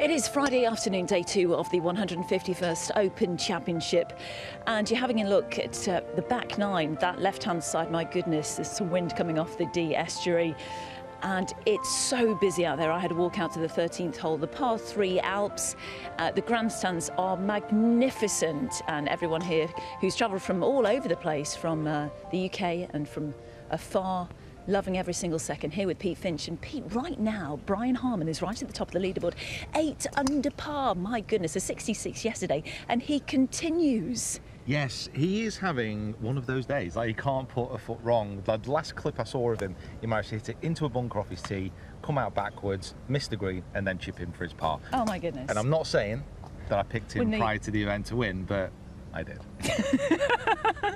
It is Friday afternoon, day 2 of the 151st Open Championship, and you're having a look at the back nine, that left-hand side. My goodness, there's some wind coming off the D estuary, and it's so busy out there. I had to walk out to the 13th hole, the par 3 Alps. The grandstands are magnificent, and everyone here who's travelled from all over the place, from the UK and from afar, loving every single second. Here with Pete Finch. And Pete, right now, Brian Harman is right at the top of the leaderboard, 8 under par. My goodness, a 66 yesterday, and he continues. Yes, he is having one of those days. Like, he can't put a foot wrong. The last clip I saw of him, he managed to hit it into a bunker off his tee, come out backwards, miss the green, and then chip in for his par. Oh my goodness. And I'm not saying that I picked him prior to the event to win, but I did.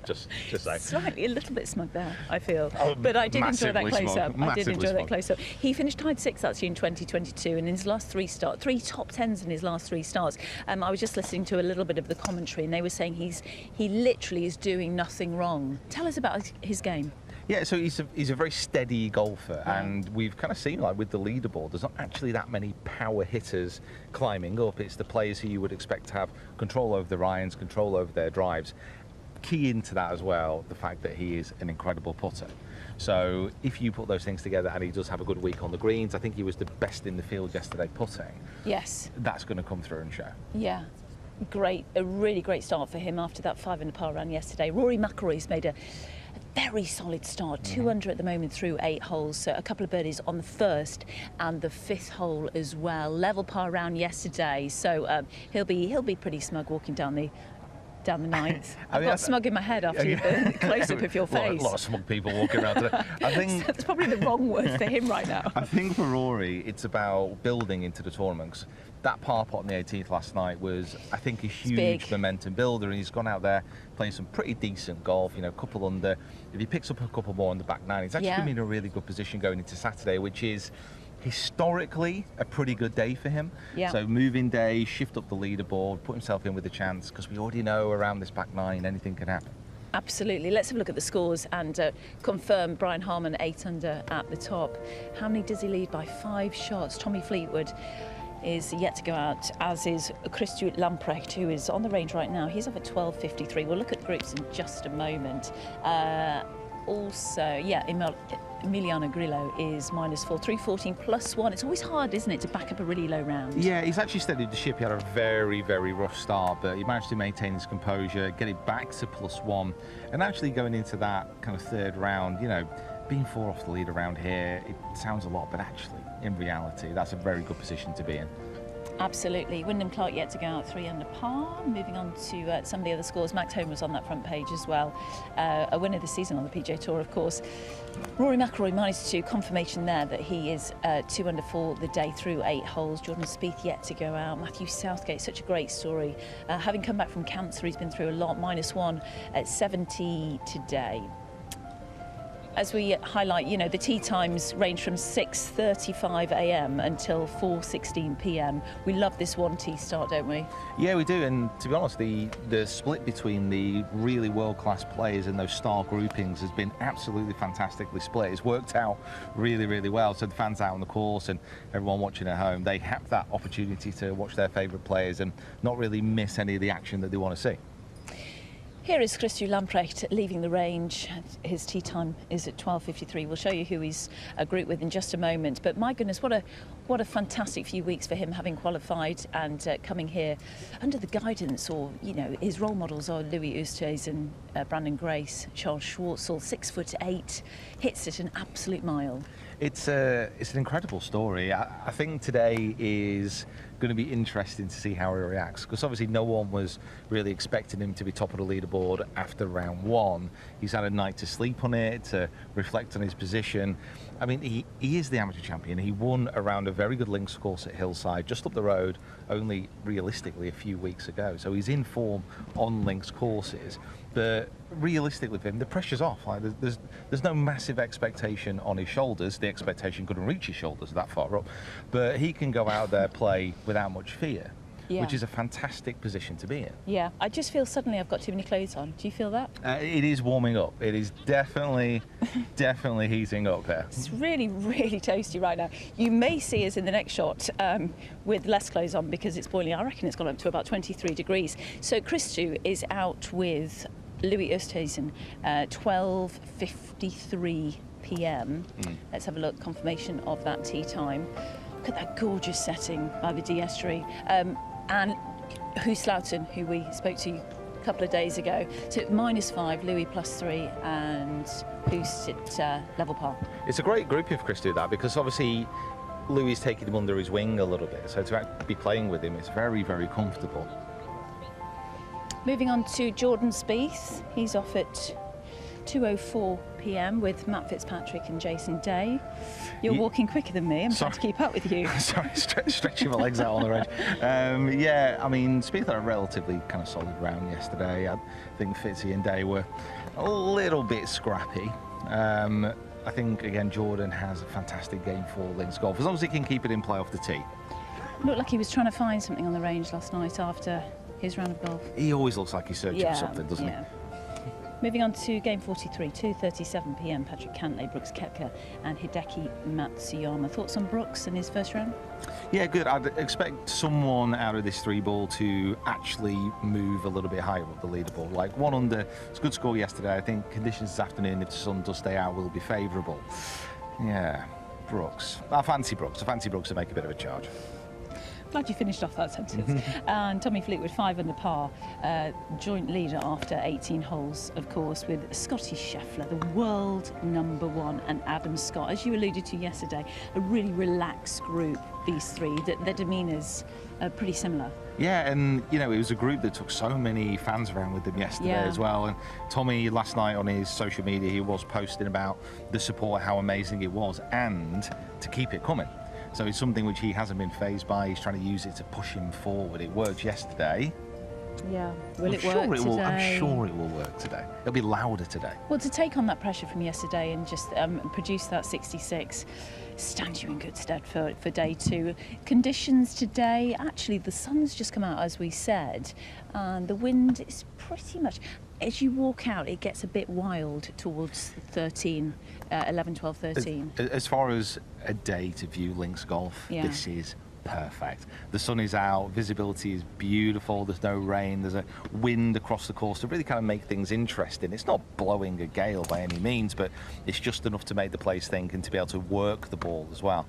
just say. Slightly a little bit smug there, I feel. But I did enjoy that close-up. I did enjoy that close-up. He finished tied 6th actually in 2022, and in his last 3 starts, 3 top 10s in his last 3 starts. I was just listening to a little bit of the commentary, and they were saying he literally is doing nothing wrong. Tell us about his game. Yeah, so he's a very steady golfer, and we've kind of seen, like, with the leaderboard, there's not actually that many power hitters climbing up. It's the players who you would expect to have control over their irons, control over their drives. Key into that as well, the fact that he is an incredible putter. So if you put those things together, and he does have a good week on the greens, I think he was the best in the field yesterday putting. Yes. That's going to come through and show. Yeah. Great, a really great start for him after that 5 under par run yesterday. Rory McIlroy's made a very solid start, 2 under at the moment through 8 holes, so a couple of birdies on the 1st and the 5th hole as well. Level par round yesterday, so he'll be pretty smug walking down the 9th. I've got smug in my head after the close-up of your face. A lot of smug people walking around today. I think that's probably the wrong word for him right now. I think for Rory, it's about building into the tournaments. That par pot on the 18th last night was, I think, a huge momentum builder, and he's gone out there playing some pretty decent golf, you know, a couple under. If he picks up a couple more on the back 9, he's actually going to be in a really good position going into Saturday, which is historically a pretty good day for him. So moving day, shift up the leaderboard, put himself in with a chance, because we already know around this back 9 anything can happen. Absolutely. Let's have a look at the scores and confirm Brian Harman 8 under at the top. How many does he lead by? 5 shots. Tommy Fleetwood is yet to go out, as is Christian Lamprecht, who is on the range right now. He's off at 12.53. We'll look at the groups in just a moment. Also, yeah, Emiliano Grillo is -4, 314 +1. It's always hard, isn't it, to back up a really low round? Yeah, he's actually steadied the ship. He had a very, very rough start, but he managed to maintain his composure, get it back to +1, and actually going into that kind of 3rd round, you know, being 4 off the lead around here, it sounds a lot, but actually, in reality, that's a very good position to be in. Absolutely. Wyndham Clark yet to go out 3 under par. Moving on to some of the other scores. Max Homa was on that front page as well. A winner this season on the PGA Tour, of course. Rory McIlroy -2, confirmation there that he is 2 under for the day through 8 holes. Jordan Spieth yet to go out. Matthew Southgate, such a great story. Having come back from cancer, he's been through a lot. -1 at 70 today. As we highlight, you know, the tee times range from 6:35 a.m. until 4:16 p.m. We love this 1 tee start, don't we? Yeah, we do. And to be honest, the split between the really world-class players and those star groupings has been absolutely fantastically split. It's worked out really, really well. So the fans out on the course and everyone watching at home, they have that opportunity to watch their favourite players and not really miss any of the action that they want to see. Here is Christian Lamprecht leaving the range. His tee time is at 12.53. We'll show you who he's grouped with in just a moment. But my goodness, what a fantastic few weeks for him, having qualified and coming here under the guidance, or, you know, his role models are Louis Oosthuizen, Brandon Grace, Charles Schwartzel, 6'8", hits it an absolute mile. It's an incredible story. I think today is going to be interesting to see how he reacts, because obviously no one was really expecting him to be top of the leaderboard after round 1. He's had a night to sleep on it, to reflect on his position. I mean, he is the amateur champion. He won around a very good links course at Hillside, just up the road, only realistically a few weeks ago. So he's in form on links courses. But realistically for him, the pressure's off. Like, there's no massive expectation on his shoulders. The expectation couldn't reach his shoulders that far up. But he can go out there, play without much fear. which is a fantastic position to be in. Yeah, I just feel suddenly I've got too many clothes on. Do you feel that? It is warming up. It is definitely heating up there. It's really, really toasty right now. You may see us in the next shot with less clothes on because it's boiling. I reckon it's gone up to about 23 degrees. So Christou is out with Louis Oosthuizen, 12:53 p.m. Let's have a look, confirmation of that tea time. Look at that gorgeous setting by the D estuary. And Hooslouten, who we spoke to a couple of days ago. So -5, Louis +3, and Hoos at level par. It's a great group if Christou that, because obviously Louis is taking him under his wing a little bit. So to be playing with him, it's very, very comfortable. Moving on to Jordan Spieth. He's off at 2:04 p.m. with Matt Fitzpatrick and Jason Day. You're walking quicker than me. I'm trying to keep up with you. Sorry, stretching my legs out on the range. Yeah, I mean, Spieth had a relatively kind of solid round yesterday. I think Fitzy and Day were a little bit scrappy. I think, again, Jordan has a fantastic game for links golf, as long as he can keep it in play off the tee. Looked like he was trying to find something on the range last night after his round of golf. He always looks like he's searching for something, doesn't he? Moving on to game 43, 2:37 p.m. Patrick Cantlay, Brooks Koepka and Hideki Matsuyama. Thoughts on Brooks in his first round? Yeah, good. I'd expect someone out of this 3-ball to actually move a little bit higher up the leaderboard. Like 1 under, it's a good score yesterday. I think conditions this afternoon, if the sun does stay out, will be favourable. Yeah, Brooks. I fancy Brooks. I fancy Brooks to make a bit of a charge. Glad you finished off that sentence. And Tommy Fleetwood 5 under par, joint leader after 18 holes, of course, with Scotty Scheffler, the world #1, and Adam Scott. As you alluded to yesterday, a really relaxed group, these three. Their demeanours are pretty similar. Yeah, and you know, it was a group that took so many fans around with them yesterday as well. And Tommy, last night on his social media, he was posting about the support, how amazing it was, and to keep it coming. So it's something which he hasn't been fazed by. He's trying to use it to push him forward. It worked yesterday. Yeah. Will it work today? I'm sure it will work today. It'll be louder today. Well, to take on that pressure from yesterday and just produce that 66 stands you in good stead for day 2. Conditions today, actually the sun's just come out, as we said, and the wind is pretty much, as you walk out, it gets a bit wild towards 13, 11, 12, 13. As far as a day to view links golf, this is perfect. The sun is out, visibility is beautiful, there's no rain, there's a wind across the course to really kind of make things interesting. It's not blowing a gale by any means, but it's just enough to make the players think and to be able to work the ball as well.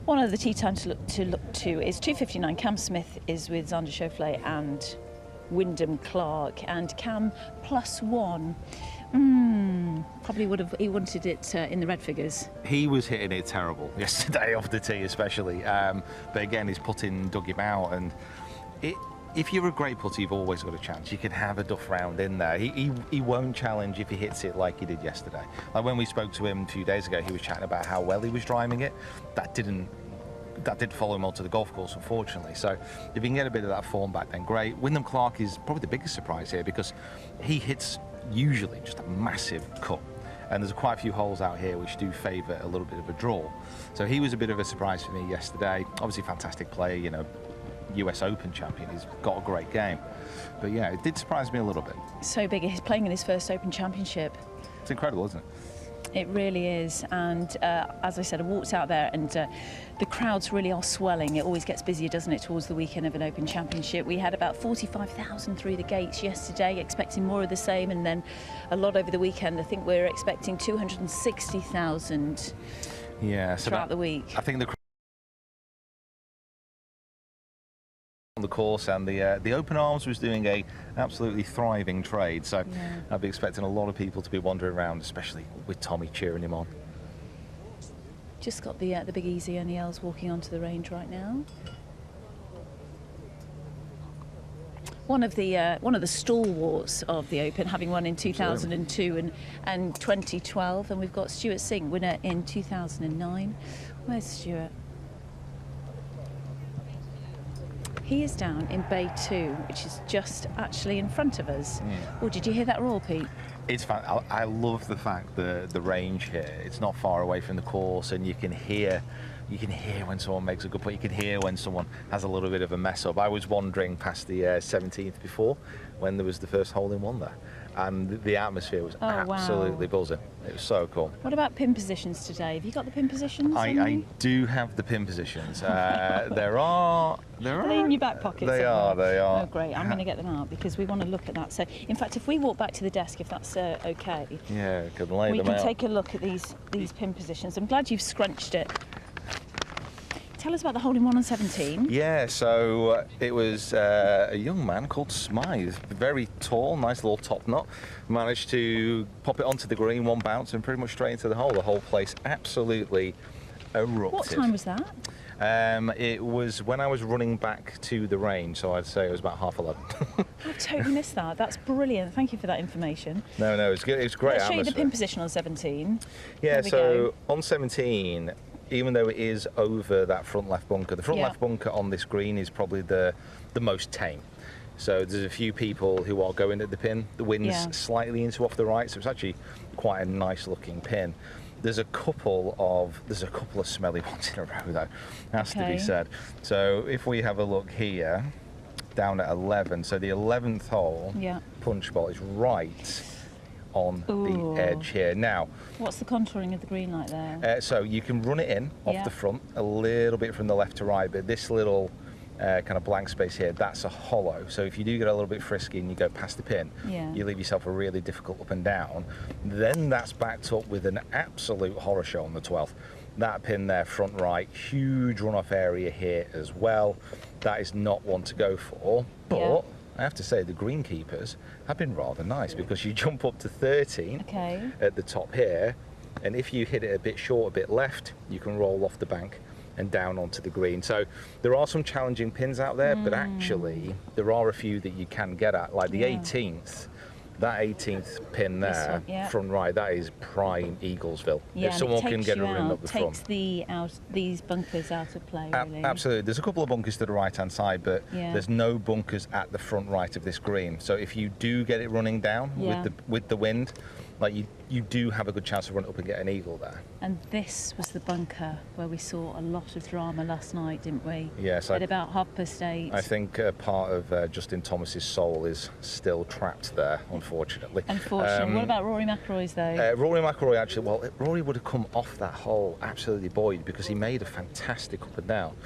One of the tee times to look to is 2:59. Cam Smith is with Xander Schauffele and Wyndham Clark, and Cam +1. Probably he wanted it in the red figures. He was hitting it terrible yesterday off the tee, especially. But again, his putting dug him out, and if you're a great putter, you've always got a chance. You can have a duff round in there. He won't challenge if he hits it like he did yesterday. Like when we spoke to him a few days ago, he was chatting about how well he was driving it. That did follow him onto the golf course, unfortunately. So if he can get a bit of that form back, then great. Wyndham Clark is probably the biggest surprise here because he hits usually just a massive cut. And there's quite a few holes out here which do favour a little bit of a draw. So he was a bit of a surprise for me yesterday. Obviously fantastic player, you know, US Open champion. He's got a great game. But yeah, it did surprise me a little bit. So big. He's playing in his first Open Championship. It's incredible, isn't it? It really is, and as I said, I walked out there and the crowds really are swelling. It always gets busier, doesn't it, towards the weekend of an Open Championship. We had about 45,000 through the gates yesterday, expecting more of the same, and then a lot over the weekend. I think we're expecting 260,000 throughout the week. I think the on the course, and the Open Arms was doing a absolutely thriving trade, so I'd be expecting a lot of people to be wandering around, especially with Tommy cheering him on. Just got the big easy O'Neills walking onto the range right now. One of the stalwarts of the Open, having won in 2002 and 2012, and we've got Stuart Singh, winner in 2009. Where's Stuart? He is down in Bay 2, which is just actually in front of us. Oh, did you hear that roar, Pete? It's fun. I love the fact that the range here, it's not far away from the course, and you can hear you can hear when someone makes a good putt. You can hear when someone has a little bit of a mess up. I was wandering past the 17th before when there was the first hole in one there, and the atmosphere was absolutely buzzing. It was so cool. What about pin positions today? Have you got the pin positions? I do have the pin positions. There are. Are they in your back pocket? They are. Oh, great. I'm going to get them out because we want to look at that. So, in fact, if we walk back to the desk, if that's okay. Yeah, we can lay them out. We can take a look at these pin positions. I'm glad you've scrunched it. Tell us about the hole-in-one on 17. Yeah, so it was a young man called Smythe, very tall, nice little top knot. Managed to pop it onto the green, one bounce, and pretty much straight into the hole. The whole place absolutely erupted. What time was that? It was when I was running back to the range, so I'd say it was about 11:30. I've totally missed that. That's brilliant. Thank you for that information. No, it's good. It's great. Let's show you the pin position on 17. Yeah, so on 17, even though it is over that front left bunker, the front left bunker on this green is probably the most tame. So there's a few people who are going at the pin. The wind's slightly into off the right, so it's actually quite a nice looking pin. There's a couple of smelly ones in a row though, has to be said. So if we have a look here, down at 11, so the 11th hole punch bowl is right on the edge here. Now, what's the contouring of the green like there? So you can run it in off the front, a little bit from the left to right, but this little kind of blank space here, that's a hollow. So if you do get a little bit frisky and you go past the pin, you leave yourself a really difficult up and down. Then that's backed up with an absolute horror show on the 12th. That pin there, front right, huge runoff area here as well. That is not one to go for, but I have to say the greenkeepers have been rather nice because you jump up to 13 at the top here, and if you hit it a bit short, a bit left, you can roll off the bank and down onto the green. So there are some challenging pins out there, but actually there are a few that you can get at, like the 18th. That 18th pin there, front right, that is prime Eaglesville. If someone can get a rim up the front. Takes these bunkers out of play, really. Absolutely. There's a couple of bunkers to the right-hand side, but there's no bunkers at the front right of this green. So if you do get it running down with the wind, like you do have a good chance to run up and get an eagle there. And this was the bunker where we saw a lot of drama last night, didn't we? Yes. At about 8:30. I think part of Justin Thomas's soul is still trapped there, unfortunately. Unfortunately. What about Rory McIlroy's though? Rory McIlroy actually, well, Rory would have come off that hole absolutely buoyed because he made a fantastic up and down.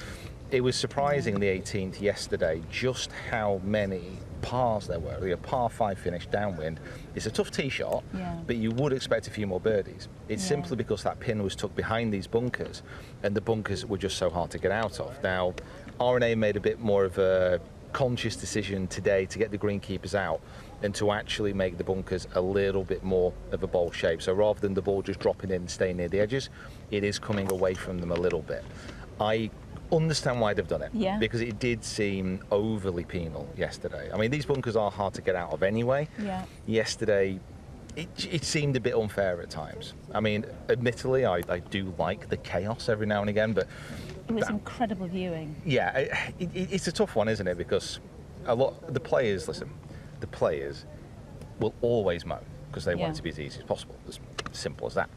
It was surprising the 18th yesterday just how many pars there were. A par 5 finish downwind. It's a tough tee shot, but you would expect a few more birdies. It's simply because that pin was tucked behind these bunkers, and the bunkers were just so hard to get out of. Now, R&A made a bit more of a conscious decision today to get the greenkeepers out and to actually make the bunkers a little bit more of a bowl shape. So rather than the ball just dropping in and staying near the edges, it is coming away from them a little bit. I understand why they've done it, because it did seem overly penal yesterday. I mean, these bunkers are hard to get out of anyway. Yesterday, it seemed a bit unfair at times. I mean, admittedly, I do like the chaos every now and again, but it was incredible viewing. Yeah, it's a tough one, isn't it? Because the players will always moan because they want it to be as easy as possible, as simple as that.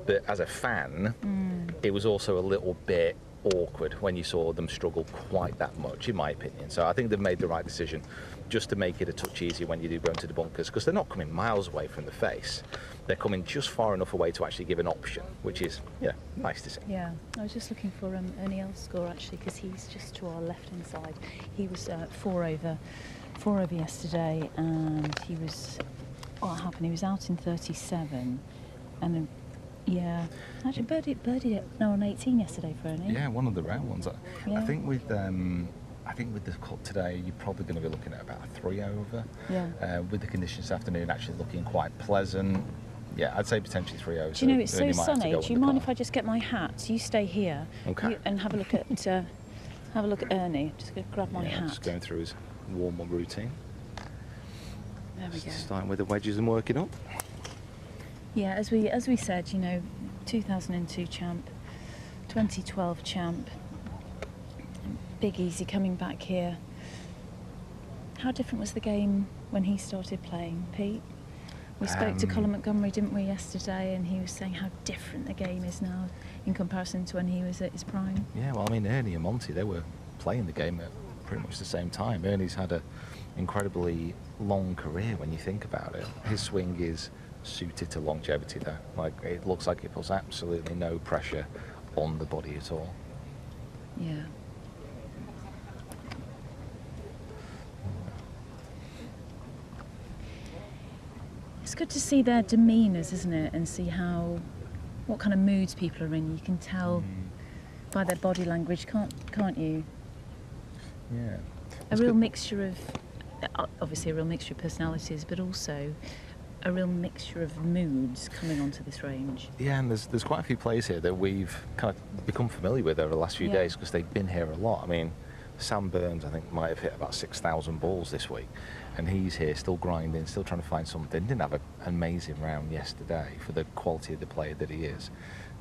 But as a fan, it was also a little bit awkward when you saw them struggle quite that much, in my opinion. So I think they've made the right decision just to make it a touch easier when you do go into the bunkers, because they're not coming miles away from the face. They're coming just far enough away to actually give an option, which is nice to see. Yeah, I was just looking for Ernie L's score actually, because he's just to our left-hand side. He was 4 over yesterday, and he was, what happened? He was out in 37, and then actually birdied it on 18 yesterday for Ernie. Yeah, one of the round ones. I think with the cut today, you're probably going to be looking at about a 3 over. With the conditions this afternoon actually looking quite pleasant. Yeah, I'd say potentially 3 over. Do you know, it's so sunny. Do you mind if I just get my hat? You stay here. Okay. And have a look at Ernie. Just going to grab my hat. Just going through his warm-up routine. There we go. Starting with the wedges and working up. Yeah, as we said, 2002 champ, 2012 champ, Big Easy coming back here. How different was the game when he started playing, Pete? We spoke to Colin Montgomery, didn't we, yesterday, and he was saying how different the game is now in comparison to when he was at his prime. Yeah, well, I mean, Ernie and Monty, they were playing the game at pretty much the same time. Ernie's had an incredibly long career when you think about it. His swing is suited to longevity, though. Like, it looks like it puts absolutely no pressure on the body at all. Yeah. It's good to see their demeanours, isn't it, and see what kind of moods people are in. You can tell by their body language, can't you? Yeah. A real mixture of, obviously a real mixture of personalities, but also a real mixture of moods coming onto this range. Yeah, and there's quite a few players here that we've kind of become familiar with over the last few days because they've been here a lot. I mean, Sam Burns, I think, might have hit about 6,000 balls this week, and he's here still grinding, still trying to find something. Didn't have an amazing round yesterday for the quality of the player that he is.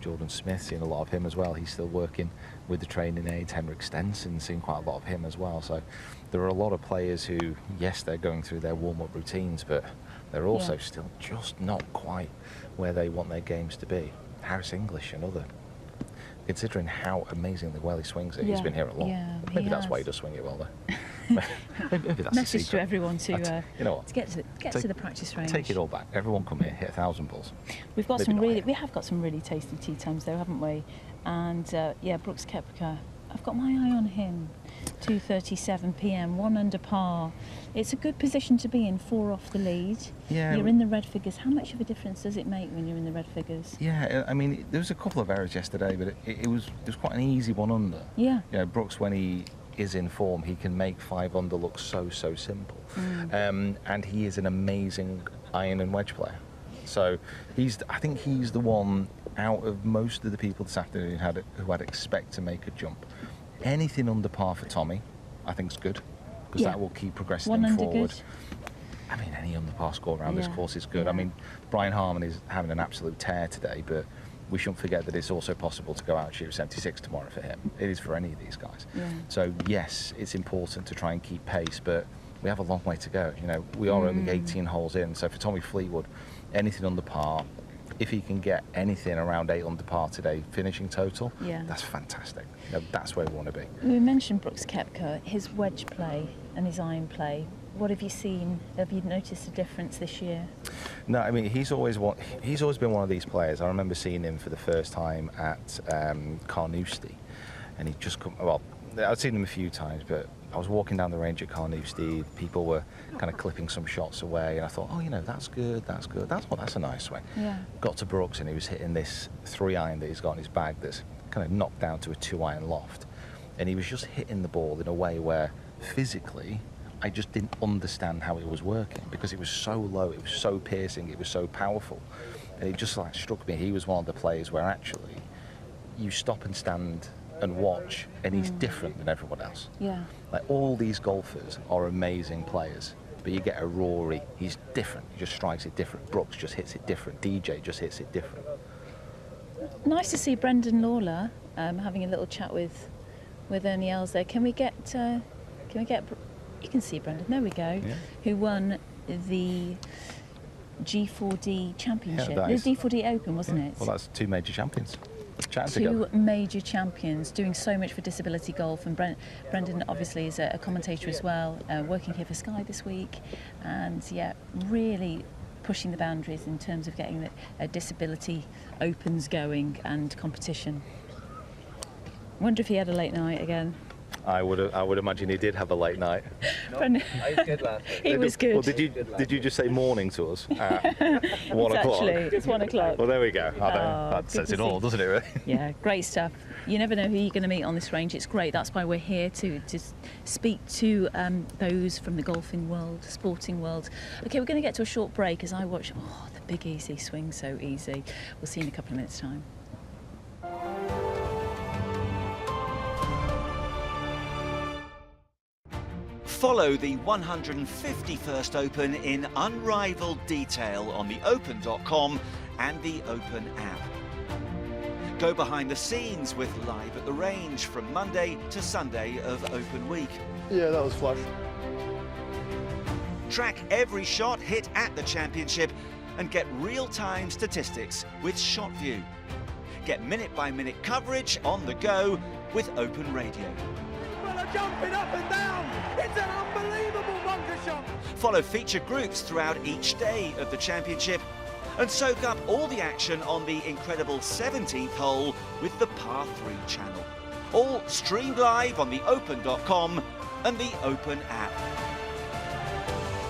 Jordan Smith, seen a lot of him as well. He's still working with the training aids. Henrik Stenson, seen quite a lot of him as well. So there are a lot of players who, yes, they're going through their warm-up routines, but they're also still just not quite where they want their games to be. Harris English, another. Considering how amazingly well he swings it, he's been here a lot. Yeah, maybe that's why he does swing it well, though. maybe that's message the secret. to everyone to you know what? to get to the practice range. Take it all back. Everyone come here, hit 1,000 balls. We have got some really tasty tee times though, haven't we? And yeah, Brooks Koepka, I've got my eye on him. 2:37 p.m. 1 under par. It's a good position to be in, 4 off the lead. Yeah, you're in the red figures. How much of a difference does it make when you're in the red figures? Yeah, I mean, there was a couple of errors yesterday, but it was quite an easy 1 under. Yeah. You know, Brooks, when he is in form, he can make 5 under look so simple. And he is an amazing iron and wedge player. So I think he's the one out of most of the people this afternoon who I'd expect to make a jump. Anything under par for Tommy, I think is good, because that will keep progressing him forward. Good. I mean, any under par score around this course is good. I mean, Brian Harman is having an absolute tear today, but we shouldn't forget that it's also possible to go out and shoot 76 tomorrow for him. It is for any of these guys. So yes, it's important to try and keep pace, but we have a long way to go. You know, we are only 18 holes in, so for Tommy Fleetwood, anything under par, if he can get anything around 8 under par today, finishing total, that's fantastic. You know, that's where we want to be. We mentioned Brooks Koepka, his wedge play and his iron play. What have you seen? Have you noticed a difference this year? No, I mean, he's always been one of these players. I remember seeing him for the first time at Carnoustie, and he'd just come. Well, I'd seen him a few times, but I was walking down the range at Carnoustie. People were kind of clipping some shots away, and I thought, oh, you know, that's good. That's a nice swing. Yeah. Got to Brooks, and he was hitting this 3-iron that he's got in his bag that's kind of knocked down to a 2-iron loft, and he was just hitting the ball in a way where physically I just didn't understand how it was working, because it was so low, it was so piercing, it was so powerful, and it just like struck me. He was one of the players where actually you stop and stand and watch, and he's different than everyone else. Yeah. Like, all these golfers are amazing players, but you get a Rory, he's different. He just strikes it different. Brooks just hits it different. DJ just hits it different. Nice to see Brendan Lawler having a little chat with Ernie Els there. Can we get? You can see Brendan. There we go. Yeah. Who won the G4D Championship? The D4D Open, wasn't it? Well, that's 2 major champions. Two major champions doing so much for disability golf, and Brendan obviously is a commentator as well, working here for Sky this week, and really pushing the boundaries in terms of getting the disability opens going and competition. Wonder if he had a late night again. I would imagine he did have a late night. No, he was good. Well, did you just say morning to us at 1 o'clock? Actually, it's 1 o'clock. Well, there we go. That says it all, doesn't it, really? Yeah, great stuff. You never know who you're going to meet on this range. It's great. That's why we're here to speak to those from the golfing world, sporting world. Okay, we're going to get to a short break as I watch the Big Easy swing so easy. We'll see you in a couple of minutes' time. Follow the 151st Open in unrivaled detail on the Open.com and the Open app. Go behind the scenes with Live at the Range from Monday to Sunday of Open Week. Yeah, that was flush. Track every shot hit at the championship and get real-time statistics with ShotView. Get minute-by-minute coverage on the go with Open Radio. Well, are jumping up and down. It's an unbelievable bunker shot. Follow featured groups throughout each day of the championship and soak up all the action on the incredible 17th hole with the Par 3 channel. All streamed live on the Open.com and the Open app.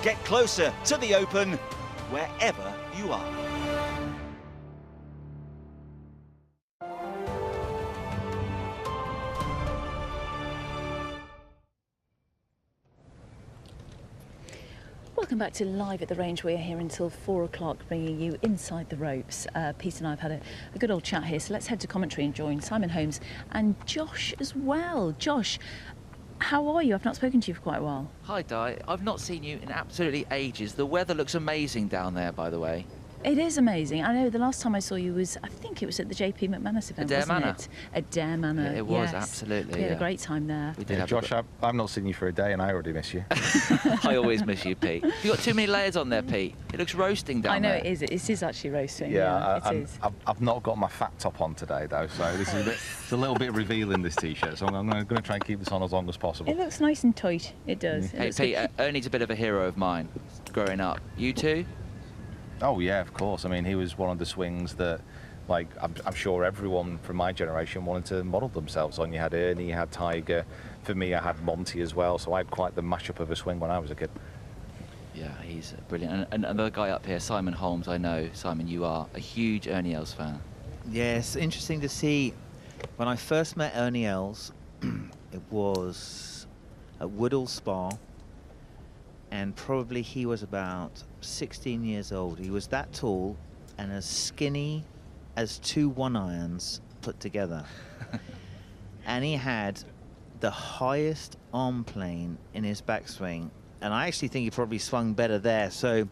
Get closer to the Open wherever you are. Welcome back to Live at the Range. We're here until 4 o'clock, bringing you inside the ropes. Pete and I have had a good old chat here, so let's head to commentary and join Simon Holmes and Josh as well. Josh, how are you? I've not spoken to you for quite a while. Hi, Di. I've not seen you in absolutely ages. The weather looks amazing down there, by the way. It is amazing. I know the last time I saw you was, I think it was at the JP McManus event, wasn't it? Adair Manor. Yeah, it was, yes. absolutely. We had a great time there. We did have Josh, I've not seen you for a day and I already miss you. I always miss you, Pete. You've got too many layers on there, Pete. It looks roasting down there. I know it is. It is actually roasting. Yeah, it is. I've not got my fat top on today though, so this is it's a little bit revealing, this t-shirt. So I'm going to try and keep this on as long as possible. It looks nice and tight. It does. Hey, Pete, Ernie's a bit of a hero of mine growing up. You too? Oh yeah, of course. I mean, he was one of the swings that, like, I'm sure everyone from my generation wanted to model themselves on. You had Ernie, you had Tiger. For me, I had Monty as well. So I had quite the mashup of a swing when I was a kid. Yeah, he's brilliant. And another guy up here, Simon Holmes. I know, Simon, you are a huge Ernie Els fan. Yes, interesting to see. When I first met Ernie Els, it was at Woodall Spa. And probably he was about 16 years old. He was that tall and as skinny as 2 1-irons put together. And he had the highest arm plane in his backswing. And I actually think he probably swung better there. So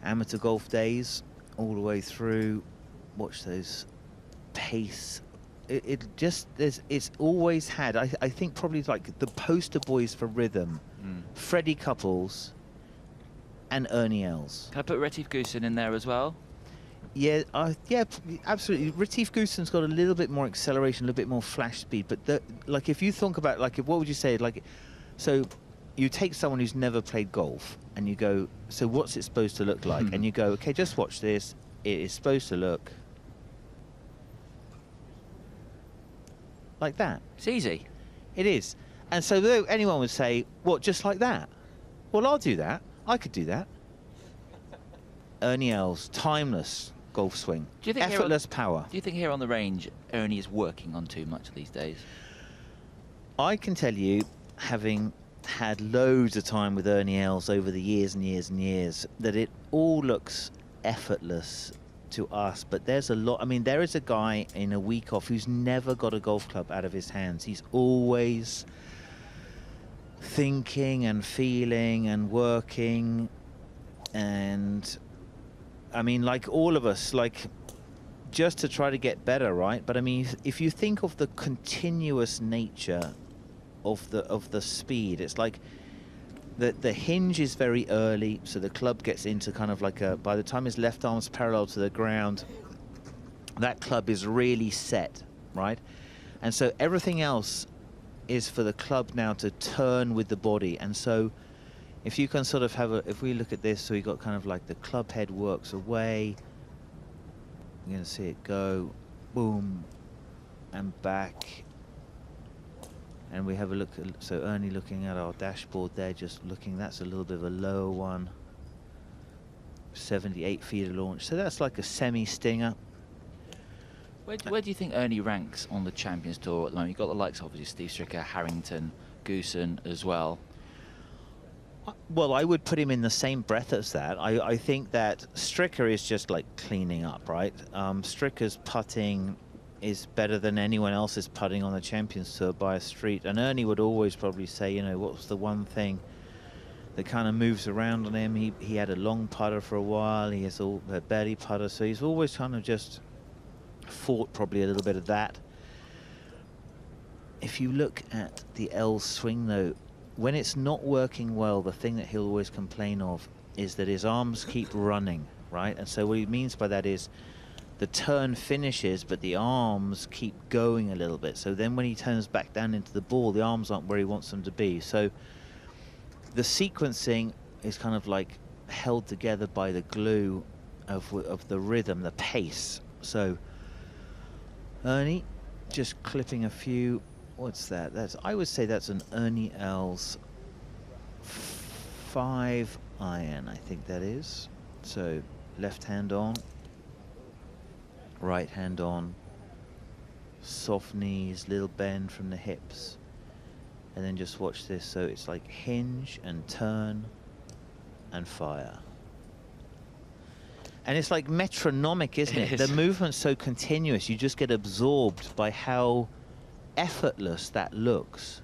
amateur golf days all the way through. Watch those pace. It's always had, I think probably like the poster boys for rhythm. Freddie Couples and Ernie Els. Can I put Retief Goosen in there as well? Yeah, yeah, absolutely. Retief Goosen's got a little bit more acceleration, a little bit more flash speed. But like, if you think about, like, what would you say? Like, so you take someone who's never played golf and you go, so what's it supposed to look like? And you go, okay, just watch this. It is supposed to look like that. It's easy. It is. And so though anyone would say, what, just like that? Well, I'll do that. I could do that. Ernie Els, timeless golf swing. Do you think effortless power. Do you think here on the range, Ernie is working on too much these days? I can tell you, having had loads of time with Ernie Els over the years and years and years, that it all looks effortless to us. But there's a lot. I mean, there is a guy in a week off who's never got a golf club out of his hands. He's always thinking and feeling and working. And I mean, like all of us, like, just to try to get better, right? But I mean, if you think of the continuous nature of the speed, it's like the hinge is very early, so the club gets into kind of like a, by the time his left arm's parallel to the ground, that club is really set, right? And so everything else is for the club now to turn with the body. And so if you can sort of have if we look at this, so we got kind of like the club head works away. You're going to see it go, boom, and back. And we have a look at, so Ernie looking at our dashboard there, just looking, that's a little bit of a lower one. 78 feet of launch, so that's like a semi-stinger. Where do you think Ernie ranks on the Champions Tour at the moment? You've got the likes of obviously Steve Stricker, Harrington, Goosen as well. Well, I would put him in the same breath as that. I think that Stricker is just like cleaning up, right? Stricker's putting is better than anyone else's putting on the Champions Tour by a street. And Ernie would always probably say, you know, what's the one thing that kind of moves around on him? He had a long putter for a while. He has a belly putter. So he's always kind of just fought probably a little bit of that. If you look at the Els swing, though, when it's not working well, the thing that he'll always complain of is that his arms keep running, right? And so what he means by that is the turn finishes, but the arms keep going a little bit. So then when he turns back down into the ball, the arms aren't where he wants them to be. So the sequencing is kind of like held together by the glue of the rhythm, the pace. So Ernie just clipping a few. What's that? I would say that's an Ernie Els 5 iron, I think that is. So left hand on, right hand on, soft knees, little bend from the hips, and then just watch this. So it's like hinge and turn and fire. And it's like metronomic, isn't it? The movement's so continuous, you just get absorbed by how effortless that looks.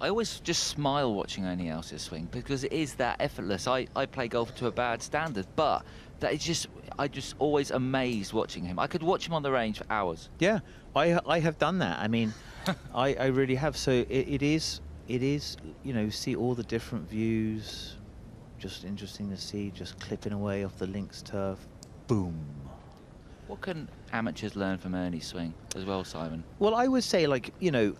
I always just smile watching Ernie Els's swing because it is that effortless. I play golf to a bad standard, but that is just, I just always amazed watching him. I could watch him on the range for hours. Yeah, I have done that. I mean, I really have. So it is, you know, see all the different views. Just interesting to see, just clipping away off the links turf. Boom. What can amateurs learn from Ernie's swing as well, Simon? Well, I would say, like, you know,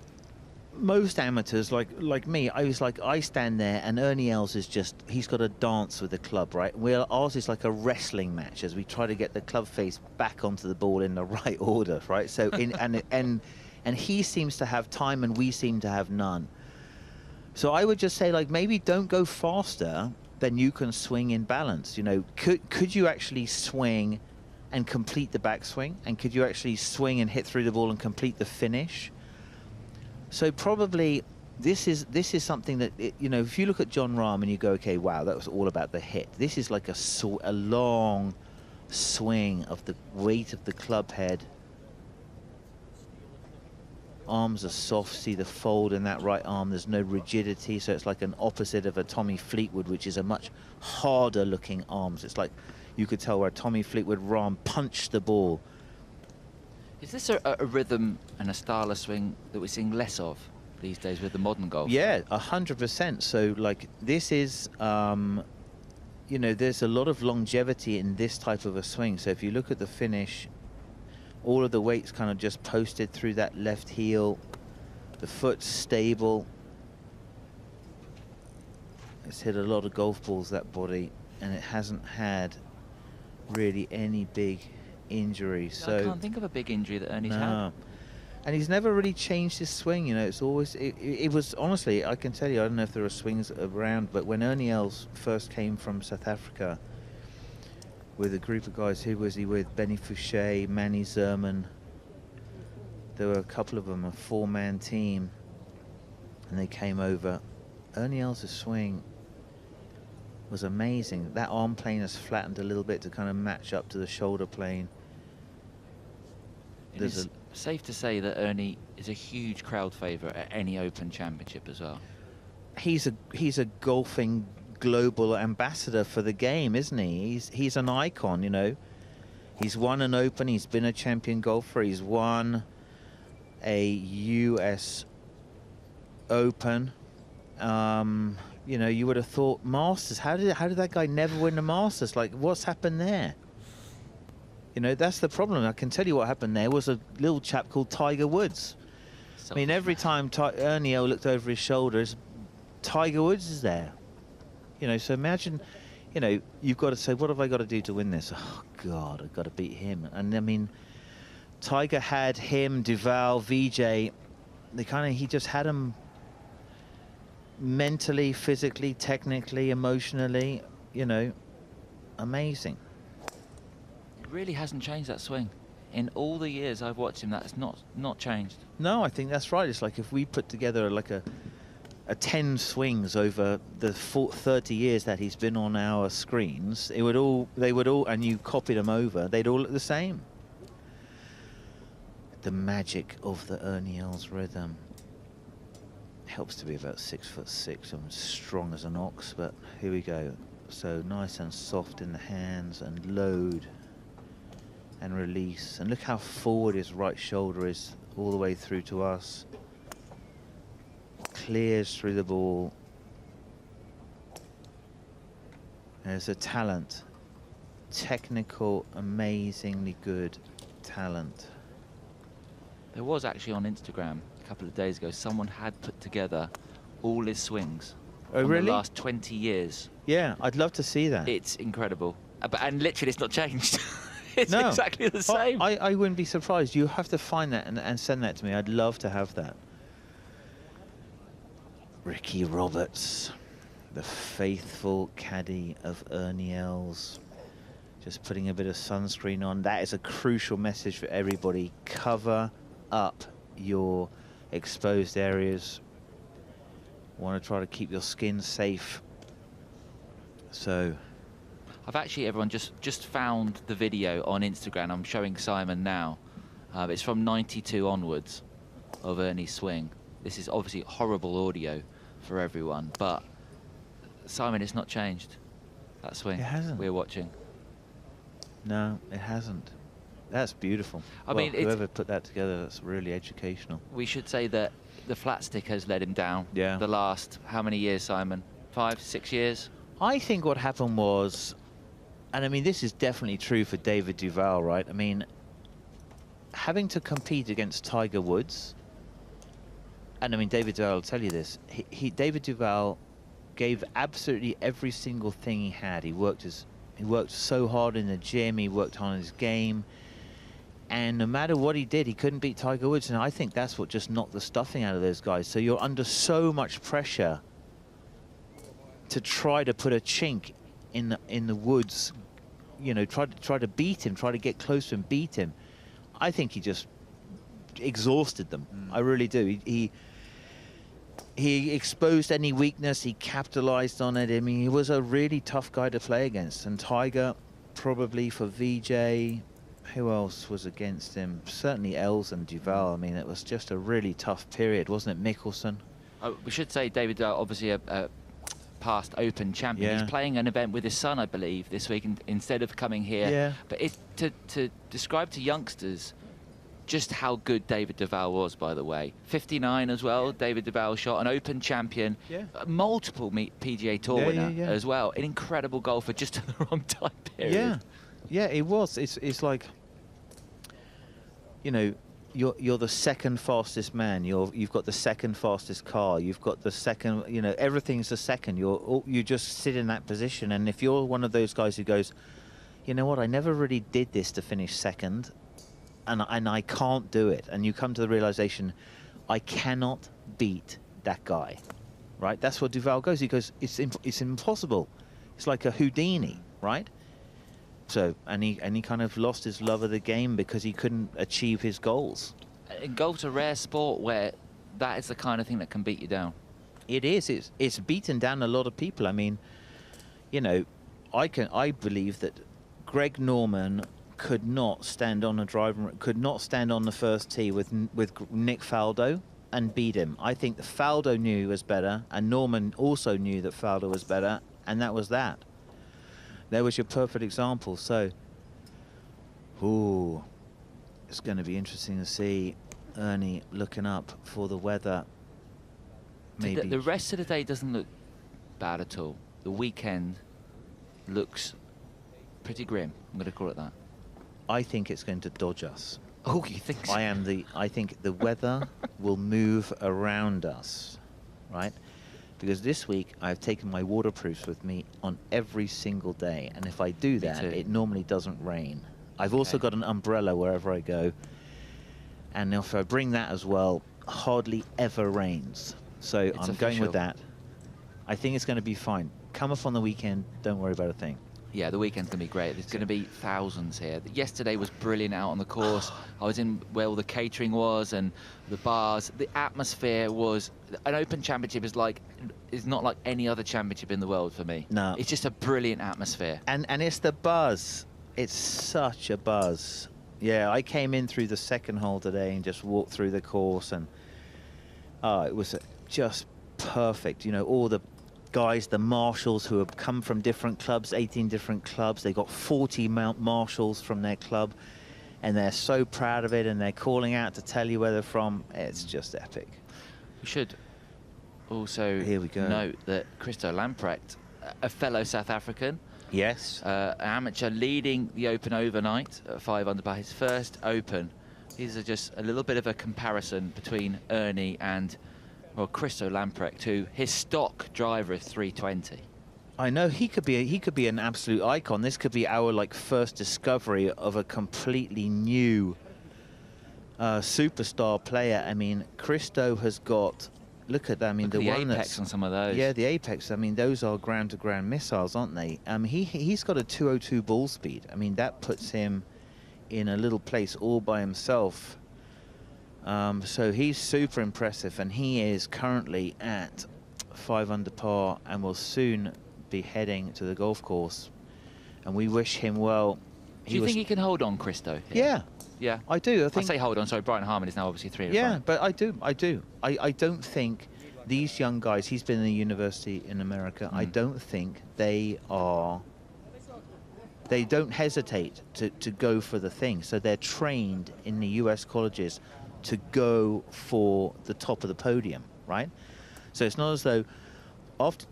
most amateurs, like me, I stand there and Ernie Els is just, he's got to dance with the club, right? Well, ours is like a wrestling match as we try to get the club face back onto the ball in the right order, right? So and he seems to have time and we seem to have none. So I would just say, like, maybe don't go faster than you can swing in balance. You know, could you actually swing and complete the backswing? And could you actually swing and hit through the ball and complete the finish? So probably this is something that, you know, if you look at John Rahm and you go, okay, wow, that was all about the hit. This is like a long swing of the weight of the club head. Arms are soft, see the fold in that right arm, there's no rigidity, so it's like an opposite of a Tommy Fleetwood, which is a much harder looking arms. It's like you could tell where Tommy Fleetwood Rahm punched the ball. Is this a rhythm and a style of swing that we're seeing less of these days with the modern golf? Yeah, 100%. So like this is, you know, there's a lot of longevity in this type of a swing. So if you look at the finish, all of the weight's kind of just posted through that left heel. The foot's stable. It's hit a lot of golf balls, that body, and it hasn't had really any big injuries. So I can't think of a big injury that Ernie's had. And he's never really changed his swing, you know. It's always, it was, honestly, I can tell you, I don't know if there are swings around, but when Ernie Els first came from South Africa with a group of guys, who was he with? Benny Fouché, Manny Zerman. There were a couple of them, a 4-man team, and they came over. Ernie Els' swing was amazing. That arm plane has flattened a little bit to kind of match up to the shoulder plane. It's safe to say that Ernie is a huge crowd favourite at any Open Championship as well. He's a golfing global ambassador for the game, isn't he? He's an icon, you know. He's won an Open, he's been a champion golfer, he's won a US Open. You know, you would have thought Masters. How did that guy never win the Masters? Like, what's happened there? You know, that's the problem. I can tell you what happened there was a little chap called Tiger Woods. I mean, every time Ernie Els looked over his shoulders, Tiger Woods is there. You know, so imagine, you know, you've got to say, what have I got to do to win this? Oh, God, I've got to beat him. And, I mean, Tiger had him, Duval, VJ. He just had him mentally, physically, technically, emotionally, you know, amazing. It really hasn't changed, that swing. In all the years I've watched him, that's not changed. No, I think that's right. It's like if we put together like a 10 swings over the 30 years that he's been on our screens, they would all, and you copied them over, they'd all look the same. The magic of the Ernie Els rhythm. Helps to be about 6'6" and strong as an ox, but here we go. So nice and soft in the hands, and load and release. And look how forward his right shoulder is all the way through to us. Clears through the ball. There's a talent. Technical, amazingly good talent. There was actually on Instagram a couple of days ago, someone had put together all his swings from really? the last 20 years. Yeah, I'd love to see that. It's incredible. And literally, it's not changed. It's No. exactly the same. I wouldn't be surprised. You have to find that and send that to me. I'd love to have that. Ricky Roberts, the faithful caddy of Ernie Els. Just putting a bit of sunscreen on. That is a crucial message for everybody. Cover up your exposed areas. Want to try to keep your skin safe. So I've actually, everyone, just found the video on Instagram. I'm showing Simon now. It's from 92 onwards of Ernie's swing. This is obviously horrible audio for everyone, but Simon, it's not changed. That swing It hasn't. we're watching. no, it hasn't. That's beautiful. I mean, it's- whoever put that together, that's really educational. We should say that the flat stick has let him down. Yeah. The last, how many years, Simon? 5, 6 years? I think what happened was, and I mean, this is definitely true for David Duval, right? I mean, having to compete against Tiger Woods, and I mean, David Duval will tell you this, David Duval gave absolutely every single thing he had. He worked so hard in the gym, he worked on his game, and no matter what he did, he couldn't beat Tiger Woods, and I think that's what just knocked the stuffing out of those guys. So you're under so much pressure to try to put a chink in the Woods, you know, try to beat him, try to get close to him, beat him. I think he just exhausted them. I really do. He exposed any weakness, he capitalized on it. I mean, he was a really tough guy to play against. And Tiger, probably for VJ, who else was against him? Certainly Els and Duval. I mean, it was just a really tough period, wasn't it? Mickelson. We should say David, obviously a past Open champion. Yeah. He's playing an event with his son, I believe, this week instead of coming here. Yeah. But to describe to youngsters just how good David Duval was, by the way. 59 as well, David Duval shot, an Open champion, Yeah. multiple PGA Tour Yeah, winner yeah. as well. An incredible golfer, just at the wrong time period. Yeah, yeah, it was. It's like, you know, you're the second fastest man. You've got the second fastest car. You've got the second. You know, everything's the second. You just sit in that position. And if you're one of those guys who goes, you know what, I never really did this to finish second, and I can't do it. And you come to the realization, I cannot beat that guy, right? That's what Duval goes. He goes, it's impossible. It's like a Houdini, right? So, and he kind of lost his love of the game because he couldn't achieve his goals. And golf's a rare sport where that is the kind of thing that can beat you down. It is. It's beaten down a lot of people. I mean, you know, I believe that Greg Norman could not stand on the first tee with Nick Faldo and beat him. I think that Faldo knew he was better, and Norman also knew that Faldo was better, and that was that. There was your perfect example. So, ooh, it's going to be interesting to see Ernie looking up for the weather. Maybe The rest of the day doesn't look bad at all. The weekend looks pretty grim. I'm going to call it that. I think it's going to dodge us. Oh, you think so? I think the weather will move around us, right? Because this week I've taken my waterproofs with me on every single day, and if I do that, too. it normally doesn't rain. I've also got an umbrella wherever I go, and if I bring that as well, hardly ever rains. So I'm going with official. that. I think it's going to be fine. Come up on the weekend, don't worry about a thing. Yeah, the weekend's going to be great. There's going to be thousands here. Yesterday was brilliant out on the course. I was in where all the catering was and the bars. The atmosphere was... An Open Championship is not like any other championship in the world for me. No. It's just a brilliant atmosphere. And it's the buzz. It's such a buzz. Yeah, I came in through the second hole today and just walked through the course, and it was just perfect. You know, all the guys, the marshals who have come from different clubs, 18 different clubs. They got 40 marshals from their club, and they're so proud of it, and they're calling out to tell you where they're from. It's just epic. We should also Here we go. note that Christo Lamprecht, a fellow South African, Yes. Amateur leading the Open overnight at 5 under by his first Open. These are just a little bit of a comparison between Ernie and, well, Christo Lamprecht, who his stock driver is 320. I know he could be an absolute icon. This could be our like first discovery of a completely new superstar player. I mean, Christo has got. Look at that. I mean, Look the at one Apex that's on some of those. Yeah, the Apex. I mean, those are ground-to-ground missiles, aren't they? He's got a 202 ball speed. I mean, that puts him in a little place all by himself. So he's super impressive, and he is currently at 5 under par and will soon be heading to the golf course. And we wish him well. Do you think he can hold on, Christo? Yeah. Yeah, I do. I say hold on. Sorry, Brian Harman is now obviously 3 under Yeah, par. but I do. I don't think these young guys. He's been in a university in America. I don't think they don't hesitate to go for the thing. So they're trained in the US colleges to go for the top of the podium, right? So it's not as though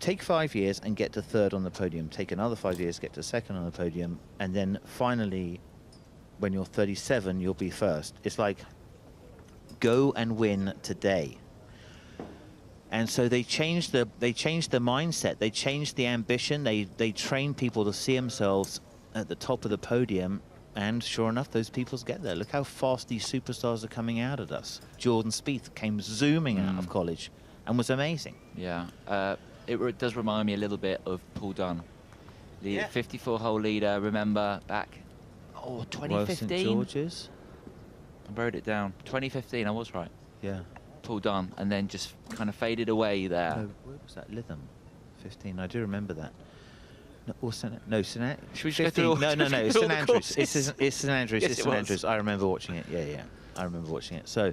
take 5 years and get to third on the podium, take another 5 years, get to second on the podium, and then finally, when you're 37, you'll be first. It's like, go and win today. And so they changed the mindset, they changed the ambition, they train people to see themselves at the top of the podium, and sure enough, those people get there. Look how fast these superstars are coming out at us. Jordan Spieth came zooming out of college and was amazing. Yeah, it does remind me a little bit of Paul Dunn, the 54-hole leader. Remember back, 2015? St. George's? I wrote it down. 2015, I was right. Yeah. Paul Dunn, and then just kind of faded away there. No, where was that? Lytham. 15, I do remember that. No, or St. Should we just go through No, it's St. Andrews. It's St. Andrews. Yes, It's it St. was. Andrews. I remember watching it. Yeah. I remember watching it. So,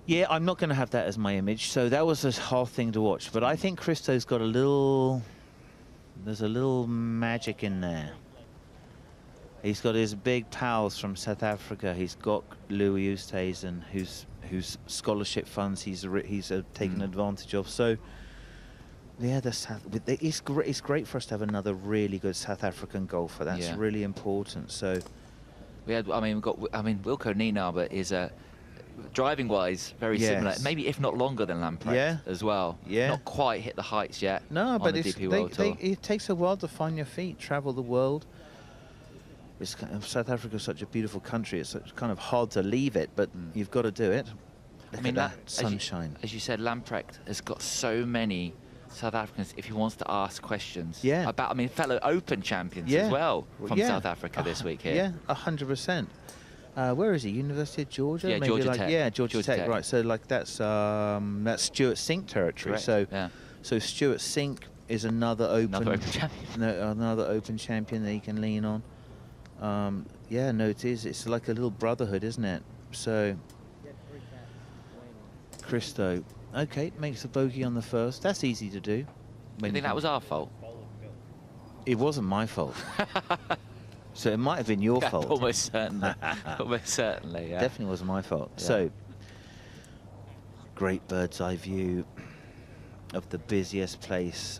yeah, I'm not going to have that as my image. So that was a hard thing to watch. But I think Christo's got there's a little magic in there. He's got his big pals from South Africa. He's got Louis Oosthuizen, whose scholarship funds he's taken advantage of. So, yeah, it's great for us to have another really good South African golfer. That's really important. So, we've got Wilco Nienaber is driving-wise very similar, maybe if not longer than Lamprecht as well. Yeah, not quite hit the heights yet. No, but DP World Tour. It takes a while to find your feet, travel the world. South Africa is such a beautiful country. It's kind of hard to leave it, but you've got to do it. Look at that sunshine. As you said, Lamprecht has got so many South Africans if he wants to ask questions. Yeah. About, fellow Open champions as well from South Africa this week here. Yeah, 100%. Where is he? University of Georgia? Yeah, maybe Georgia like, Tech. Yeah, Georgia Tech. Right. So like that's Stuart Sink territory. Correct. So Stuart Sink is another Open champion. Another Open champion that he can lean on. It is. It's like a little brotherhood, isn't it? So, Christo, okay, makes a bogey on the first. That's easy to do. I think that was our fault. It wasn't my fault. So it might have been your fault. Almost certainly. Almost certainly, yeah. Definitely wasn't my fault. Yeah. So, great bird's eye view of the busiest place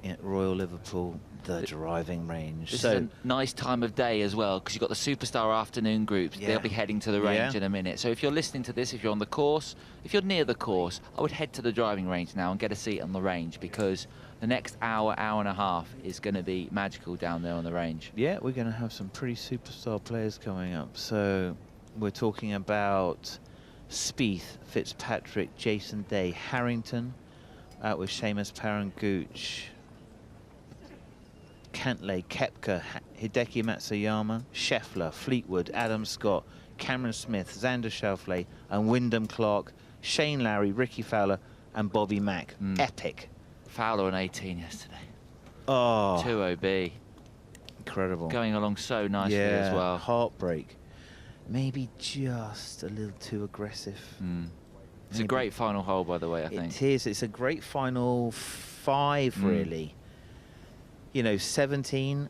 in Royal Liverpool, the driving range. This is a nice time of day as well, because you've got the superstar afternoon groups. They'll be heading to the range in a minute. So if you're listening to this, if you're on the course, if you're near the course, I would head to the driving range now and get a seat on the range, because the next hour and a half is going to be magical down there on the range. Yeah, we're going to have some pretty superstar players coming up. So we're talking about Spieth, Fitzpatrick, Jason Day, Harrington, out with Seamus Parangooch, Cantlay, Koepka, Hideki Matsuyama, Scheffler, Fleetwood, Adam Scott, Cameron Smith, Xander Schauffele, and Wyndham Clark, Shane Lowry, Ricky Fowler, and Bobby Mack. Epic. Fowler on 18 yesterday. Oh. 2 OB. Incredible. Going along so nicely as well. Heartbreak. Maybe just a little too aggressive. It's a great final hole, by the way, I think. It is. It's a great final 5, really. 17,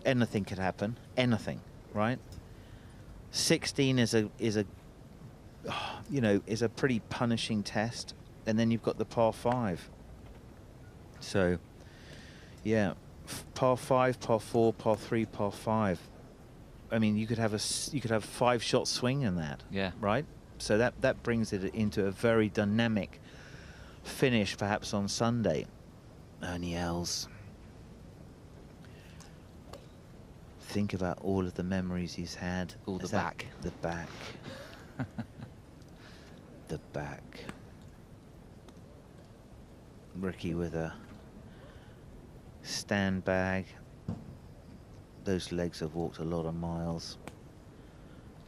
anything could happen. Anything, right? 16 is a pretty punishing test, and then you've got the par 5. So, Yeah, par 5, par 4, par 3, par 5. I mean, you could have 5-shot swing in that. Yeah. Right. So that brings it into a very dynamic finish, perhaps on Sunday. Ernie Els. Think about all of the memories he's had. All the back. The back. The back. Ricky with a stand bag. Those legs have walked a lot of miles.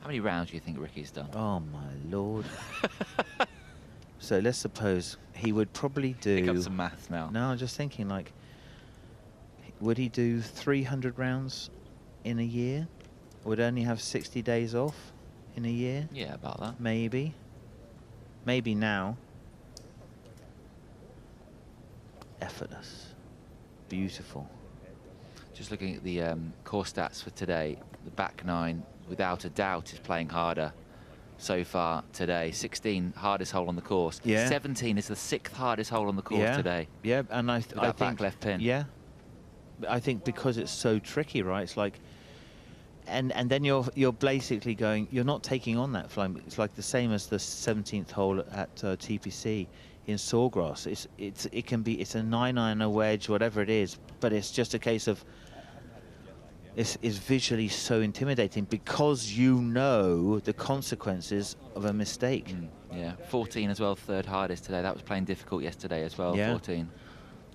How many rounds do you think Ricky's done? Oh my lord. So let's suppose he would probably do... Pick up some maths now. No, I'm just thinking, like, would he do 300 rounds in a year? Would only have 60 days off in a year? Yeah, about that. Maybe. Maybe now. Effortless. Beautiful. Just looking at the course stats for today, the back 9, without a doubt, is playing harder so far today. 16, hardest hole on the course. Yeah. 17 is the 6th hardest hole on the course today. Yeah, and I think back left pin. Yeah, I think because it's so tricky, right? It's like, and then you're basically going. You're not taking on that flying. It's like the same as the 17th hole at TPC in Sawgrass. It's a 9-iron, a wedge, whatever it is, but it's just a case of. It's visually so intimidating because you know the consequences of a mistake. Yeah, 14 as well, 3rd hardest today. That was playing difficult yesterday as well, yeah. 14.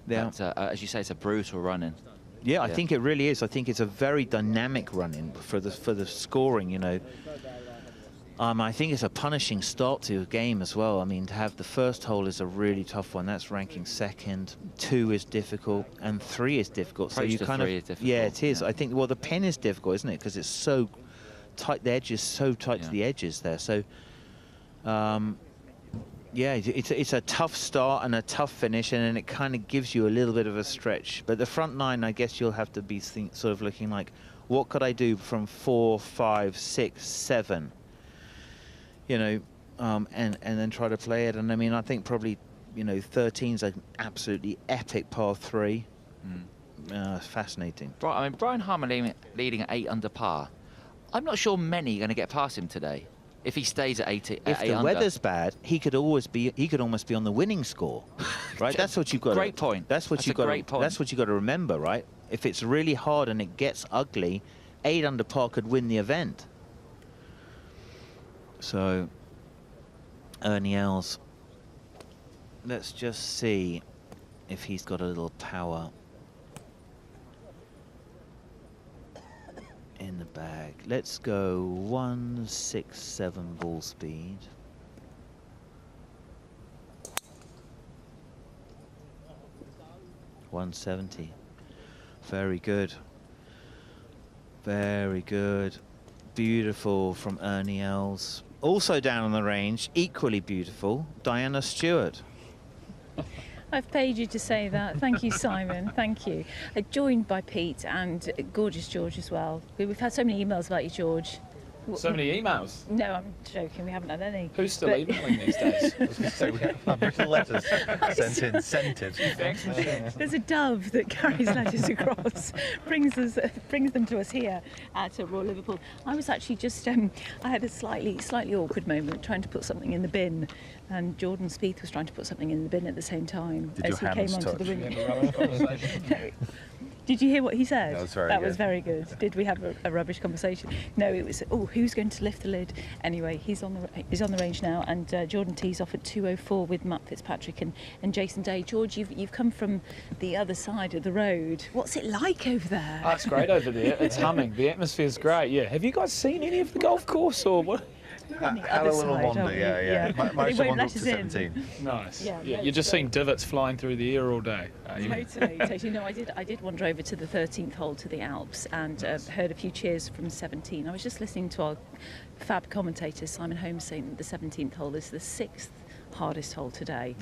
Yeah. That's, as you say, it's a brutal run-in. Yeah, I think it really is. I think it's a very dynamic run-in for the scoring, you know. I think it's a punishing start to a game as well. I mean, to have the first hole is a really tough one. That's ranking 2nd. 2 is difficult, and 3 is difficult. So you kind of, is difficult. yeah, it is. Yeah. I think, well, the pin is difficult, isn't it? Because it's so tight. The edge is so tight to the edges there. So, yeah, it's a tough start and a tough finish, and then it kind of gives you a little bit of a stretch. But the front 9, I guess you'll have to be sort of looking like, what could I do from 4, 5, 6, 7? You know, and then try to play it. And I mean, I think probably, you know, 13's an absolutely epic par 3. Fascinating. I mean, Brian Harmer leading at 8 under par. I'm not sure many are going to get past him today. If he stays at 8 If the under. weather's bad, he could almost be on the winning score, right? That's what you've got. Great point. That's what you've got. That's what you got to remember, right? If it's really hard and it gets ugly, 8 under par could win the event. So, Ernie Els, let's just see if he's got a little power in the bag. Let's go 167 ball speed. .170. Very good. Very good. Beautiful from Ernie Els. Also down on the range, equally beautiful, Diana Stewart. I've paid you to say that. Thank you, Simon. Thank you. Joined by Pete and gorgeous George as well. We've had so many emails about you, George. So many emails? No, I'm joking. We haven't had any. Who's still emailing these days? So we have written letters sent in. There's a dove that carries letters across, brings them to us here at Royal Liverpool. I was actually just, I had a slightly awkward moment trying to put something in the bin, and Jordan Spieth was trying to put something in the bin at the same time Did as he your came hands onto the touch? ring. Did you hear what he said? That was very good. Did we have a rubbish conversation? No, it was, oh, who's going to lift the lid? Anyway, he's on the range now, and Jordan tees off at 2:04 with Matt Fitzpatrick and Jason Day. George, you've come from the other side of the road. What's it like over there? Oh, it's great over there. It's humming. The atmosphere's great. Yeah. Have you guys seen any of the golf course or what? Had a little wander, yeah. They won't let us in. 17. Nice. Yeah, You're just seeing divots flying through the air all day. Totally. No, I did wander over to the 13th hole to the Alps and heard a few cheers from 17. I was just listening to our fab commentator Simon Holmes saying that the 17th hole is the 6th hardest hole today.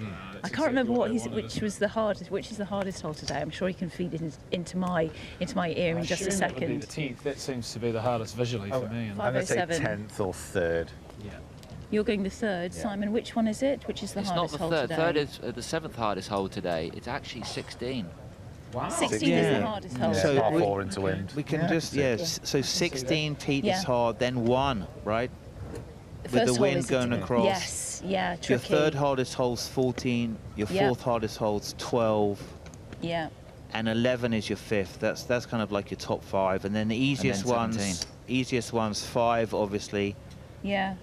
I can't remember which is the hardest hole today. I'm sure he can feed it into my ear in just a second. It would be the 10th. That seems to be the hardest visually for me. I'm going to say 507. 10th or 3rd. Yeah. You're going the 3rd, Simon. Which one is it? Which is the It's hardest not hole the 3rd. today? 3rd is the 7th hardest hole today. It's actually 16. Wow. 16 is the hardest hole. Yeah, So par we- 4 into wind. We can so 16 Pete Yeah. is hard, then 1, right? The With first the hole wind is going across. Yes, yeah, tricky. Your third hardest hole's 14, your Yeah. fourth hardest hole's 12, Yeah. and 11 is your fifth. That's kind of like your top 5, and then the easiest then 17. one's 5, obviously. Yeah.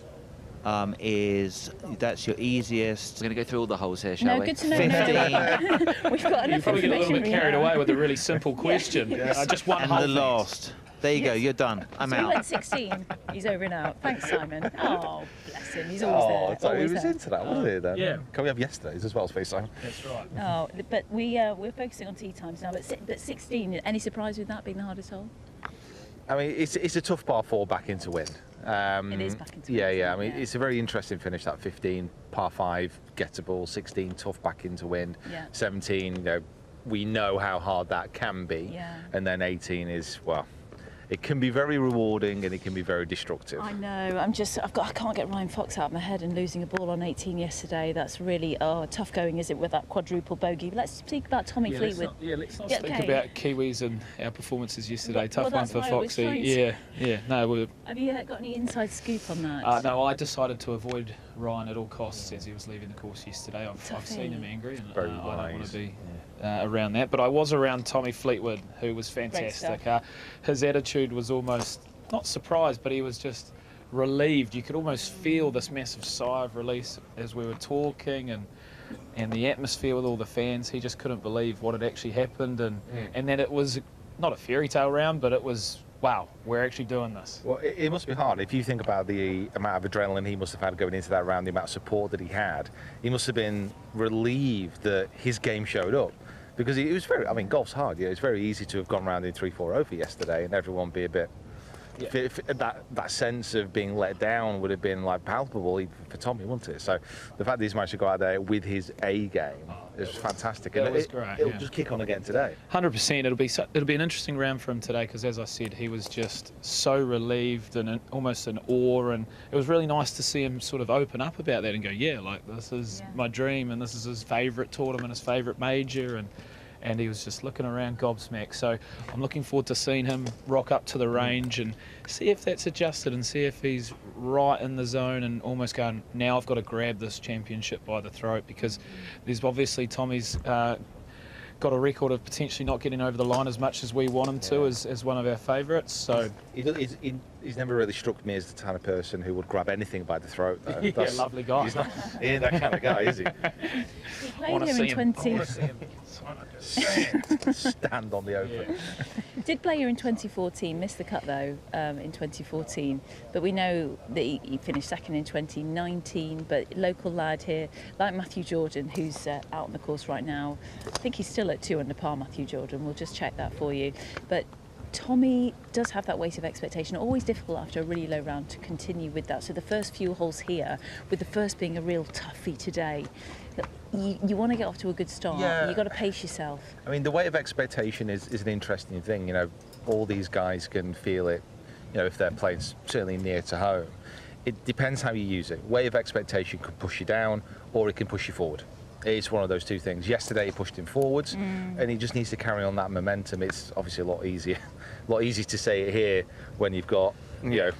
That's your easiest. We're going to go through all the holes here, shall No, we? good to know. 15. We've got You enough probably get a little bit information. carried away with a really simple question. Just one And hole. the thanks. last. There you go. You're done. I'm So he out. went 16. He's over and out. Thanks, Simon. Oh, bless him. He's always there. So he Always was there. into that, wasn't he? Then? Yeah. Can we have yesterday's as well, Space Time? That's right. Oh, but we're focusing on tee times now. But 16. Any surprise with that being the hardest hole? I mean, it's a tough par 4 back into wind. It is back into wind, Yeah, isn't yeah. it? I mean, Yeah. it's a very interesting finish. That 15 par 5 gettable, 16 tough back into wind, Yeah. 17. We know how hard that can be, Yeah. and then 18 is it can be very rewarding and it can be very destructive. I know. I can't get Ryan Fox out of my head, and losing a ball on 18 yesterday. That's really tough going, is it, with that quadruple bogey? But let's speak about Tommy Fleetwood. Let's not Yeah, speak okay. about Kiwis and our performances yesterday. Well, Tough one that's for why I was Foxy. trying to- Yeah. No, Have you got any inside scoop on that? no, I decided to avoid Ryan at all costs as he was leaving the course yesterday. I've Toughy. seen him angry, and Very I don't want wise. to be around that. But I was around Tommy Fleetwood, who was fantastic. His attitude was almost not surprised, but he was just relieved. You could almost feel this massive sigh of release as we were talking, and the atmosphere with all the fans. He just couldn't believe what had actually happened, and that it was not a fairy tale round, but it was, wow, we're actually doing this. Well, it must be hard. If you think about the amount of adrenaline he must have had going into that round, the amount of support that he had, he must have been relieved that his game showed up. Because it was golf's hard. Yeah, it's very easy to have gone round in 3-4 over yesterday and everyone be a bit... Yeah. That sense of being let down would have been palpable even for Tommy, wouldn't it? So the fact that he's managed to go out there with his A game is fantastic. That and was great, It'll yeah. just kick on again today. 100%. It'll be an interesting round for him today because, as I said, he was just so relieved and almost in awe, and it was really nice to see him sort of open up about that and go, this is my dream, and this is his favourite tournament, his favourite major, and he was just looking around gobsmacked. So I'm looking forward to seeing him rock up to the range and see if that's adjusted and see if he's right in the zone and almost going, now I've got to grab this championship by the throat, because there's obviously Tommy's got a record of potentially not getting over the line as much as we want him to as one of our favourites. So He's never really struck me as the kind of person who would grab anything by the throat, though. lovely guy. He's not that kind of guy, is he? He played here in 20. Stand on the open. Did play here in 2014, missed the cut though in 2014, but we know that he finished second in 2019. But local lad here, like Matthew Jordan, who's out on the course right now. I think he's still at 2 under par, Matthew Jordan. We'll just check that for you. But Tommy does have that weight of expectation. Always difficult after a really low round to continue with that. So the first few holes here, with the first being a real toughie today, you want to get off to a good start. Yeah. You've got to pace yourself. I mean, the weight of expectation is an interesting thing. All these guys can feel it, if they're playing certainly near to home. It depends how you use it. Weight of expectation can push you down or it can push you forward. It's one of those two things. Yesterday he pushed him forwards and he just needs to carry on that momentum. It's obviously a lot easier to say it here when you've got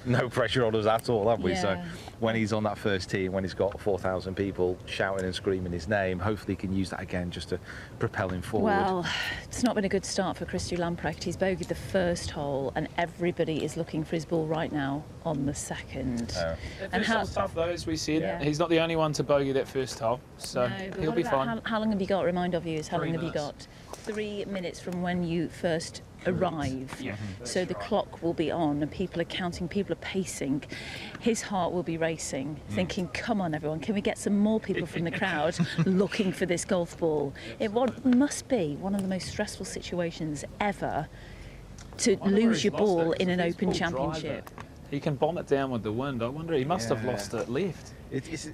no pressure on us at all, have we? Yeah. So when he's on that first tee, when he's got 4,000 people shouting and screaming his name, hopefully he can use that again just to propel him forward. Well, it's not been a good start for Christy Lamprecht. He's bogeyed the first hole and everybody is looking for his ball right now on the second. And how tough though, as we said, Yeah. he's not the only one to bogey that first hole, so No, but he'll what be about fine. How long have you got? Remind of you is how 3 long have you minutes. got? 3 minutes from when you first arrive. Yeah, So the clock will be on and people are counting, people are pacing. His heart will be racing, thinking, come on everyone, can we get some more people from the crowd looking for this golf ball? It must be one of the most stressful situations ever to I wonder where lose he's your lost ball it, in an 'cause open he's pulled driver. championship. He can bomb it down with the wind. I wonder, he must have Yeah. lost it left.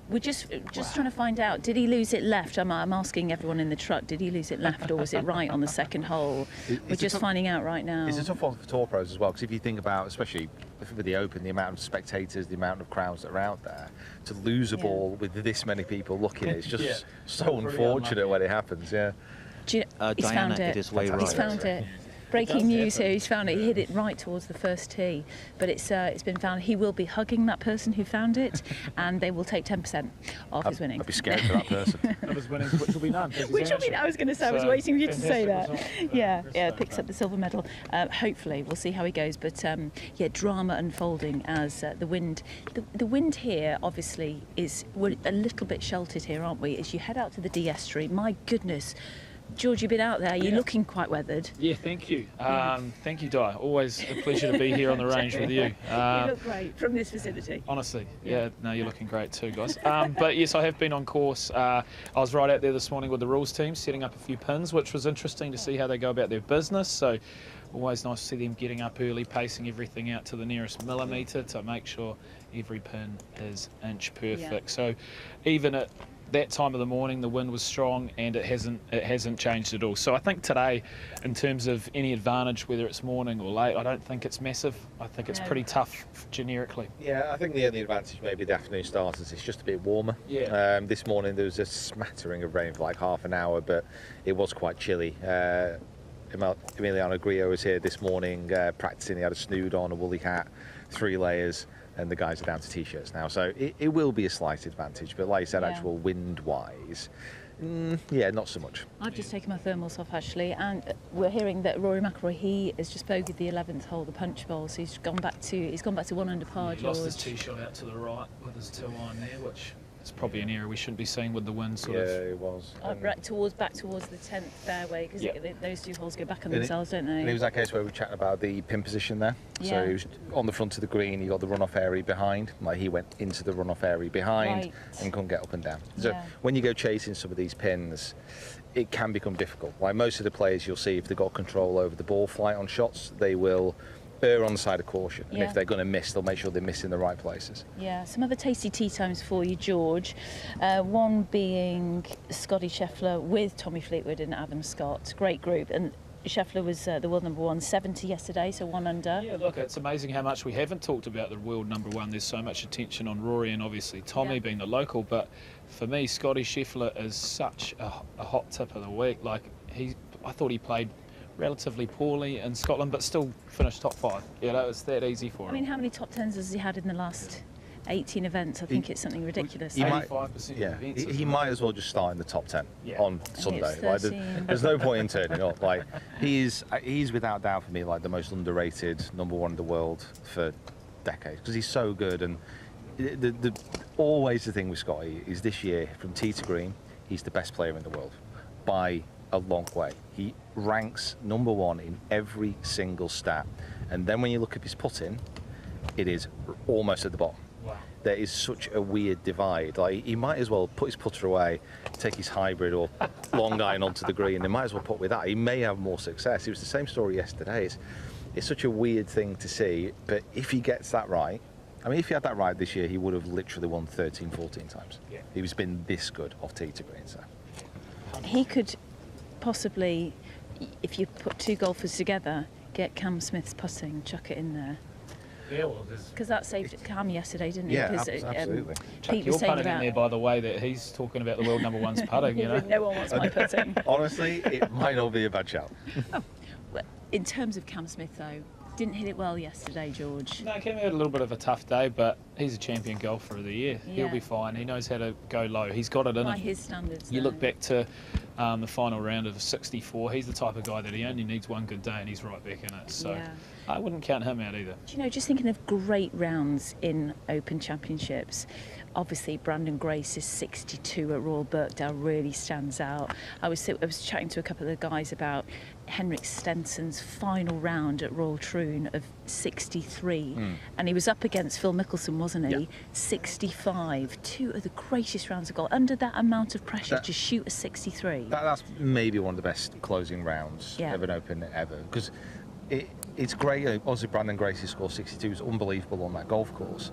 We're just trying to find out, did he lose it left? I'm asking everyone in the truck, did he lose it left or was it right on the second hole? We're just finding out right now. It's a tough one for tour pros as well, because if you think about, especially with the Open, the amount of spectators, the amount of crowds that are out there, to lose a Yeah. ball with this many people looking, it's just Yeah. so Pretty unfortunate unlucky. when it happens, yeah. Do you, he's Diana, found it. it is way right. He's found it. Breaking news here, he's found it. He hit it right towards the first tee, but it's been found. He will be hugging that person who found it, and they will take 10% off his winning. I'd be scared for that person. Of his winnings, which will be none. Which I mean, I was going to say, I was waiting for you to say that. Fantastic result. Yeah, picks up the silver medal. Hopefully, we'll see how he goes. But yeah, drama unfolding as the wind. The wind here, obviously, we're a little bit sheltered here, aren't we? As you head out to the D estuary, my goodness. George, you've been out there. You're looking quite weathered. Yeah, thank you. Thank you, Di. Always a pleasure to be here on the range with you. You look great from this facility. Honestly, yeah, no, you're looking great too, guys. But yes, I have been on course. I was right out there this morning with the rules team, setting up a few pins, which was interesting to see how they go about their business. So always nice to see them getting up early, pacing everything out to the nearest millimetre to make sure every pin is inch perfect. Yeah. So even at that time of the morning, the wind was strong, and it hasn't changed at all. So I think today, in terms of any advantage, whether it's morning or late, I don't think it's massive. I think it's pretty tough generically. Yeah, I think the only advantage maybe the afternoon starters, it's just a bit warmer. Yeah. This morning there was a smattering of rain for like half an hour, but it was quite chilly. Emiliano Grillo was here this morning practicing. He had a snood on, a woolly hat, 3 layers. And the guys are down to t-shirts now, so it will be a slight advantage, but like you said, actual wind-wise, yeah, not so much. I've just taken my thermals off actually, and we're hearing that Rory McIlroy, he has just bogeyed the 11th hole, the punch bowl, so he's gone back to 1 under par. He lost his tee shot out to the right with his 2-iron there, which is probably an area we shouldn't be seeing with the wind sort of. Yeah, it was. Back towards the 10th fairway, because those 2 holes go back on And themselves, don't they? And it was that case where we were chatting about the pin position there. Yeah. So he was on the front of the green, he got the runoff area behind, like he went into the runoff area behind Right. and couldn't get up and down. So Yeah. when you go chasing some of these pins, it can become difficult. Like most of the players you'll see, if they've got control over the ball flight on shots, they will err on the side of caution. And Yeah. if they're going to miss, they'll make sure they miss in the right places. Yeah, some other tasty tea times for you, George. One being Scotty Scheffler with Tommy Fleetwood and Adam Scott. Great group. And Scheffler was the world number 1, 70 yesterday, so 1 under. Yeah, look, it's amazing how much we haven't talked about the world number 1. There's so much attention on Rory and obviously Tommy being the local, but for me, Scotty Scheffler is such a hot tip of the week. Like, I thought he played relatively poorly in Scotland, but still finished top 5. You know, it's that easy for him. I mean, how many top 10s has he had in the last 18 events? I think it's something ridiculous. He might- 85% Yeah, of events. he might as well just start in the top 10 Yeah. on it's Sunday. Like, 13. there's no point in turning up. Like he's without doubt for me like the most underrated number 1 in the world for decades because he's so good. And always the thing with Scotty is this year from tee to green, he's the best player in the world by a long way. He ranks number 1 in every single stat, and then when you look at his putting, it is almost at the bottom. Wow. There is such a weird divide. Like he might as well put his putter away, take his hybrid or long iron onto the green. They might as well put with that. He may have more success. It was the same story yesterday. It's such a weird thing to see, but if he gets that right, I mean, if he had that right this year, he would have literally won 13, 14 times. Yeah. He's been this good off tee to green. So. He could possibly, if you put 2 golfers together, get Cam Smith's putting, chuck it in there. Yeah, well, there's Because that saved Cam yesterday, didn't it? Yeah, 'Cause, absolutely. Pete you're was saying putting in about... there, by the way, that he's talking about the world number 1's putting, you know. No one wants my putting. Honestly, it might not be a bad shout. Well, in terms of Cam Smith, though, didn't hit it well yesterday, George. No, Cam had a little bit of a tough day, but he's a champion golfer of the year. Yeah. He'll be fine. He knows how to go low. He's got it in By him. his standards. You though. look back to the final round of 64, he's the type of guy that he only needs 1 good day and he's right back in it. So Yeah. I wouldn't count him out either. Do you know, just thinking of great rounds in Open Championships, obviously Brandon Grace's 62 at Royal Birkdale really stands out. I was chatting to a couple of the guys about Henrik Stenson's final round at Royal Troon of 63, and he was up against Phil Mickelson, wasn't he? Yeah. 65, 2 of the greatest rounds of golf. Under that amount of pressure, to shoot a 63. That's maybe one of the best closing rounds Yeah. of an Open ever because it's great. Obviously, Brandon Grace's score 62 is unbelievable on that golf course,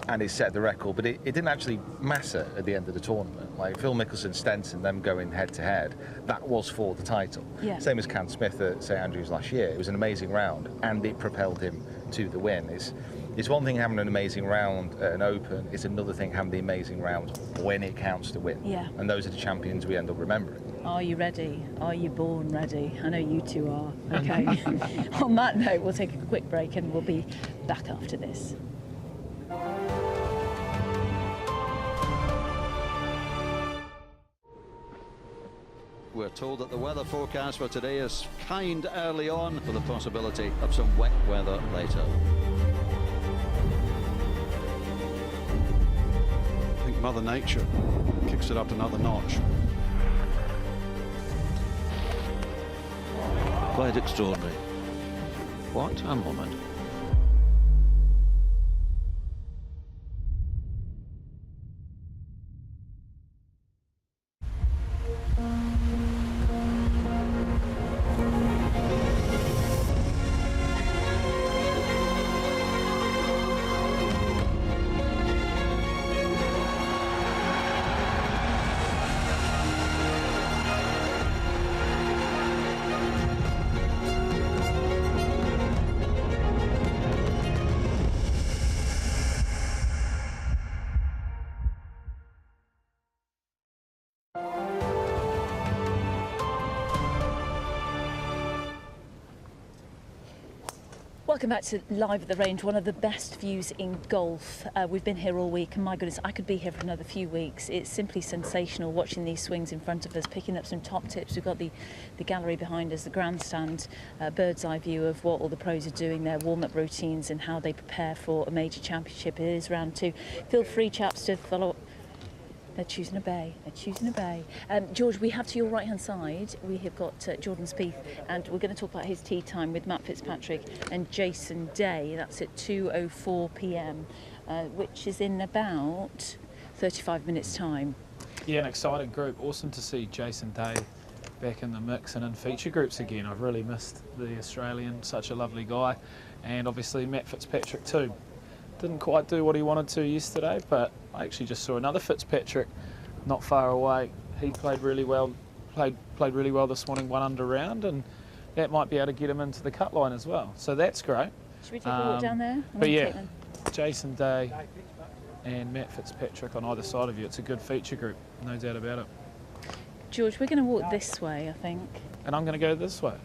and it set the record. But it didn't actually matter at the end of the tournament. Like Phil Mickelson, Stenson, them going head to head, that was for the title. Yeah. Same as Cam Smith at St Andrews last year. It was an amazing round, and it propelled him to the win. It's one thing having an amazing round at an Open. It's another thing having the amazing round when it counts to win. Yeah. And those are the champions we end up remembering. Are you ready? Are you born ready? I know you two are. Okay. On that note, we'll take a quick break and we'll be back after this. We're told that the weather forecast for today is kind early on, with the possibility of some wet weather later. I think Mother Nature kicks it up another notch. Quite extraordinary. What a moment. Welcome back to Live at the Range, one of the best views in golf. We've been here all week, and my goodness, I could be here for another few weeks. It's simply sensational watching these swings in front of us, picking up some top tips. We've got the gallery behind us, the grandstand, bird's eye view of what all the pros are doing, their warm-up routines and how they prepare for a major championship. It is round 2. Feel free, chaps, to follow. They're choosing a bay. They're choosing a bay. George, we have to your right-hand side, we have got Jordan Spieth, and we're going to talk about his tee time with Matt Fitzpatrick and Jason Day. That's at 2:04 p.m, which is in about 35 minutes' time. Yeah, an exciting group. Awesome to see Jason Day back in the mix and in feature groups again. I've really missed the Australian, such a lovely guy, and obviously Matt Fitzpatrick too. Didn't quite do what he wanted to yesterday, but I actually just saw another Fitzpatrick not far away. He played really well, played really well this morning, 1 under round, and that might be able to get him into the cut line as well. So that's great. Should we take a walk down there? But yeah, Jason Day and Matt Fitzpatrick on either side of you. It's a good feature group, no doubt about it. George, we're going to walk this way, I think. And I'm going to go this way.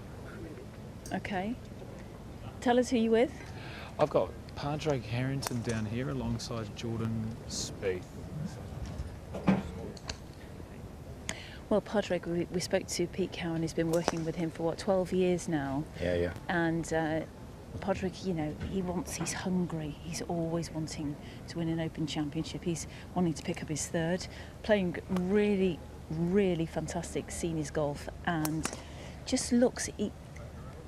Okay. Tell us who you're with. I've got Padraig Harrington down here alongside Jordan Spieth. Well, Padraig, we spoke to Pete Cowan, who's been working with him for, what, 12 years now? Yeah. And Padraig, you know, he's hungry. He's always wanting to win an Open Championship. He's wanting to pick up his 3rd, playing really, really fantastic seniors golf, and just looks...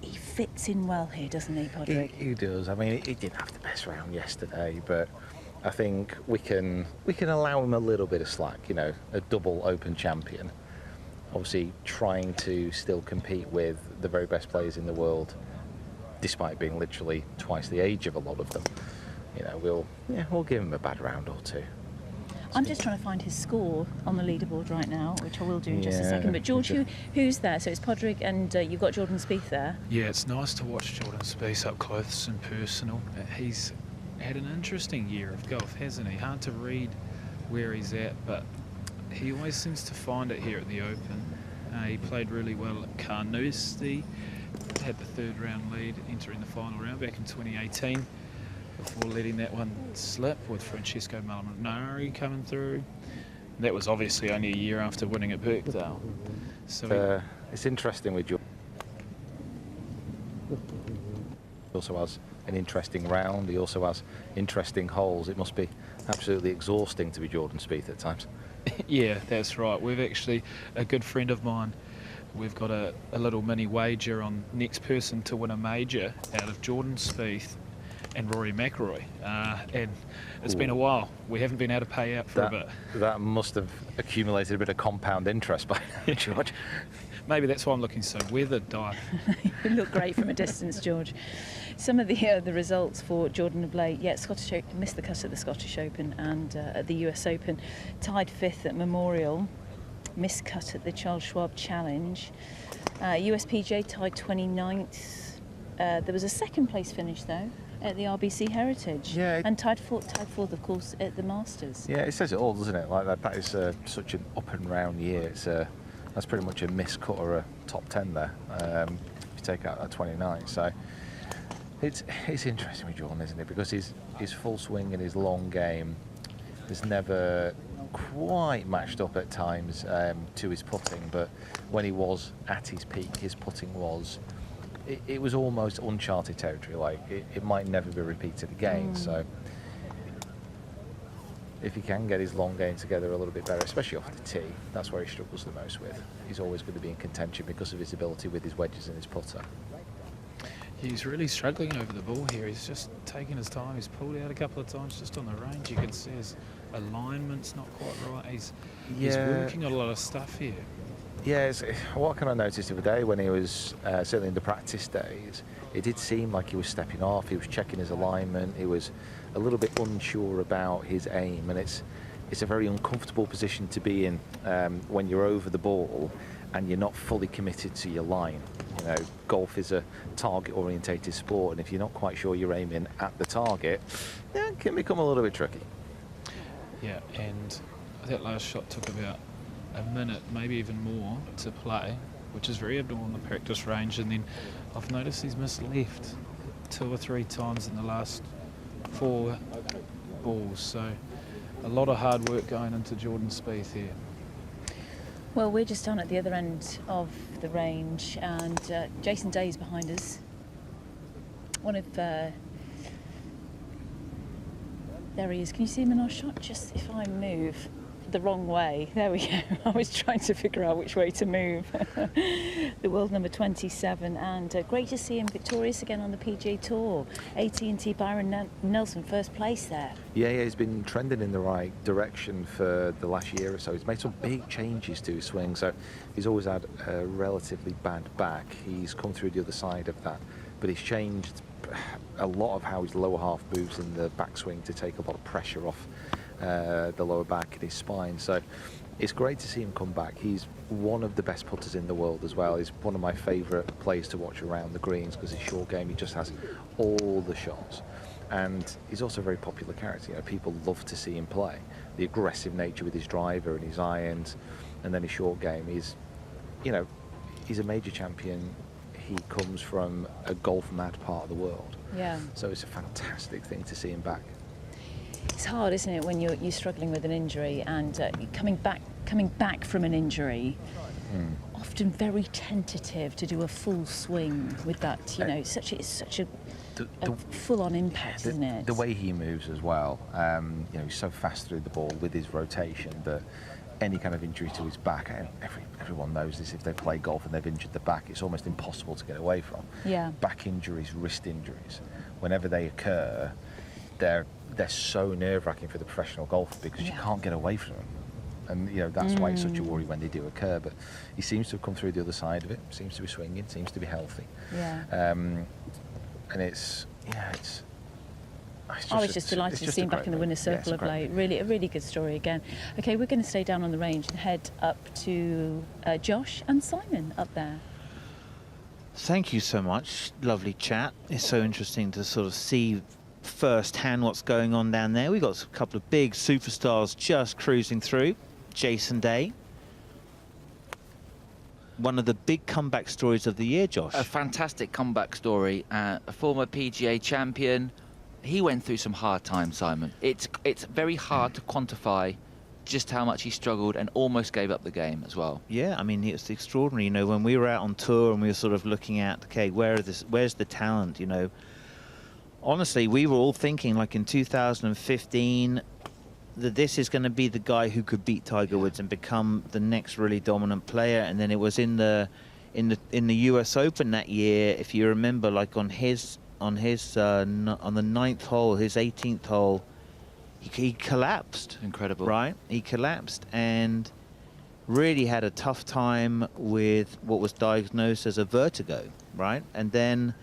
He fits in well here, doesn't he, Padraig? He does. I mean, he didn't have the best round yesterday, but I think we can allow him a little bit of slack. You know, a double Open champion, obviously trying to still compete with the very best players in the world, despite being literally twice the age of a lot of them. You know, we'll give him a bad round or two. I'm just trying to find his score on the leaderboard right now, which I will do in just a second. But George, who's there? So it's Padraig, and you've got Jordan Spieth there. Yeah, it's nice to watch Jordan Spieth up close and personal. He's had an interesting year of golf, hasn't he? Hard to read where he's at, but he always seems to find it here at the Open. He played really well at Carnoustie, had the 3rd round lead entering the final round back in 2018. Before letting that one slip with Francesco Molinari coming through. That was obviously only a year after winning at Birkdale. So it's interesting with Jordan. He also has an interesting round. He also has interesting holes. It must be absolutely exhausting to be Jordan Spieth at times. Yeah, that's right. We've actually, a good friend of mine, we've got a little mini wager on next person to win a major out of Jordan Spieth and Rory McIlroy, and it's been a while. We haven't been able to pay out for a bit. That must have accumulated a bit of compound interest by now, George. Maybe that's why I'm looking so weathered, Di. You look great from a distance, George. Some of the results for Jordan of late. Yeah, Scottish Open, missed the cut at the Scottish Open and at the US Open. Tied 5th at Memorial. Missed cut at the Charles Schwab Challenge. USPGA tied 29th. There was a 2nd place finish though at the RBC Heritage. Yeah. And tied fourth, of course, at the Masters. Yeah, it says it all, doesn't it? Like that is such an up and round year. It's That's pretty much a miscut or a top 10 there, if you take out that 29. So it's interesting with Jordan, isn't it? Because his full swing and his long game is never quite matched up at times to his putting, but when he was at his peak, his putting was, it was almost uncharted territory. Like it might never be repeated again. So if he can get his long game together a little bit better, especially off the tee, that's where he struggles the most with. He's always going to be in contention because of his ability with his wedges and his putter. He's really struggling over the ball here. He's just taking his time. He's pulled out a couple of times just on the range. You can see his alignment's not quite right. He's working on a lot of stuff here. Yeah, what can I notice the other day when he was certainly in the practice days, it did seem like he was stepping off. He was checking his alignment. He was a little bit unsure about his aim, and it's a very uncomfortable position to be in when you're over the ball and you're not fully committed to your line. You know, golf is a target-orientated sport, and if you're not quite sure you're aiming at the target, it can become a little bit tricky. Yeah, and that last shot took about a minute, maybe even more, to play, which is very abnormal on the practice range. And then I've noticed he's missed left 2 or 3 times in the last 4 balls. So a lot of hard work going into Jordan Spieth here. Well, we're just down at the other end of the range, and Jason Day's behind us. One of there he is. Can you see him in our shot? Just if I move the wrong way. There we go. I was trying to figure out which way to move. The world number 27, and great to see him victorious again on the PGA Tour. AT&T Byron Nelson, first place there. Yeah, he's been trending in the right direction for the last year or so. He's made some big changes to his swing, so he's always had a relatively bad back. He's come through the other side of that, but he's changed a lot of how his lower half moves in the backswing to take a lot of pressure off the lower back and his spine. So it's great to see him come back. He's one of the best putters in the world as well. He's one of my favourite players to watch around the greens because his short game, he just has all the shots. And he's also a very popular character. You know, people love to see him play. The aggressive nature with his driver and his irons, and then his short game. He's a major champion. He comes from a golf mad part of the world. Yeah. So it's a fantastic thing to see him back. It's hard, isn't it, when you're struggling with an injury and coming back from an injury. Often very tentative to do a full swing with that. It's such a full-on impact, isn't it? The way he moves as well. He's so fast through the ball with his rotation that any kind of injury to his back, and everyone knows this, if they play golf and they've injured the back, it's almost impossible to get away from. Yeah. Back injuries, wrist injuries, whenever they occur, they're so nerve-wracking for the professional golfer because you can't get away from them. And that's why it's such a worry when they do occur. But he seems to have come through the other side of it, seems to be swinging, seems to be healthy. Yeah. And I was just delighted to see him back in the winner's circle of late. Really, a really good story again. Okay, we're going to stay down on the range and head up to Josh and Simon up there. Thank you so much. Lovely chat. It's so interesting to sort of see firsthand what's going on down there. We've got a couple of big superstars just cruising through. Jason Day. One of the big comeback stories of the year, Josh. A fantastic comeback story. A former PGA champion. He went through some hard times, Simon. It's very hard to quantify just how much he struggled and almost gave up the game as well. Yeah, I mean, it's extraordinary. When we were out on tour and we were sort of looking at, okay, where's the talent, Honestly, we were all thinking, like in 2015, that this is going to be the guy who could beat Tiger Woods and become the next really dominant player. And then it was in the US Open that year, if you remember, like on the 9th hole, his 18th hole, he collapsed. Incredible. Right? He collapsed and really had a tough time with what was diagnosed as a vertigo, right? And then,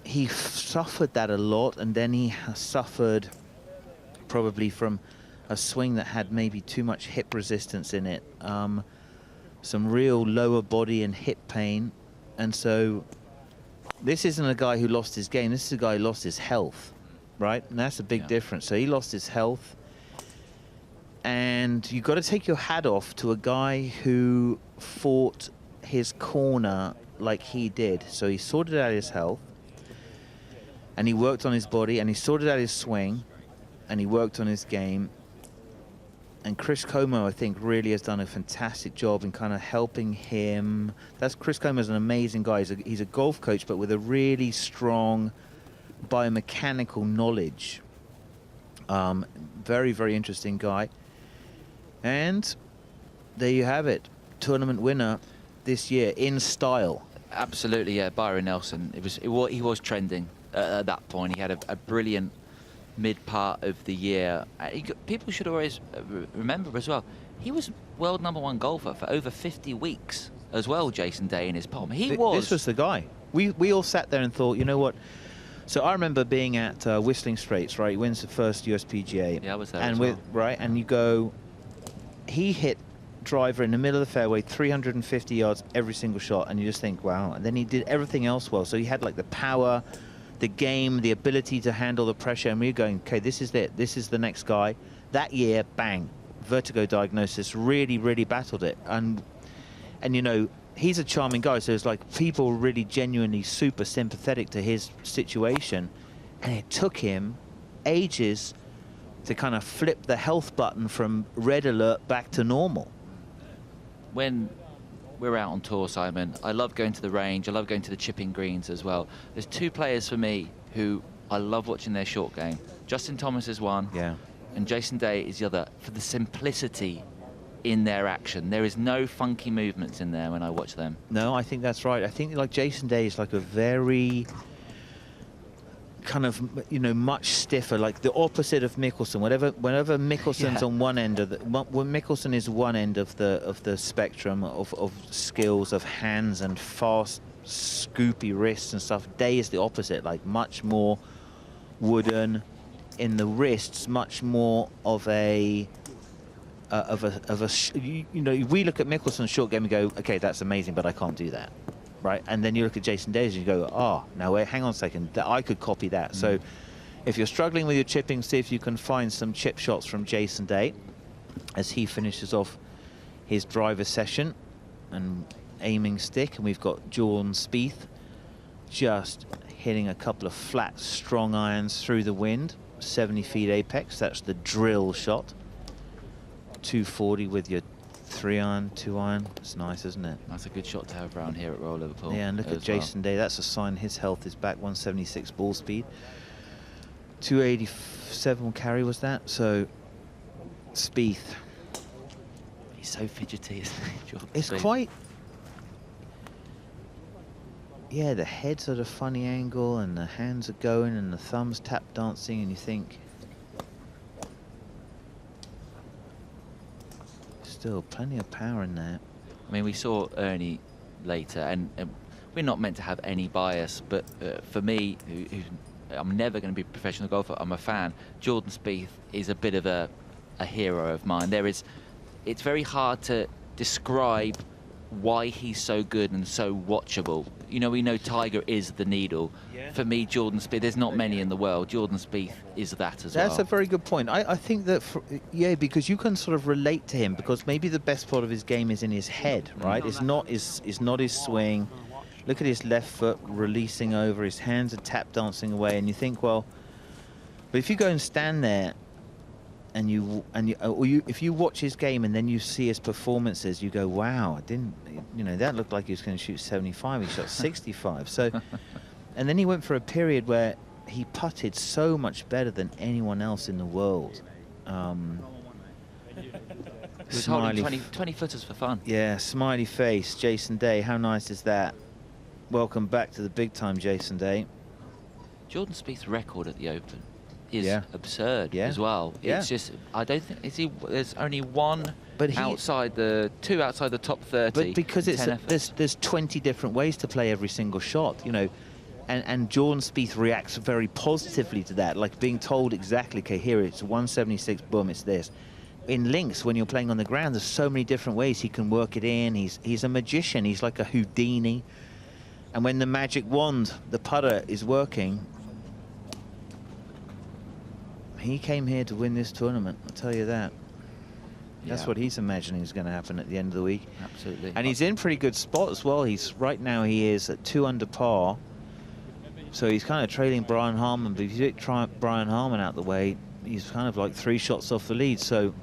he suffered that a lot, and then he suffered probably from a swing that had maybe too much hip resistance in it, some real lower body and hip pain. And so this isn't a guy who lost his game, this is a guy who lost his health, right? And that's a big difference. So he lost his health, And you've got to take your hat off to a guy who fought his corner like he did. So he sorted out his health, and he worked on his body, and he sorted out his swing, and he worked on his game. And Chris Como, I think, really has done a fantastic job in kind of helping him. Chris Como's an amazing guy. He's a golf coach, but with a really strong biomechanical knowledge. Very, very interesting guy. And there you have it. Tournament winner this year in style. Absolutely, yeah. Byron Nelson. He was trending at that point. He had a brilliant mid part of the year. People should always remember as well, he was world #1 golfer for over 50 weeks as well, Jason Day, in his palm. This was the guy. We all sat there and thought, you know what? So I remember being at Whistling Straits, right? He wins the first USPGA. Yeah, I was there and as well. Right, and you go, he hit driver in the middle of the fairway, 350 yards every single shot, and you just think, wow. And then he did everything else well. So he had like the power, the game, the ability to handle the pressure, and we were going, okay, this is it. This is the next guy. That year, bang, vertigo diagnosis, really, really battled it. And you know, he's a charming guy, so it's like people were really genuinely super sympathetic to his situation, and it took him ages to kind of flip the health button from red alert back to normal. When we're out on tour, Simon, I love going to the range. I love going to the chipping greens as well. There's two players for me who I love watching their short game. Justin Thomas is one, and Jason Day is the other, for the simplicity in their action. There is no funky movements in there when I watch them. No, I think that's right. I think like Jason Day is like a very kind of, you know, much stiffer, like the opposite of Mickelson. Whenever Mickelson's on one end of when Mickelson is one end of the spectrum of skills, of hands and fast, scoopy wrists and stuff, Day is the opposite, like much more wooden in the wrists, much more of a you know, we look at Mickelson's short game and go, okay, that's amazing, but I can't do that. Right, and then you look at Jason Day and you go, oh, now wait, hang on a second, I could copy that. So if you're struggling with your chipping, see if you can find some chip shots from Jason Day as he finishes off his driver session and aiming stick. And we've got Jordan Spieth just hitting a couple of flat, strong irons through the wind, 70 feet apex. That's the drill shot. 240 with your 3-iron, 2-iron. It's nice, isn't it? That's a good shot to have around here at Royal Liverpool. Yeah, and look at Jason Day. That's a sign his health is back. 176 ball speed. 287 carry was that. So, Spieth. He's so fidgety, isn't he? It's quite... Yeah, the head's at a funny angle, and the hands are going, and the thumbs tap dancing, and you think... Still plenty of power in there. I mean, we saw Ernie later, and we're not meant to have any bias, but for me, who I'm never going to be a professional golfer, I'm a fan. Jordan Spieth is a bit of a hero of mine. It's very hard to describe why he's so good and so watchable. You know, we know Tiger is the needle. Yeah. For me, Jordan Spieth, there's not many in the world. Jordan Spieth is that as well. That's a very good point. I think that, because you can sort of relate to him, because maybe the best part of his game is in his head, right? It's not his swing. Look at his left foot releasing over, his hands are tap dancing away, and you think, well, but if you go and stand there and if you watch his game and then you see his performances, you go, wow, that looked like he was going to shoot 75. He shot 65. So, and then he went for a period where he putted so much better than anyone else in the world. He was holding 20 footers for fun. Yeah, smiley face, Jason Day. How nice is that? Welcome back to the big time, Jason Day. Jordan Spieth's record at the Open is absurd as well. It's just, I don't think, there's only one outside the top 30. But because there's 20 different ways to play every single shot, you know, and Jordan Spieth reacts very positively to that, like being told exactly, okay, here it's 176, boom, it's this. In links, when you're playing on the ground, there's so many different ways he can work it in. He's a magician. He's like a Houdini. And when the magic wand, the putter, is working, he came here to win this tournament, I'll tell you that. That's what he's imagining is going to happen at the end of the week. Absolutely. And he's in pretty good spot as well. Right now he is at 2 under par. So he's kind of trailing Brian Harman, but if you take Brian Harman out the way, he's kind of like 3 shots off the lead. So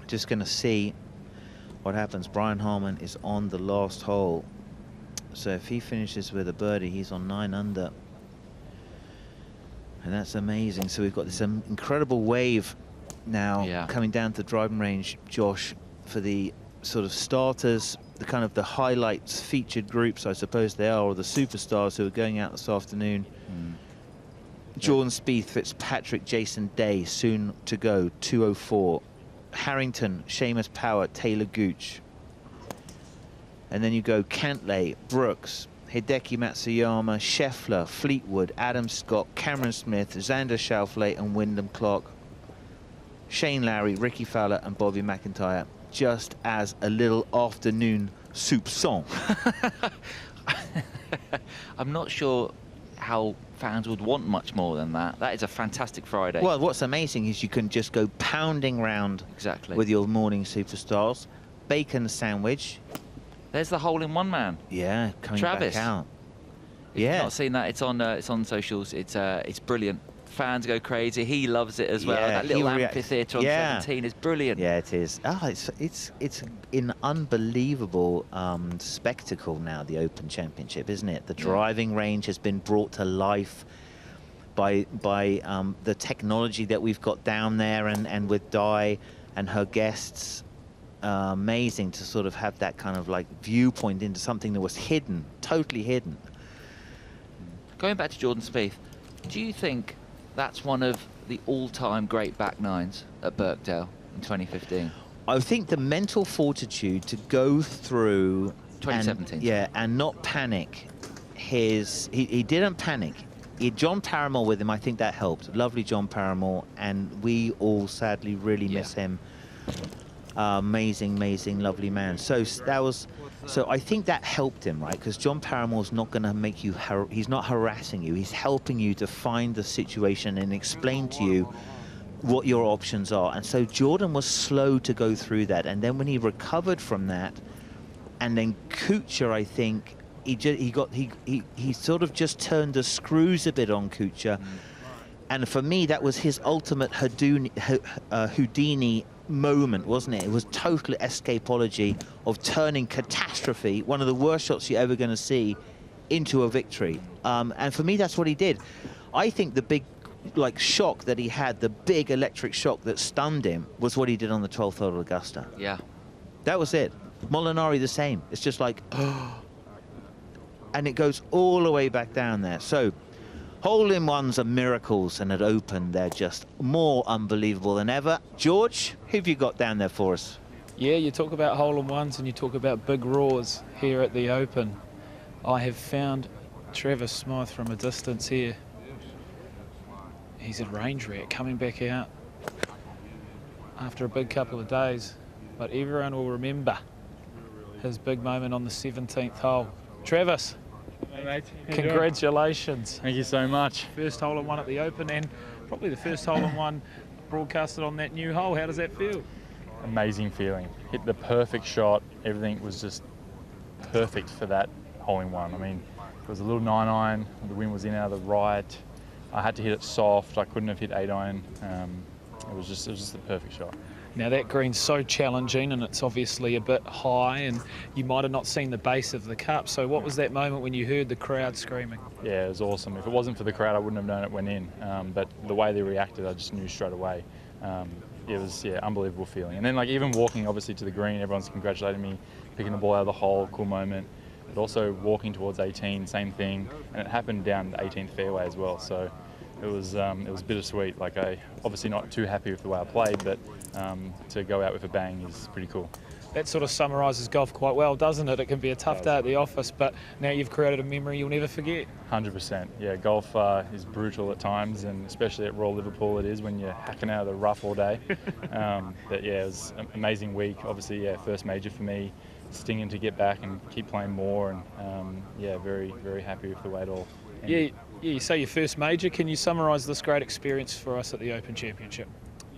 just going to see what happens. Brian Harman is on the last hole. So if he finishes with a birdie, he's on 9 under. And that's amazing. So we've got this incredible wave now coming down to the driving range, Josh, for the sort of starters, the kind of the highlights featured groups, I suppose they are, or the superstars who are going out this afternoon. Jordan Spieth, Fitzpatrick, Jason Day, soon to go, 2:04. Harrington, Seamus Power, Taylor Gooch. And then you go Cantlay, Brooks, Hideki Matsuyama, Scheffler, Fleetwood, Adam Scott, Cameron Smith, Xander Schauffele and Wyndham Clark. Shane Lowry, Ricky Fowler and Bobby McIntyre, just as a little afternoon soupçon. I'm not sure how fans would want much more than that. That is a fantastic Friday. Well, what's amazing is you can just go pounding round with your morning superstars. Bacon sandwich. There's the hole-in-one man. Yeah, coming Travis. back out. If you've not seen that, it's on socials. It's brilliant. Fans go crazy. He loves it as well. Yeah, that little amphitheatre on 17 is brilliant. Yeah, it is. Oh, it's an unbelievable spectacle now, the Open Championship, isn't it? The driving range has been brought to life by the technology that we've got down there, and with Di and her guests. Amazing to sort of have that kind of like viewpoint into something that was hidden, totally hidden. Going back to Jordan Spieth, do you think that's one of the all-time great back nines at Birkdale in 2015? I think the mental fortitude to go through 2017. And not panic. He didn't panic. He had John Paramore with him. I think that helped. Lovely John Paramore, and we all sadly really miss him. Amazing, lovely man. So I think that helped him, right? Because John Paramore's not going to make you, he's not harassing you. He's helping you to find the situation and explain to you what your options are. And so Jordan was slow to go through that. And then when he recovered from that, and then Kuchar, I think, he sort of just turned the screws a bit on Kuchar. And for me, that was his ultimate Houdini moment, wasn't it? It was total escapology of turning catastrophe, one of the worst shots you're ever going to see, into a victory. And for me, that's what he did. I think the big shock that he had, the big electric shock that stunned him, was what he did on the 12th hole at Augusta. Yeah. That was it. Molinari the same. It's just like, and it goes all the way back down there. So hole-in-ones are miracles, and at Open, they're just more unbelievable than ever. George, who have you got down there for us? Yeah, you talk about hole-in-ones and you talk about big roars here at the Open. I have found Travis Smythe from a distance here. He's at range rare, coming back out after a big couple of days. But everyone will remember his big moment on the 17th hole. Travis. Hey mate, congratulations. Thank you so much. First hole-in-one at the Open, and probably the first hole-in-one broadcasted on that new hole. How does that feel? Amazing feeling. Hit the perfect shot. Everything was just perfect for that hole-in-one. I mean, it was a little 9-iron. The wind was in out of the right. I had to hit it soft. I couldn't have hit 8-iron. It was just the perfect shot. Now that green's so challenging, and it's obviously a bit high, and you might have not seen the base of the cup. So what was that moment when you heard the crowd screaming? Yeah, it was awesome. If it wasn't for the crowd, I wouldn't have known it went in. But the way they reacted, I just knew straight away. It was, unbelievable feeling. And then, even walking, obviously, to the green, everyone's congratulating me, picking the ball out of the hole, cool moment. But also walking towards 18, same thing. And it happened down the 18th fairway as well. So it was bittersweet. I obviously not too happy with the way I played, but to go out with a bang is pretty cool. That sort of summarises golf quite well, doesn't it? It can be a tough day at the office, but now you've created a memory you'll never forget. 100%. Yeah, golf is brutal at times, and especially at Royal Liverpool it is when you're hacking out of the rough all day. But yeah, it was an amazing week. Obviously, first major for me. Stinging to get back and keep playing more, and very, very happy with the way it all ended. Yeah, you say your first major. Can you summarise this great experience for us at the Open Championship?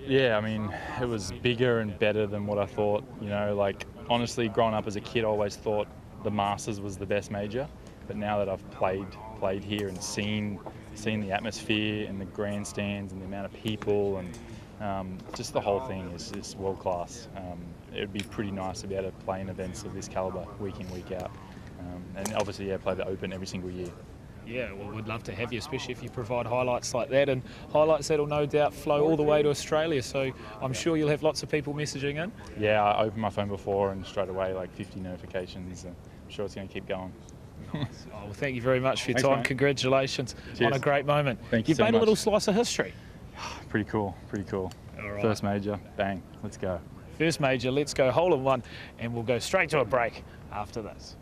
Yeah, I mean, it was bigger and better than what I thought. You know, like, honestly, growing up as a kid, I always thought the Masters was the best major. But now that I've played here and seen the atmosphere and the grandstands and the amount of people and just the whole thing is world class. It would be pretty nice to be able to play in events of this calibre week in, week out. And obviously, yeah, play the Open every single year. Yeah, well, we'd love to have you, especially if you provide highlights like that, and highlights that'll no doubt flow all the way to Australia. So I'm sure you'll have lots of people messaging in. Yeah, I opened my phone before and straight away like 50 notifications, and I'm sure it's going to keep going. Nice. Oh, well, thank you very much for your Thanks, time. mate. Congratulations Cheers. on a great moment. Thank you You've so made much. a little slice of history. Pretty cool, pretty cool. All right. First major, bang, let's go. First major, let's go hole in one, and we'll go straight to a break after this.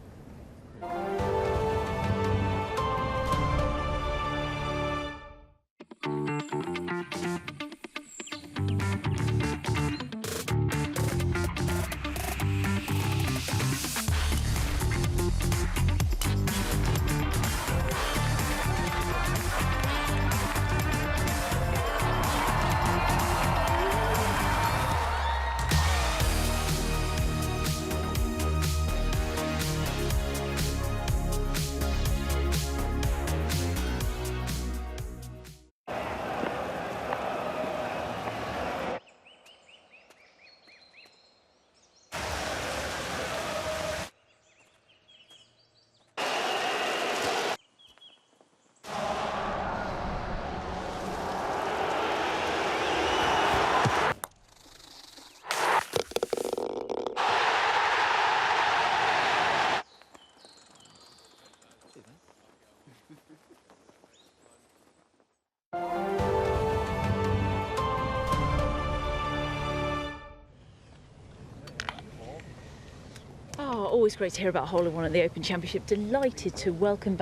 Always great to hear about hole in one at the Open Championship. Delighted to welcome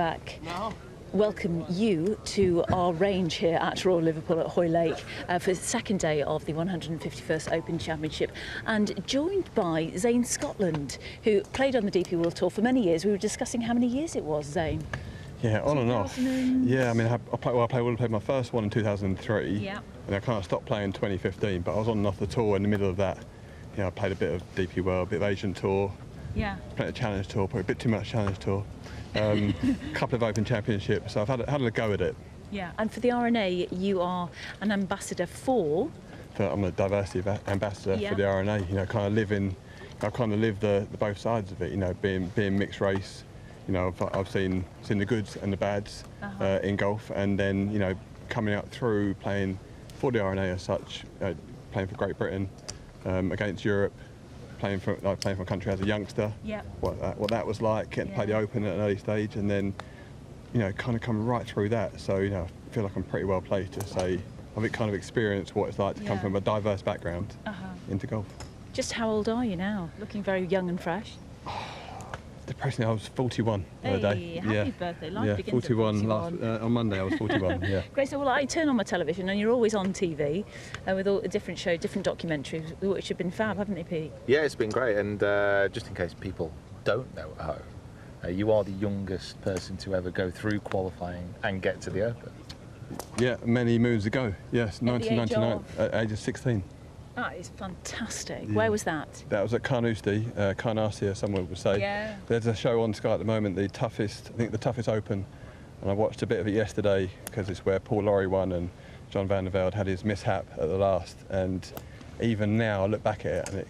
you to our range here at Royal Liverpool at Hoy Lake for the second day of the 151st Open Championship, and joined by Zane Scotland, who played on the DP World Tour for many years. We were discussing how many years it was, Zane. Yeah, on and off. Yeah, I mean, I played my first one in 2003, yeah, and I kind of stopped playing in 2015, but I was on and off the tour in the middle of that. You know, I played a bit of DP World, a bit of Asian Tour, yeah, played a Challenge Tour, probably a bit too much Challenge Tour, a couple of Open Championships, so I've had a go at it. Yeah, and for the RNA, you are an ambassador for... I'm a diversity ambassador for the RNA, you know, I kind of live the both sides of it, you know, being mixed race. You know, I've seen the goods and the bads in golf, and then, you know, coming up through playing for the RNA as such, playing for Great Britain, against Europe, playing for a country as a youngster. Yeah. What that was like, getting to play the Open at an early stage, and then, you know, kind of coming right through that. So, you know, I feel like I'm pretty well placed to say I've kind of experienced what it's like to come from a diverse background into golf. Just how old are you now? Looking very young and fresh. Depressing, I was 41 the other day. Happy birthday. Life begins 41. At 41. On Monday I was 41, yeah. Great, so well, I turn on my television and you're always on TV with all a different show, different documentaries, which have been fab, haven't they, Pete? Yeah, it's been great, and just in case people don't know at home, you are the youngest person to ever go through qualifying and get to the Open. Yeah, many moons ago, yes, 1999, at the age of 16. That is fantastic. Yeah. Where was that? That was at Carnoustie, as someone would say. Yeah. There's a show on Sky at the moment, the toughest Open, and I watched a bit of it yesterday because it's where Paul Lawrie won and John Van der Velde had his mishap at the last. And even now, I look back at it and it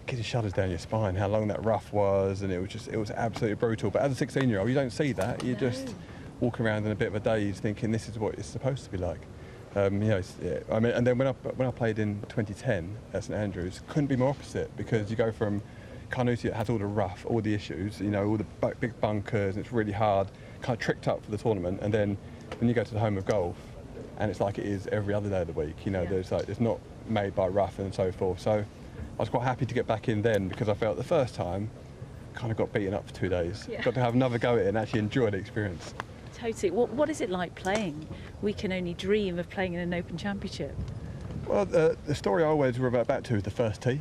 gives you shudders down your spine, how long that rough was, and it was absolutely brutal. But as a 16-year-old, you don't see that. You just walk around in a bit of a daze thinking this is what it's supposed to be like. You know, I mean, and then when I played in 2010 at St Andrews, couldn't be more opposite, because you go from Carnoustie that has all the rough, all the issues, you know, all the big bunkers, and it's really hard, kind of tricked up for the tournament, and then when you go to the home of golf, and it's like it is every other day of the week, you know, it's not made by rough and so forth. So I was quite happy to get back in then, because I felt the first time kind of got beaten up for 2 days. Got to have another go at it and actually enjoy the experience. Totally. What is it like playing? We can only dream of playing in an Open Championship. Well, the story I always revert back to is the first tee.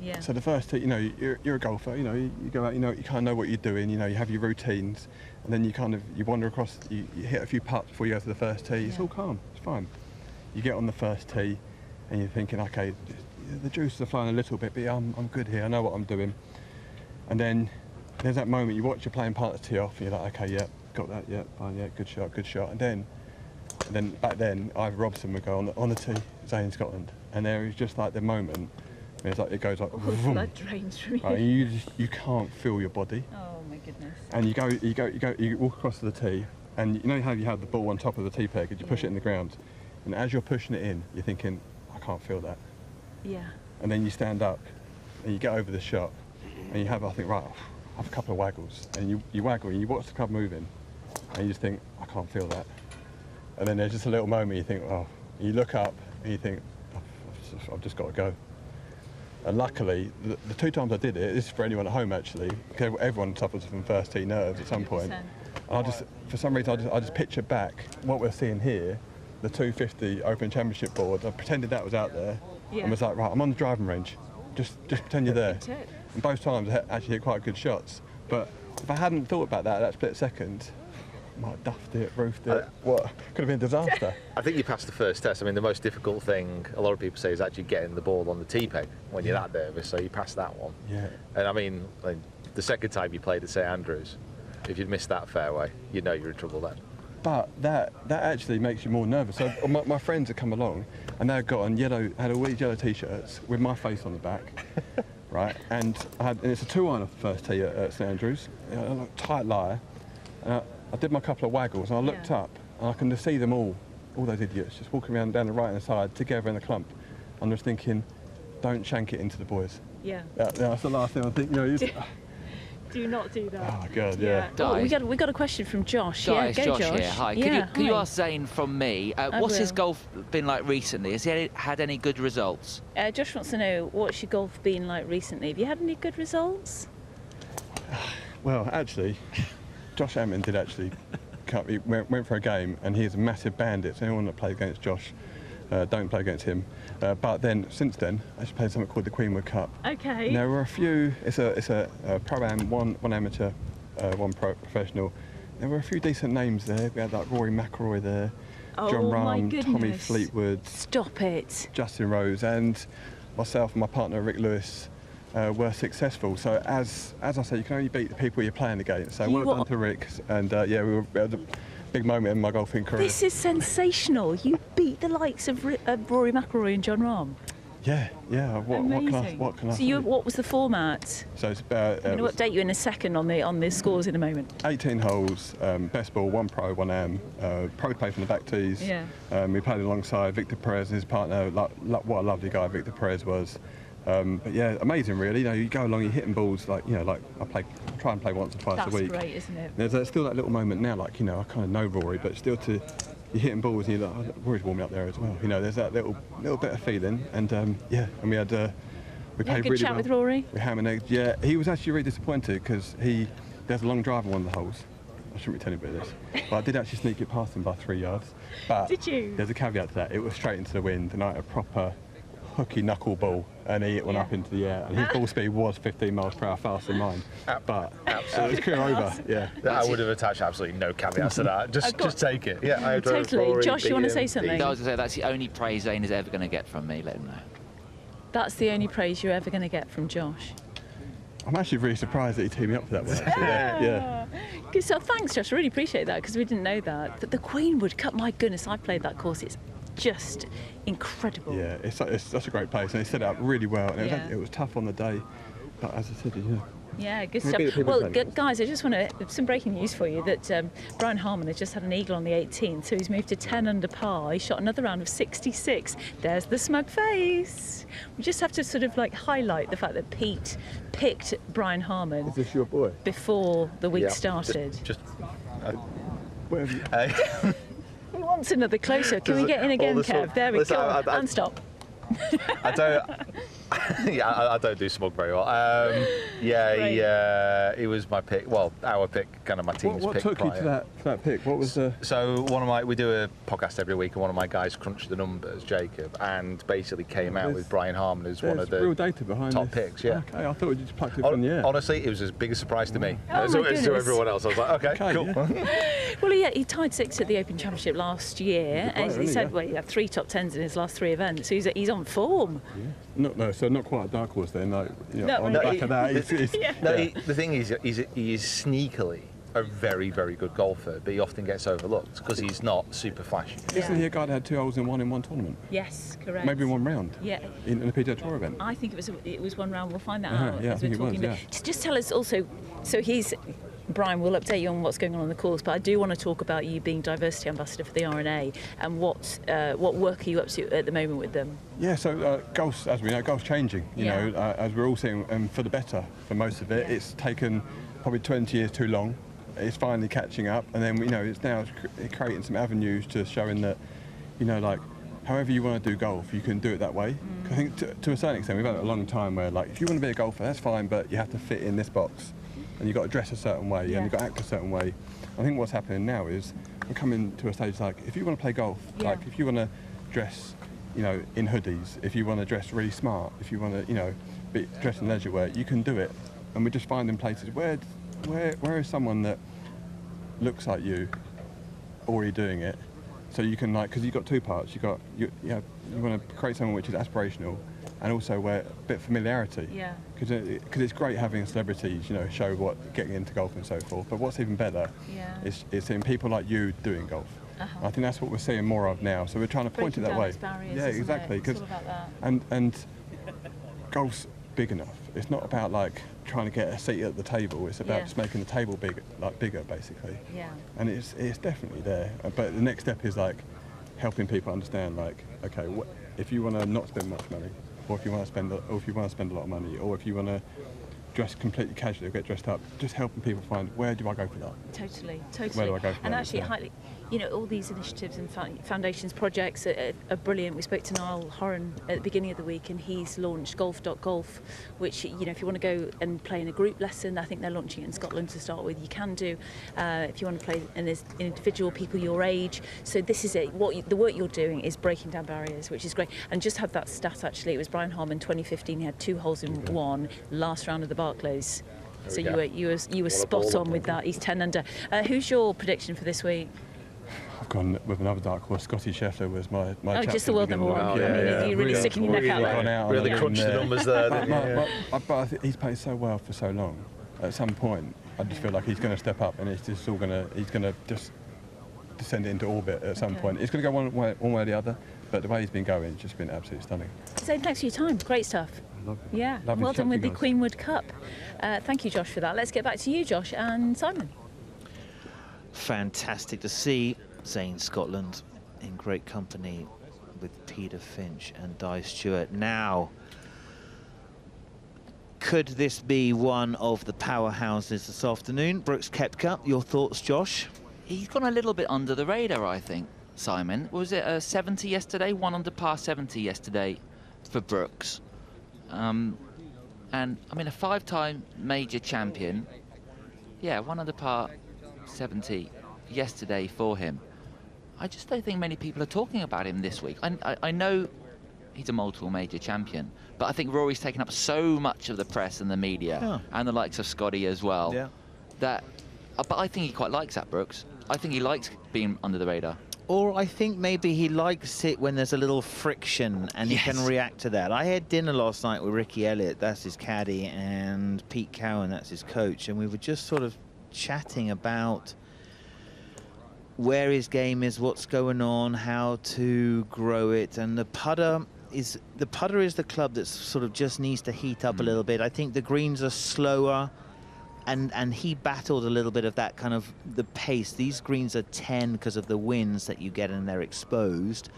Yeah. So the first tee, you know, you're a golfer, you know, you go out, you know, you kind of know what you're doing, you know, you have your routines, and then you wander across, you hit a few putts before you go to the first tee. It's all calm, it's fine. You get on the first tee, and you're thinking, okay, the juices are flowing a little bit, but yeah, I'm good here. I know what I'm doing. And then there's that moment you watch your playing partner tee off, and you're like, okay, yeah, got that, yeah, fine, yeah, good shot, good shot. And then back then, Ivor Robson would go on the tee, Zane Scotland, and there is just like the moment. It's like it goes like blood drains from you. Right, you can't feel your body. Oh my goodness. And you walk across to the tee, and you know how you have the ball on top of the tee peg, and you push it in the ground, and as you're pushing it in, you're thinking, I can't feel that. Yeah. And then you stand up, and you get over the shot, and you have, I think, right, I have a couple of waggles, and you waggle, and you watch the club moving, and you just think, I can't feel that. And then there's just a little moment you think, oh, you look up, and you think, I've just got to go. And luckily, the 2 times I did it, this is for anyone at home actually, because everyone suffers from first tee nerves at some point. And for some reason, I just pictured back what we're seeing here, the 250 Open Championship board. I pretended that was out there, and was like, right, I'm on the driving range. Just pretend you're there. And both times I actually hit quite good shots. But if I hadn't thought about that split second, I might have duffed it, roofed it. What could have been a disaster. I think you passed the first test. I mean, the most difficult thing a lot of people say is actually getting the ball on the tee peg when you're that nervous. So you passed that one. Yeah. And I mean, like, the second time you played at St Andrews, if you'd missed that fairway, you know you're in trouble then. But that actually makes you more nervous. So my friends had come along, and they'd got on had all these yellow t-shirts with my face on the back, right? And it's a 2-iron off the first tee at St Andrews, a tight lie. And I did my couple of waggles, and I looked up, and I can just see them all those idiots, just walking around down the right-hand side together in a clump. I'm just thinking, don't shank it into the boys. Yeah. That's the last thing I think. Do not do that. Oh my God, yeah. Oh, we got a question from Josh. Josh Josh here. Hi. Could you ask Zane from me, what's his golf been like recently? Has he had any good results? Josh wants to know, what's your golf been like recently? Have you had any good results? Well, actually, Josh Emmett did actually went for a game, and he's a massive bandit. So anyone that plays against Josh, don't play against him. But then, since then, I just played something called the Queenwood Cup. Okay. And there were a few. It's a pro-am, one amateur, one professional. There were a few decent names there. We had like Rory McIlroy there, John Rahm, Tommy Fleetwood. Stop it. Justin Rose, and myself and my partner Rick Lewis were successful. So as I say, you can only beat the people you're playing against. So well done to Rick, and we had a big moment in my golfing career. This is sensational. You beat the likes of Rory McIlroy and John Rahm. Yeah. Amazing. What can I So what was the format? So it's about. I'm going to update you in a second on the scores in a moment. 18 holes, best ball, 1 pro, 1 am. Pro play from the back tees. Yeah. We played alongside Victor Perez and his partner. What a lovely guy Victor Perez was. But yeah, amazing really. You go along, you're hitting balls like I try and play once or twice a week. That's great, isn't it? There's still that little moment now, like I kind of know Rory, but still you're hitting balls and you're like, oh, Rory's warming up there as well. There's that little bit of feeling, and and we had we played good really chat well. with Rory. We ham and eggs. Yeah, he was actually really disappointed because there's a long drive on one of the holes. I shouldn't be telling you about this, but I did actually sneak it past him by 3 yards. But did you? There's a caveat to that. It was straight into the wind, and I had a proper hooky knuckle ball, and he hit one up into the air, and his ball speed was 15 miles per hour faster than mine. But it was clear over. Yeah, I would have attached absolutely no caveats to that. Just take it. Yeah, I totally. Rory, Josh, you want to say something? I was going to say that's the only praise Zane is ever going to get from me. Let him know. That's the only praise you're ever going to get from Josh. I'm actually really surprised that he teamed me up for that one. Yeah. Good. So thanks, Josh. I really appreciate that because we didn't know that. The Queenwood Cup. My goodness, I played that course. It's just incredible. Yeah, it's such a great place, and they set it up really well. And it was tough on the day, but as I said, Yeah, good stuff. Well, guys, I just want some breaking news for you that Brian Harman has just had an eagle on the 18th, so he's moved to 10 under par. He shot another round of 66. There's the smug face. We just have to sort of highlight the fact that Pete picked Brian Harman. Is this your boy? Before the week started. Where have you? He wants another closer. Can we get in again, Kev? There we go. And stop. I don't. Yeah, I don't do smug very well. Yeah, he was my pick. Well, our pick, kind of my team's what pick. What took you to that pick? What was the? So we do a podcast every week, and one of my guys crunched the numbers, Jacob, and basically came out with Brian Harmon as one of the real data behind top this. picks. Yeah. Okay, I thought you just plucked it from the air. Honestly, it was as big a surprise to me Oh as my it was to goodness. everyone else. I was like, okay cool. Yeah. Well, he tied 6th at the Open Championship last year. Good player, He isn't said, he? well, he had 3 top 10s in his last 3 events, so he's on form. No, so not quite a dark horse then. Like, No, on the back of that, The thing is, he is sneakily a very, very good golfer, but he often gets overlooked because he's not super flashy. Isn't he a guy that had 2 holes in one tournament? Yes, correct. Maybe 1 round. Yeah. In a PGA Tour event. I think it was 1 round. We'll find that Uh-huh, out yeah, as I we're think it was, talking. yeah. Just tell us also. So Brian will update you on what's going on the course, but I do want to talk about you being diversity ambassador for the RNA and what work are you up to at the moment with them? Yeah, so golf's, as we know, golf's changing. You know, as we're all seeing, and for the better for most of it. It's taken probably 20 years too long. It's finally catching up, and then it's now creating some avenues to showing that, like, however you want to do golf, you can do it that way. I think to a certain extent, we've had it a long time where, like, if you want to be a golfer, that's fine, but you have to fit in this box, and you've got to dress a certain way, and you've got to act a certain way. I think what's happening now is we're coming to a stage like, if you want to play golf, like if you want to dress, in hoodies, if you want to dress really smart, if you want to, be dressed in leisure wear, you can do it. And we're just finding places where is someone that looks like you already doing it, so you can, like, because you've got 2 parts. You want to create something which is aspirational, and also where a bit of familiarity. Yeah. Because it's great having celebrities, show getting into golf and so forth. But what's even better is seeing people like you doing golf. I think that's what we're seeing more of now. So we're trying to point it that way. Yeah, exactly. It's all about that. And golf's big enough. It's not about, like, trying to get a seat at the table. It's about just making the table bigger, basically. Yeah. And it's definitely there. But the next step is, like, helping people understand, like, okay, if you want to not spend much money, or if you want to spend a lot of money, or if you want to dress completely casually or get dressed up, just helping people find, where do I go for that? Totally. Where do I go for and that? actually, all these initiatives and foundations projects are brilliant. We spoke to Niall Horan at the beginning of the week, and he's launched golf.golf, which, if you want to go and play in a group lesson, I think they're launching it in Scotland to start with. You can do if you want to play and there's individual people your age. So this is it. The work you're doing is breaking down barriers, which is great. And just have that stat, actually, it was Brian Harmon 2015. He had 2 holes in 1 last round of the Barclays. So you were spot on with that. He's 10 under. Who's your prediction for this week? I've gone with another dark horse. Scotty Scheffler was my chap just the world number 1. You're really sticking your neck out there. Really crunched the numbers there. But I think he's played so well for so long. At some point, I just feel like he's going to step up, and it's just all he's going to just descend into orbit at some point. It's going to go one way or the other, but the way he's been going, it's just been absolutely stunning. So thanks for your time. Great stuff. Lovely. Yeah, Lovely well done with the guys. Queenwood Cup. Thank you, Josh, for that. Let's get back to you, Josh and Simon. Fantastic to see Zane Scotland in great company with Peter Finch and Di Stewart. Now, could this be one of the powerhouses this afternoon? Brooks Koepka, your thoughts, Josh? He's gone a little bit under the radar, I think, Simon. Was it a 70 yesterday? 1 under par 70 yesterday for Brooks. And, I mean, a 5-time major champion. Yeah, 1 under par 70 yesterday for him. I just don't think many people are talking about him this week. I know he's a multiple major champion, but I think Rory's taken up so much of the press and the media, and the likes of Scotty as well, that... But I think he quite likes that, Brooks. I think he likes being under the radar. Or I think maybe he likes it when there's a little friction and he can react to that. I had dinner last night with Ricky Elliott, that's his caddy, and Pete Cowan, that's his coach, and we were just sort of chatting about where his game is, what's going on, how to grow it, and the putter is the club that sort of just needs to heat up a little bit. I think the greens are slower, and he battled a little bit of that kind of the pace. These greens are 10 because of the winds that you get and they're exposed.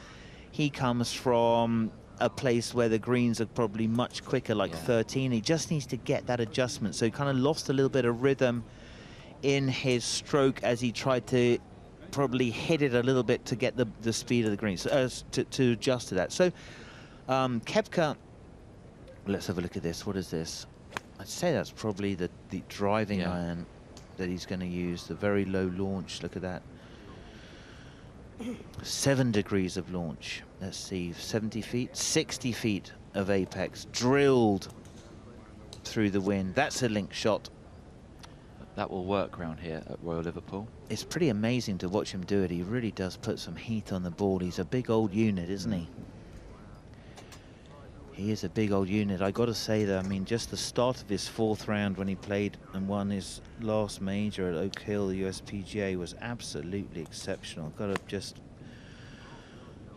He comes from a place where the greens are probably much quicker, like 13. He just needs to get that adjustment. So he kind of lost a little bit of rhythm in his stroke as he tried to probably hit it a little bit to get the speed of the greens, to adjust to that. So Koepka Let's have a look at this. What is this? I'd say that's probably the driving iron that he's going to use. The very low launch. Look at that. 7 degrees of launch. Let's see, 70 feet, 60 feet of apex, drilled through the wind. That's a link shot. That will work around here at Royal Liverpool. It's pretty amazing to watch him do it. He really does put some heat on the ball. He's a big old unit, isn't he? He is a big old unit. I got to say that, I mean, just the start of his 4th round when he played and won his last major at Oak Hill, the USPGA, was absolutely exceptional. Got to just,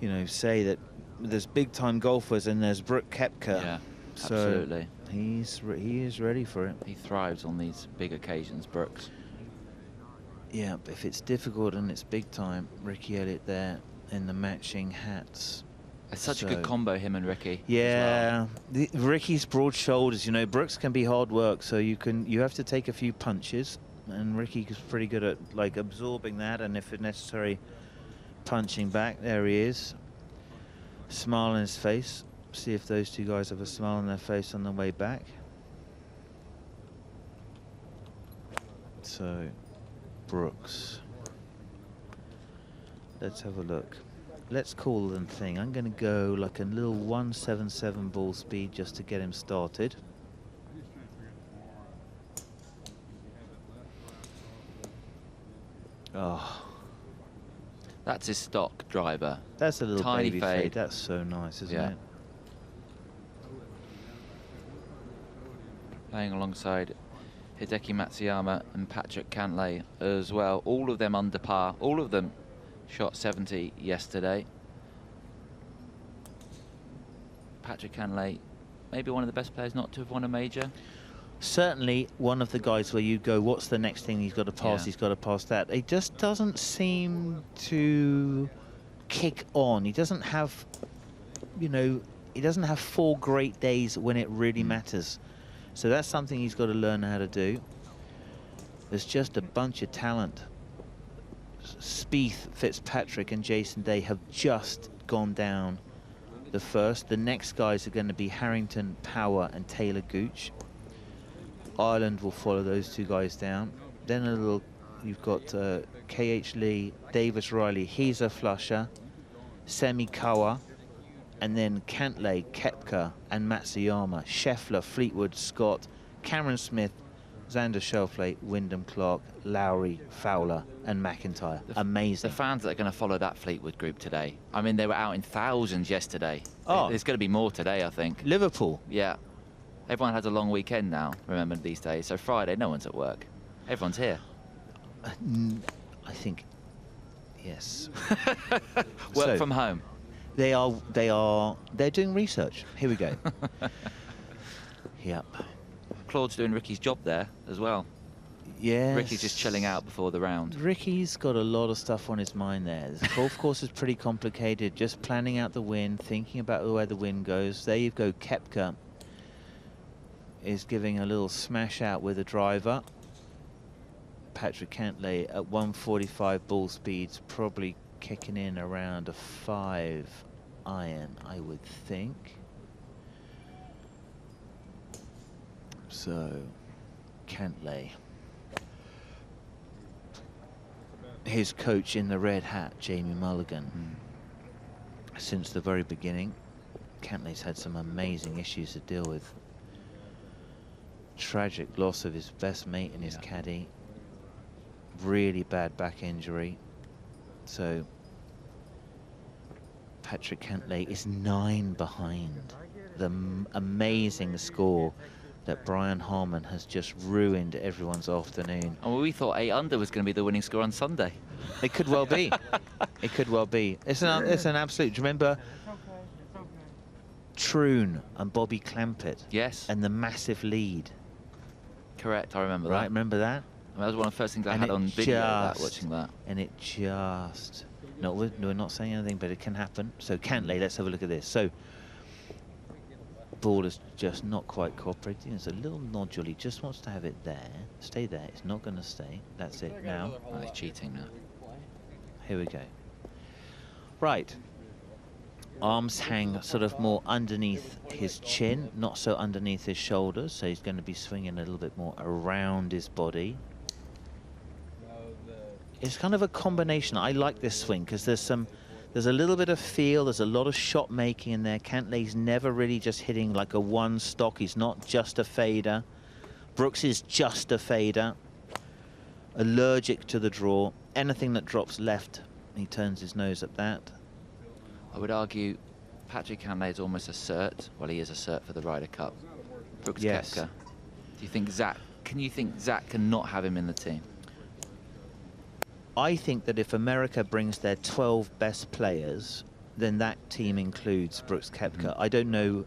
you know, say that there's big-time golfers and there's Brooke Koepka. Yeah, so absolutely. He is ready for it. He thrives on these big occasions, Brooks. Yeah, but if it's difficult and it's big time, Ricky Elliott there in the matching hats. It's such a good combo, him and Ricky. Yeah, Ricky's broad shoulders. You know, Brooks can be hard work, so you have to take a few punches, and Ricky is pretty good at like absorbing that, and if necessary, punching back. There he is, smile on his face. See if those two guys have a smile on their face on the way back. So, Brooks. Let's have a look. Let's call them thing. I'm going to go like a little 177 ball speed just to get him started. Oh, that's his stock driver. That's a little tiny baby fade. That's so nice, isn't it? Playing alongside Hideki Matsuyama and Patrick Cantlay as well. All of them under par. All of them shot 70 yesterday. Patrick Cantlay, maybe one of the best players not to have won a major. Certainly one of the guys where you go, what's the next thing he's got to pass? Yeah. He's got to pass that. He just doesn't seem to kick on. He doesn't have, you know, he doesn't have 4 great days when it really matters. So that's something he's got to learn how to do. There's just a bunch of talent. Spieth, Fitzpatrick and Jason Day have just gone down the first. The next guys are going to be Harrington, Power and Taylor Gooch. Ireland will follow those 2 guys down. Then a little, you've got KH Lee, Davis Riley, he's a flusher, Semi Kawa, and then Cantlay, Koepka and Matsuyama, Scheffler, Fleetwood, Scott, Cameron Smith, Xander Schauffele, Wyndham Clark, Lowry, Fowler and McIntyre. Amazing. The fans that are going to follow that Fleetwood group today. I mean, they were out in thousands yesterday. Oh. There's going to be more today, I think. Liverpool. Yeah. Everyone has a long weekend now, remember, these days. So Friday, no one's at work. Everyone's here. I think, yes. Work from home. They're doing research. Here we go. Yep. Claude's doing Ricky's job there as well. Yes. Ricky's just chilling out before the round. Ricky's got a lot of stuff on his mind there. The golf course is pretty complicated. Just planning out the wind, thinking about where the wind goes. There you go. Koepka is giving a little smash out with a driver. Patrick Cantlay at 145 ball speeds, probably kicking in around a 5 iron, I would think. So, Cantlay. His coach in the red hat, Jamie Mulligan. Since the very beginning, Cantlay's had some amazing issues to deal with. Tragic loss of his best mate and his caddy. Really bad back injury. So Patrick Cantlay is 9 behind the amazing score that Brian Harman has just ruined everyone's afternoon. And we thought 8 under was going to be the winning score on Sunday. It could well be. It could well be. It's an absolute. Do you remember Troon and Bobby Clampett? Yes. And the massive lead. Correct, I remember that. Right, remember that? I mean, that was one of the first things I had on video, watching that. And it just... No, we're not saying anything, but it can happen. So Cantlay, let's have a look at this. So ball is just not quite cooperating. It's a little nodule. He just wants to have it there. Stay there. It's not going to stay. That's it now. Oh, he's cheating now. Here we go. Right. Arms hang sort of more underneath his chin, not so underneath his shoulders, so he's going to be swinging a little bit more around his body. It's kind of a combination. I like this swing because there's a little bit of feel, there's a lot of shot making in there. Cantlay's never really just hitting like a one stock. He's not just a fader. Brooks is just a fader. Allergic to the draw. Anything that drops left, he turns his nose at that. I would argue Patrick Cantlay is almost a cert. Well, he is a cert for the Ryder Cup. Brooks Yes. Koepka. Do you think Zach? Can you think Zach cannot have him in the team? I think that if America brings their 12 best players, then that team includes Brooks Koepka. I don't know.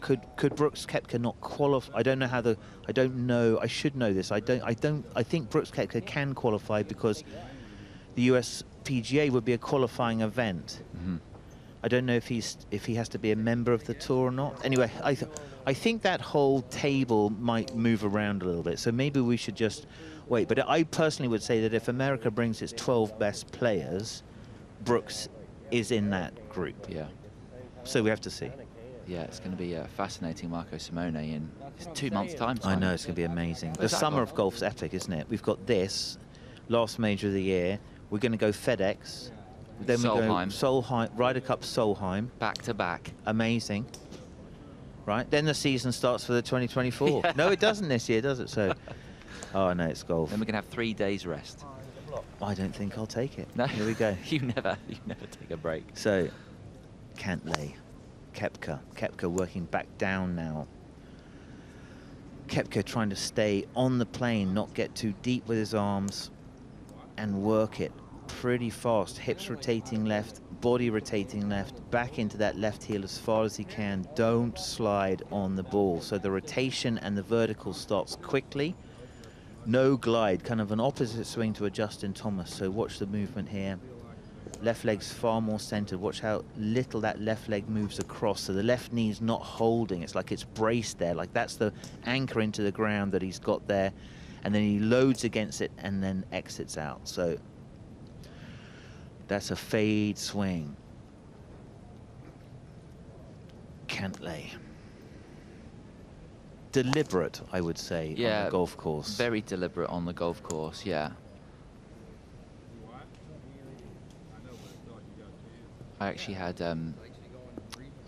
Could Brooks Koepka not qualify? I don't know how the. I don't know. I should know this. I think Brooks Koepka can qualify because the US PGA would be a qualifying event. I don't know if he has to be a member of the tour or not. Anyway, I think that whole table might move around a little bit. So maybe we should just wait. But I personally would say that if America brings its 12 best players, Brooks is in that group. Yeah. So we have to see. Yeah, it's going to be fascinating, Marco Simone, in 2 months' time. I know, it's going to be amazing. The Zach summer got? of golf's epic, isn't it? We've got this, last major of the year. We're going to go FedEx. Then we go Solheim, Ryder Cup Solheim. Back to back. Amazing. Right, then the season starts for the 2024. Yeah. No, it doesn't this year, does it? So, oh no, it's golf. Then we're going to have 3 days rest. I don't think I'll take it. No. Here we go. you never take a break. So, Cantlay, Koepka working back down now. Koepka trying to stay on the plane, not get too deep with his arms, and work it pretty fast. Hips rotating left, body rotating left, back into that left heel as far as he can. Don't slide on the ball. So the rotation and the vertical starts quickly. No glide, kind of an opposite swing to a Justin Thomas. So watch the movement here. Left leg's far more centered. Watch how little that left leg moves across. So the left knee's not holding. It's like it's braced there. Like that's the anchor into the ground that he's got there. And then he loads against it and then exits out. So that's a fade swing. Cantlay. Deliberate, I would say, on the golf course. Very deliberate on the golf course, yeah. I actually had, I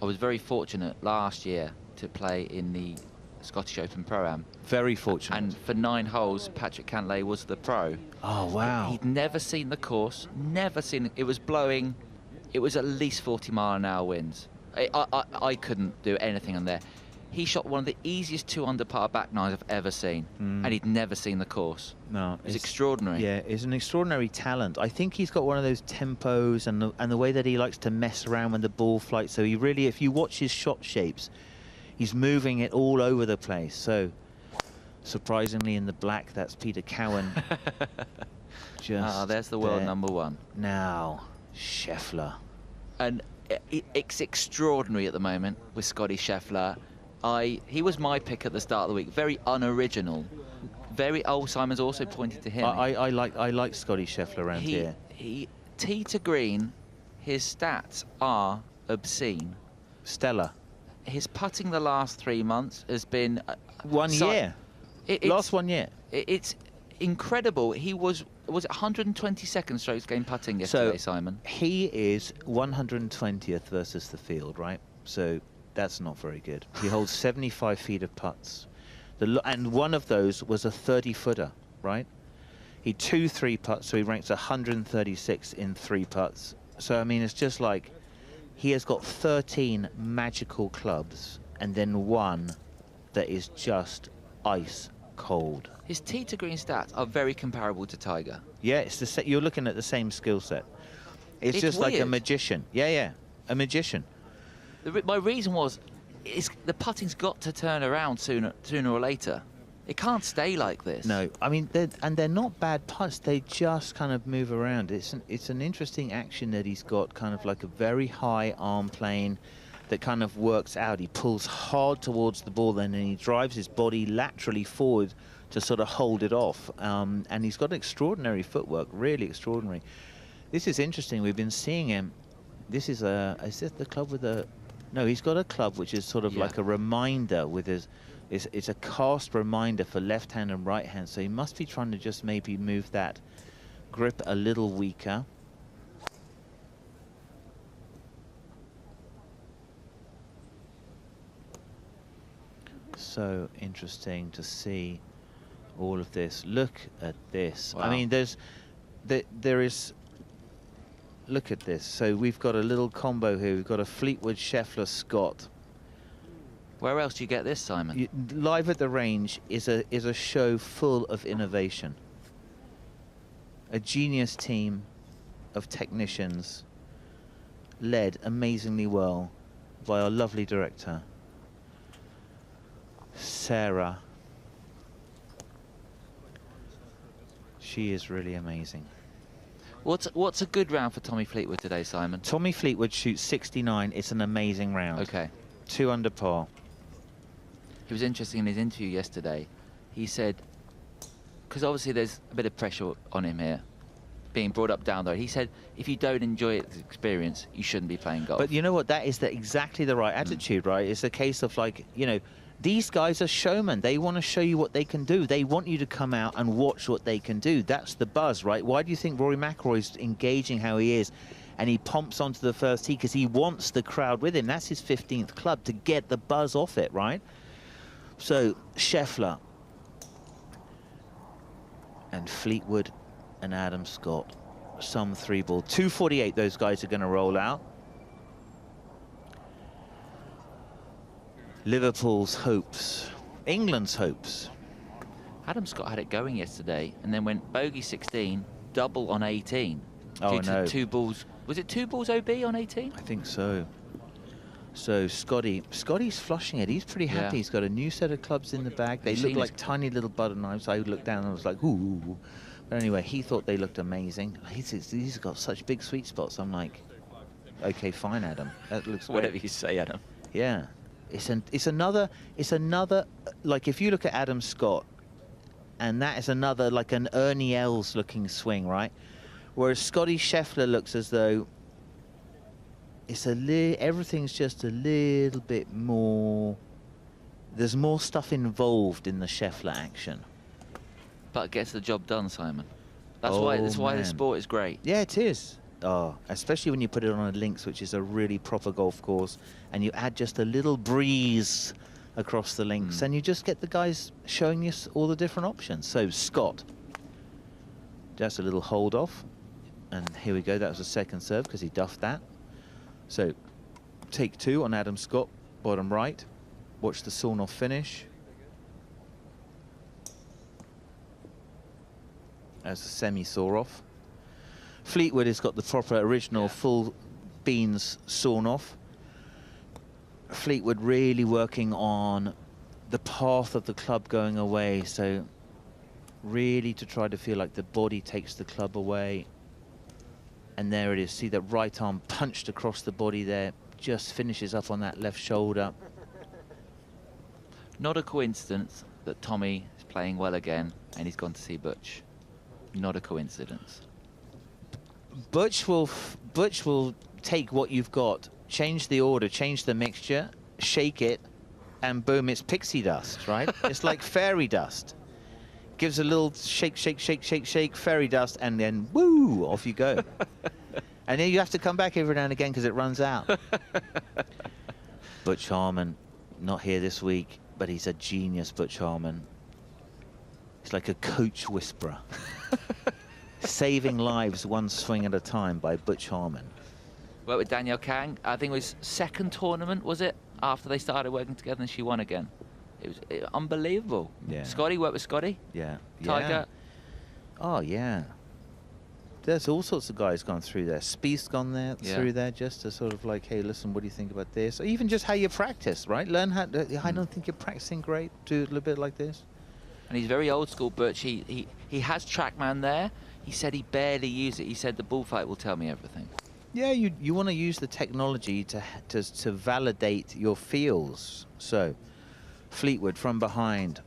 was very fortunate last year to play in the Scottish Open Pro-Am. Very fortunate. And for 9 holes, Patrick Cantlay was the pro. Oh, wow. He'd never seen the course, never seen it. It was blowing, it was at least 40-mile-an-hour winds. I couldn't do anything on there. He shot one of the easiest 2-under par back nines I've ever seen, and he'd never seen the course. No, it's extraordinary. Yeah, it's an extraordinary talent. I think he's got one of those tempos and the way that he likes to mess around when the ball flies. So he really, if you watch his shot shapes, he's moving it all over the place. So surprisingly, in the black, that's Peter Cowan. There's the world #1. Now, Scheffler. And it's extraordinary at the moment with Scotty Scheffler. He was my pick at the start of the week. Very unoriginal. Very old. Simon's also pointed to him. I like Scotty Scheffler around here. He tee to green, his stats are obscene. Stellar. His putting the last 3 months has been 1 year. Last 1 year. It's incredible. He was it 122nd strokes game putting yesterday, Simon? He is 120th versus the field, right? So that's not very good. He holds 75 feet of putts. And one of those was a 30-footer, right? He 2 3 putts, so he ranks 136 in 3 putts. So, I mean, it's just like he has got 13 magical clubs and then one that is just ice cold. His tee to green stats are very comparable to Tiger. Yeah, it's you're looking at the same skill set. It's just weird. like a magician. Yeah, a magician. My reason was, the putting's got to turn around sooner or later. It can't stay like this. No, I mean, they're not bad putts. They just kind of move around. It's an interesting action that he's got, kind of like a very high arm plane that kind of works out. He pulls hard towards the ball, then he drives his body laterally forward to sort of hold it off. And he's got extraordinary footwork, really extraordinary. This is interesting. We've been seeing him This is this the club with a... No, he's got a club which is sort of like a reminder with his... It's a cast reminder for left hand and right hand, so he must be trying to just maybe move that grip a little weaker. So interesting to see all of this. Look at this. Wow. I mean, there is... Look at this. So we've got a little combo here. We've got a Fleetwood, Scheffler, Scott. Where else do you get this, Simon? Live at the range is a show full of innovation. A genius team of technicians led amazingly well by our lovely director, Sarah. She is really amazing. What's a good round for Tommy Fleetwood today, Simon? Tommy Fleetwood shoots 69. It's an amazing round. Okay. 2 under par. He was interesting in his interview yesterday. He said, because obviously there's a bit of pressure on him here, being brought up down there. He said, if you don't enjoy the experience, you shouldn't be playing golf. But you know what? That is exactly the right attitude, right? It's a case of like, you know, these guys are showmen. They want to show you what they can do. They want you to come out and watch what they can do. That's the buzz, right? Why do you think Rory McIlroy's engaging how he is? And he pumps onto the first tee because he wants the crowd with him. That's his 15th club, to get the buzz off it, right? So Scheffler and Fleetwood and Adam Scott, some 3-ball. 248 those guys are going to roll out. Liverpool's hopes, England's hopes. Adam Scott had it going yesterday and then went bogey 16, double on 18. Oh, due to no. 2 balls. Was it 2 balls OB on 18? I think so. So Scotty's flushing it. He's pretty happy. Yeah. He's got a new set of clubs in the bag. They look like tiny little butter knives. I looked down and I was like, ooh. But anyway, he thought they looked amazing. He's got such big sweet spots. I'm like, okay, fine, Adam. That looks great. Whatever you say, Adam. Yeah. It's another, like if you look at Adam Scott, and that is another, like an Ernie Els looking swing, right? Whereas Scotty Scheffler looks as though it's everything's just a little bit more, there's more stuff involved in the Scheffler action. But it gets the job done, Simon. That's why the sport is great. Yeah, it is. Oh, especially when you put it on a links, which is a really proper golf course, and you add just a little breeze across the links, and you just get the guys showing you all the different options. So Scott, just a little hold off, and here we go. That was a second serve because he duffed that. So take 2 on Adam Scott, bottom right. Watch the sawn off finish. As a semi saw off. Fleetwood has got the proper original full beans sawn off. Fleetwood really working on the path of the club going away, so really to try to feel like the body takes the club away. And there it is. See that right arm punched across the body there, just finishes up on that left shoulder. Not a coincidence that Tommy is playing well again and he's gone to see Butch. Not a coincidence. Butch will take what you've got, change the order, change the mixture, shake it, and boom, it's pixie dust, right? It's like fairy dust. Gives a little shake, shake, shake, shake, shake, fairy dust, and then woo, off you go. And then you have to come back every now and again because it runs out. Butch Harmon, not here this week, but he's a genius, Butch Harmon. He's like a coach whisperer. Saving lives one swing at a time by Butch Harmon. Worked with Danielle Kang. I think it was second tournament, was it? After they started working together and she won again. It was unbelievable. Yeah. Scotty, worked with Scotty. Yeah. Tiger. Yeah. Oh, yeah. There's all sorts of guys gone through there. Spieth's gone there, through there, just to sort of like, hey, listen, what do you think about this? Or even just how you practice, right? Learn how to, I don't think you're practicing great. Do a little bit like this. And he's very old school, Butch. He has TrackMan there. He said he barely used it. He said the bullfight will tell me everything. Yeah, you want to use the technology to validate your feels. So Fleetwood from behind,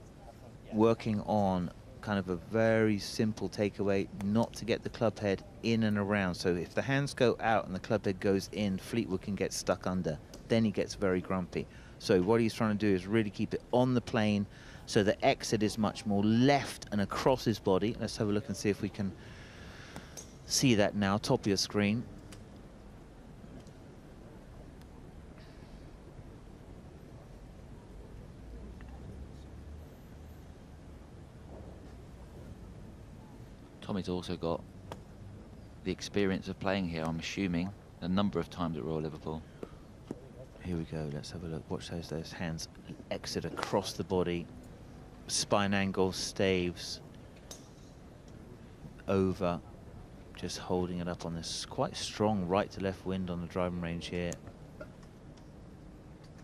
working on kind of a very simple takeaway, not to get the club head in and around. So if the hands go out and the club head goes in, Fleetwood can get stuck under. Then he gets very grumpy. So what he's trying to do is really keep it on the plane, so the exit is much more left and across his body. Let's have a look and see if we can see that now, top of your screen. Tommy's also got the experience of playing here, I'm assuming, a number of times at Royal Liverpool. Here we go, let's have a look. Watch those hands exit across the body. Spine angle, staves. Over. Just holding it up on this quite strong right to left wind on the driving range here.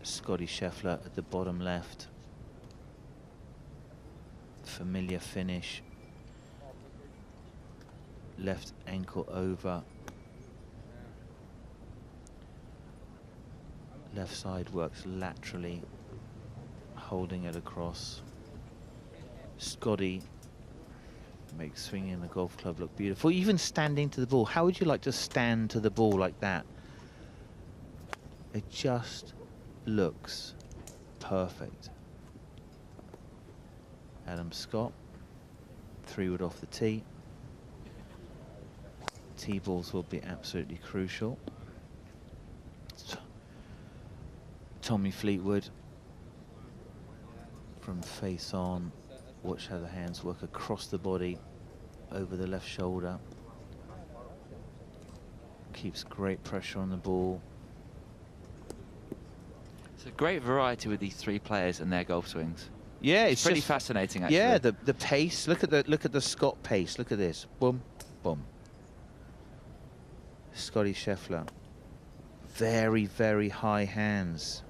Scotty Scheffler at the bottom left. Familiar finish. Left ankle over. Left side works laterally, holding it across. Scotty makes swinging the golf club look beautiful. Even standing to the ball. How would you like to stand to the ball like that? It just looks perfect. Adam Scott, 3-wood off the tee. Tee balls will be absolutely crucial. Tommy Fleetwood from face on. Watch how the hands work across the body, over the left shoulder. Keeps great pressure on the ball. It's a great variety with these three players and their golf swings. Yeah, it's pretty fascinating, actually. Yeah, the pace. Look at the Scott pace. Look at this. Boom, boom. Scotty Scheffler. Very, very high hands.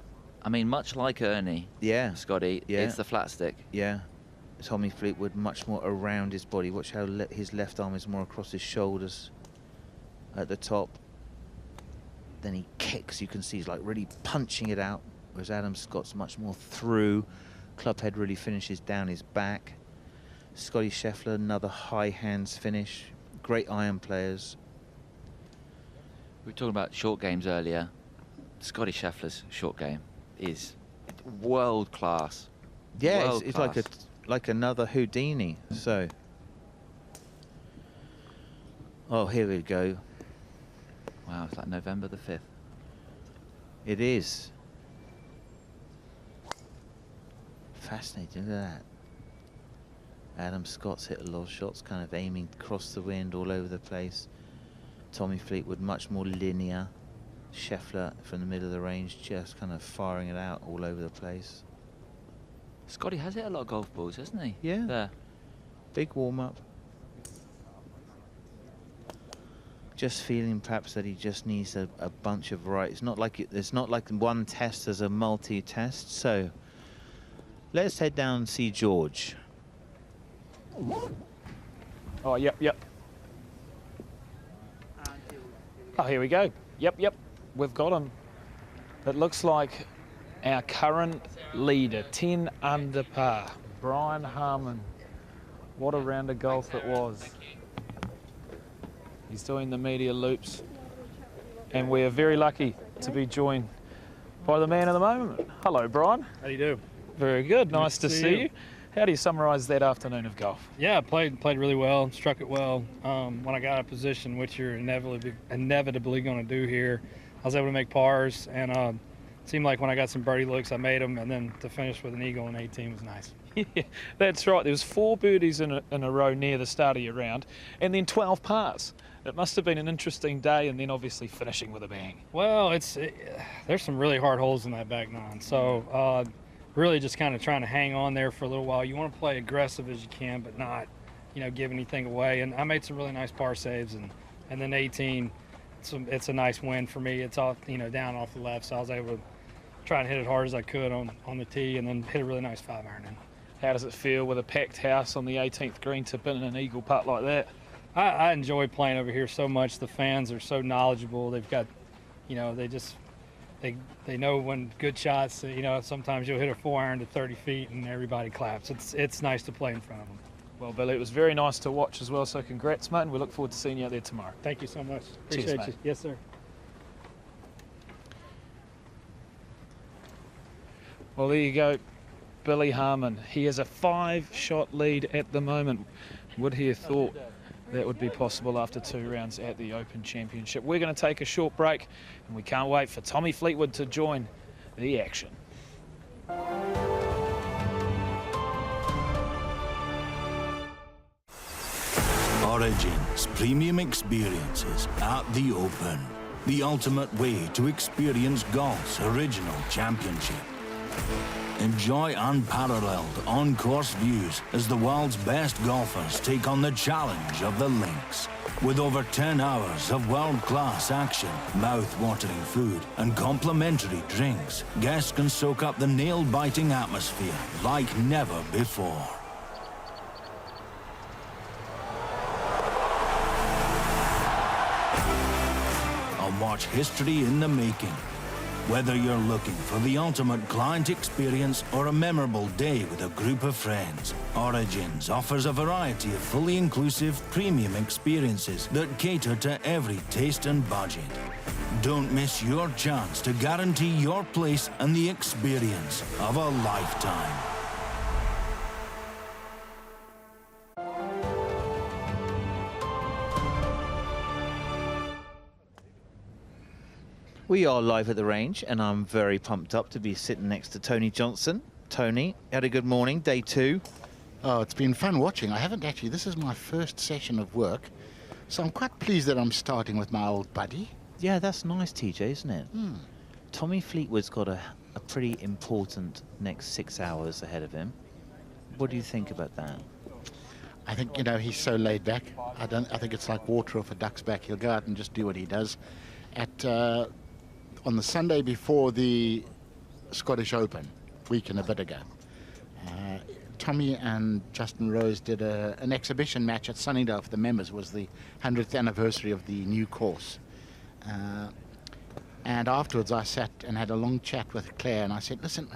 I mean, much like Ernie. Yeah. Scotty, yeah. It's the flat stick. Yeah. Tommy Fleetwood much more around his body. Watch how his left arm is more across his shoulders at the top. Then he kicks. You can see he's like really punching it out. Whereas Adam Scott's much more through. Club head really finishes down his back. Scotty Scheffler, another high hands finish. Great iron players. We were talking about short games earlier. Scotty Scheffler's short game is world class. Yeah, it's like another Houdini. So, oh, here we go. Wow, it's like November the 5th. It is. Fascinating, look at that. Adam Scott's hit a lot of shots, kind of aiming across the wind all over the place. Tommy Fleetwood much more linear. Scheffler from the middle of the range, just kind of firing it out all over the place. Scotty has hit a lot of golf balls, hasn't he? Yeah. There. Big warm-up. Just feeling perhaps that he just needs a bunch of variety. It's not like one test as a multi-test. So let's head down and see George. Oh, yep. Oh, here we go. Yep. We've got him. It looks like our current leader, 10 under par, Brian Harman. What a round of golf it was. He's doing the media loops. And we are very lucky to be joined by the man of the moment. Hello, Brian. How you do? Very good. Nice to see you. How do you summarise that afternoon of golf? Yeah, played really well, struck it well. When I got out of position, which you're inevitably going to do here, I was able to make pars, and it seemed like when I got some birdie looks, I made them, and then to finish with an eagle in 18 was nice. Yeah, that's right. There was 4 birdies in a row near the start of your round, and then 12 pars. It must have been an interesting day, and then obviously finishing with a bang. Well, there's some really hard holes in that back nine, so really just kind of trying to hang on there for a little while. You want to play aggressive as you can, but not, give anything away. And I made some really nice par saves, and then 18, it's a nice win for me. It's off, down off the left, so I was able to try and hit it hard as I could on the tee, and then hit a really nice 5-iron in. How does it feel with a packed house on the 18th green to pin an eagle putt like that? I enjoy playing over here so much. The fans are so knowledgeable. They've got, they know when good shots. Sometimes you'll hit a 4-iron to 30 feet and everybody claps. It's nice to play in front of them. Well, Billy, it was very nice to watch as well, so congrats, mate, and we look forward to seeing you out there tomorrow. Thank you so much. Cheers, Appreciate mate. you. Yes, sir. Well, there you go, Billy Harmon. He has a 5-shot lead at the moment. Would he have thought that would be possible after 2 rounds at the Open Championship? We're going to take a short break, and we can't wait for Tommy Fleetwood to join the action. Origins premium experiences at the Open. The ultimate way to experience golf's original championship. Enjoy unparalleled on-course views as the world's best golfers take on the challenge of the links. With over 10 hours of world-class action, mouth-watering food and complimentary drinks, guests can soak up the nail-biting atmosphere like never before. And watch history in the making. Whether you're looking for the ultimate client experience or a memorable day with a group of friends, Origins offers a variety of fully inclusive premium experiences that cater to every taste and budget. Don't miss your chance to guarantee your place and the experience of a lifetime. We are live at the range, and I'm very pumped up to be sitting next to Tony Johnson. Tony, had a good morning, day 2. Oh, it's been fun watching. I haven't actually, this is my first session of work, so I'm quite pleased that I'm starting with my old buddy. Yeah, that's nice, TJ, isn't it? Tommy Fleetwood's got a pretty important next 6 hours ahead of him. What do you think about that? I think, you know, he's so laid back. I think it's like water off a duck's back. He'll go out and just do what he does. On the Sunday before the Scottish Open, week and a bit ago, Tommy and Justin Rose did an exhibition match at Sunningdale for the members. It was the 100th anniversary of the new course. And afterwards I sat and had a long chat with Claire, and I said, listen,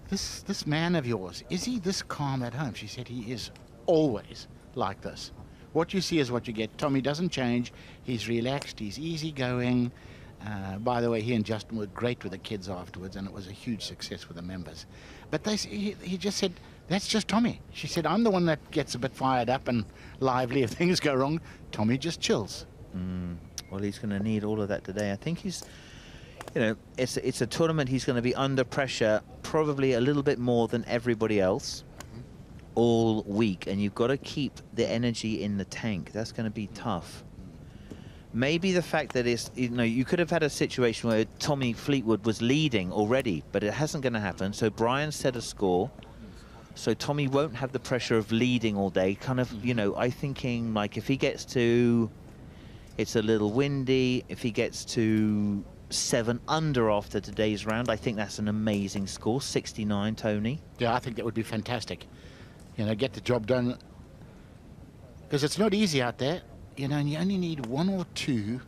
this man of yours, is he this calm at home? She said, he is always like this. What you see is what you get. Tommy doesn't change. He's relaxed. He's easygoing. By the way, he and Justin were great with the kids afterwards, and it was a huge success with the members. But he just said, that's just Tommy. She said, I'm the one that gets a bit fired up and lively if things go wrong. Tommy just chills. Well, he's going to need all of that today. I think he's, you know, it's a tournament. He's going to be under pressure probably a little bit more than everybody else all week, and you've got to keep the energy in the tank. That's going to be tough. Maybe the fact that it's, you know, you could have had a situation where Tommy Fleetwood was leading already, but it hasn't going to happen. So Brian set a score, so Tommy won't have the pressure of leading all day. Kind of, you know, I'm thinking like if he gets to, it's a little windy, if he gets to 7 under after today's round, I think that's an amazing score. 69, Tony. Yeah, I think that would be fantastic. You know, get the job done, because it's not easy out there. You know, and you only need 1 or 2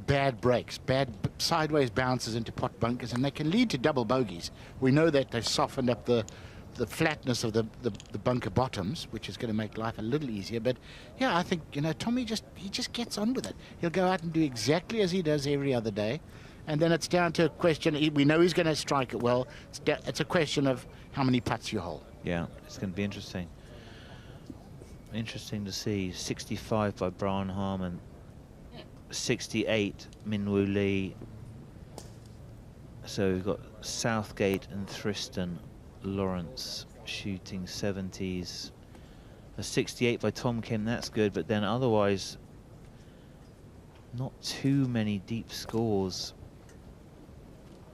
bad breaks, bad sideways bounces into pot bunkers, and they can lead to double bogeys. We know that they've softened up the flatness of the bunker bottoms, which is going to make life a little easier. But yeah, I think, you know, Tommy he just gets on with it. He'll go out and do exactly as he does every other day, and then it's down to a question. We know he's going to strike it well. It's a question of how many putts you hold. Yeah, it's going to be interesting. Interesting to see. 65 by Brian Harmon, 68 Minwoo Lee. So we've got Southgate and Thriston Lawrence shooting 70s. A 68 by Tom Kim, that's good, but then otherwise not too many deep scores.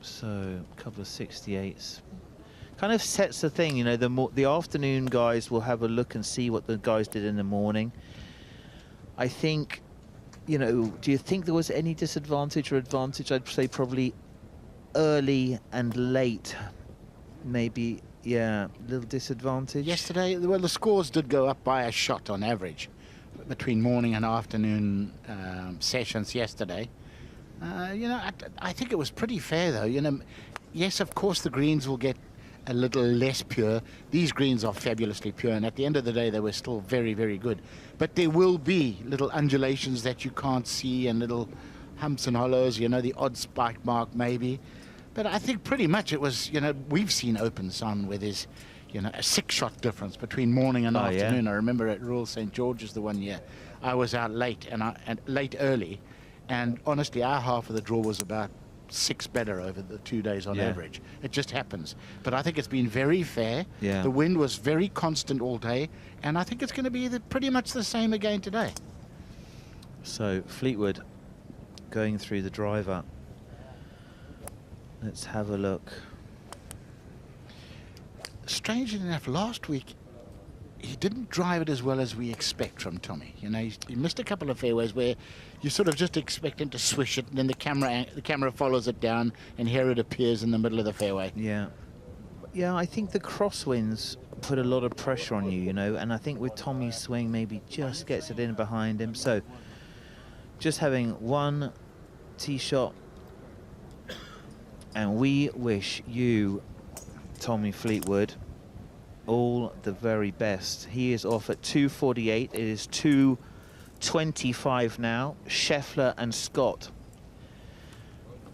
So a couple of 68s. Kind of sets the thing, you know, the afternoon guys will have a look and see what the guys did in the morning. I think, you know, do you think there was any disadvantage or advantage? I'd say probably early and late, maybe, yeah, a little disadvantage. Yesterday, well, the scores did go up by a shot on average between morning and afternoon sessions yesterday. You know, I think it was pretty fair, though. You know, yes, of course, the greens will get a little less pure. These greens are fabulously pure, and at the end of the day, they were still very, very good. But there will be little undulations that you can't see and little humps and hollows, you know, the odd spike mark maybe. But I think pretty much it was, you know, we've seen Open Sun where there's, you know, a 6-shot difference between morning and afternoon. I remember at Royal St. George's the one year, I was out late and late early, and honestly, our half of the draw was about 6 better over the 2 days on average. It just happens. But I think it's been very fair. Yeah. The wind was very constant all day, and I think it's going to be pretty much the same again today. So Fleetwood going through the driver. Let's have a look. Strangely enough, last week he didn't drive it as well as we expect from Tommy. You know, he missed a couple of fairways where you sort of just expect him to swish it, and then the camera follows it down, and here it appears in the middle of the fairway. Yeah. Yeah, I think the crosswinds put a lot of pressure on you, you know, and I think with Tommy's swing, maybe just gets it in behind him. So just having one tee shot, and we wish you, Tommy Fleetwood, all the very best. He is off at 248. It is 225 now. Scheffler and Scott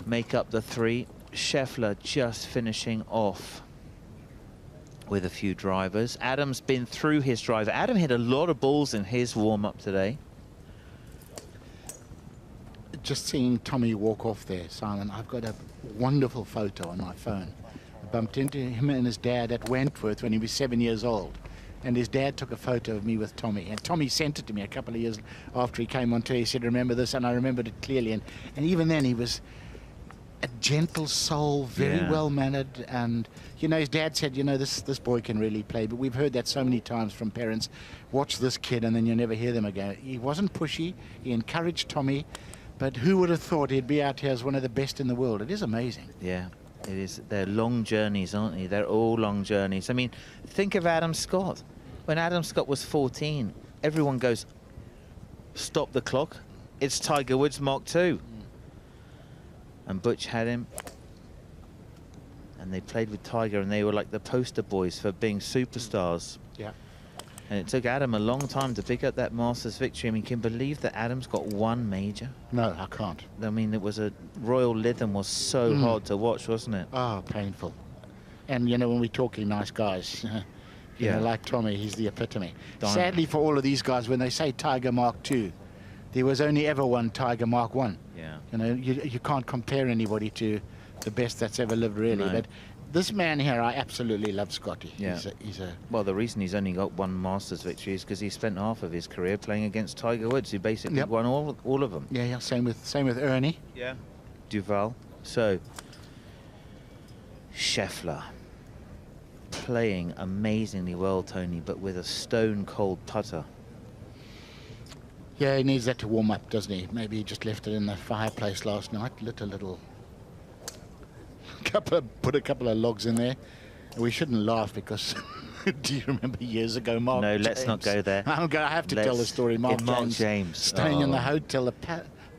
make up the 3. Scheffler just finishing off with a few drivers. Adam's been through his driver. Adam hit a lot of balls in his warm-up today. Just seeing Tommy walk off there, Simon, I've got a wonderful photo on my phone. I bumped into him and his dad at Wentworth when he was 7 years old. And his dad took a photo of me with Tommy. And Tommy sent it to me a couple of years after he came on tour. He said, remember this? And I remembered it clearly. And even then, he was a gentle soul, very well-mannered. And, you know, his dad said, you know, this boy can really play. But we've heard that so many times from parents. Watch this kid, and then you never hear them again. He wasn't pushy. He encouraged Tommy. But who would have thought he'd be out here as one of the best in the world? It is amazing. Yeah, it is. They're long journeys, aren't they? They're all long journeys. I mean, think of Adam Scott. When Adam Scott was 14, everyone goes, stop the clock. It's Tiger Woods Mark II. And Butch had him. And they played with Tiger, and they were like the poster boys for being superstars. Yeah. And it took Adam a long time to pick up that Masters victory. I mean, can you believe that Adam's got one major? No, I can't. I mean, it was a Royal Lytham was so hard to watch, wasn't it? Oh, painful. And, you know, when we're talking nice guys, you know, like Tommy, he's the epitome. Sadly for all of these guys, when they say Tiger Mark II, there was only ever one Tiger Mark I. Yeah. You know, you can't compare anybody to the best that's ever lived, really. No. But this man here, I absolutely love Scotty. Yeah. He's a well, the reason he's only got one Masters victory is because he spent half of his career playing against Tiger Woods, who basically won all of them. Yeah, same with Ernie. Yeah. Duval. So, Scheffler playing amazingly well, Tony, but with a stone-cold putter. Yeah, he needs that to warm up, doesn't he? Maybe he just left it in the fireplace last night, lit a little... put a couple of logs in there. We shouldn't laugh because do you remember years ago, Mark No, James? let's not go there. I have to tell the story. Mark James staying in the hotel,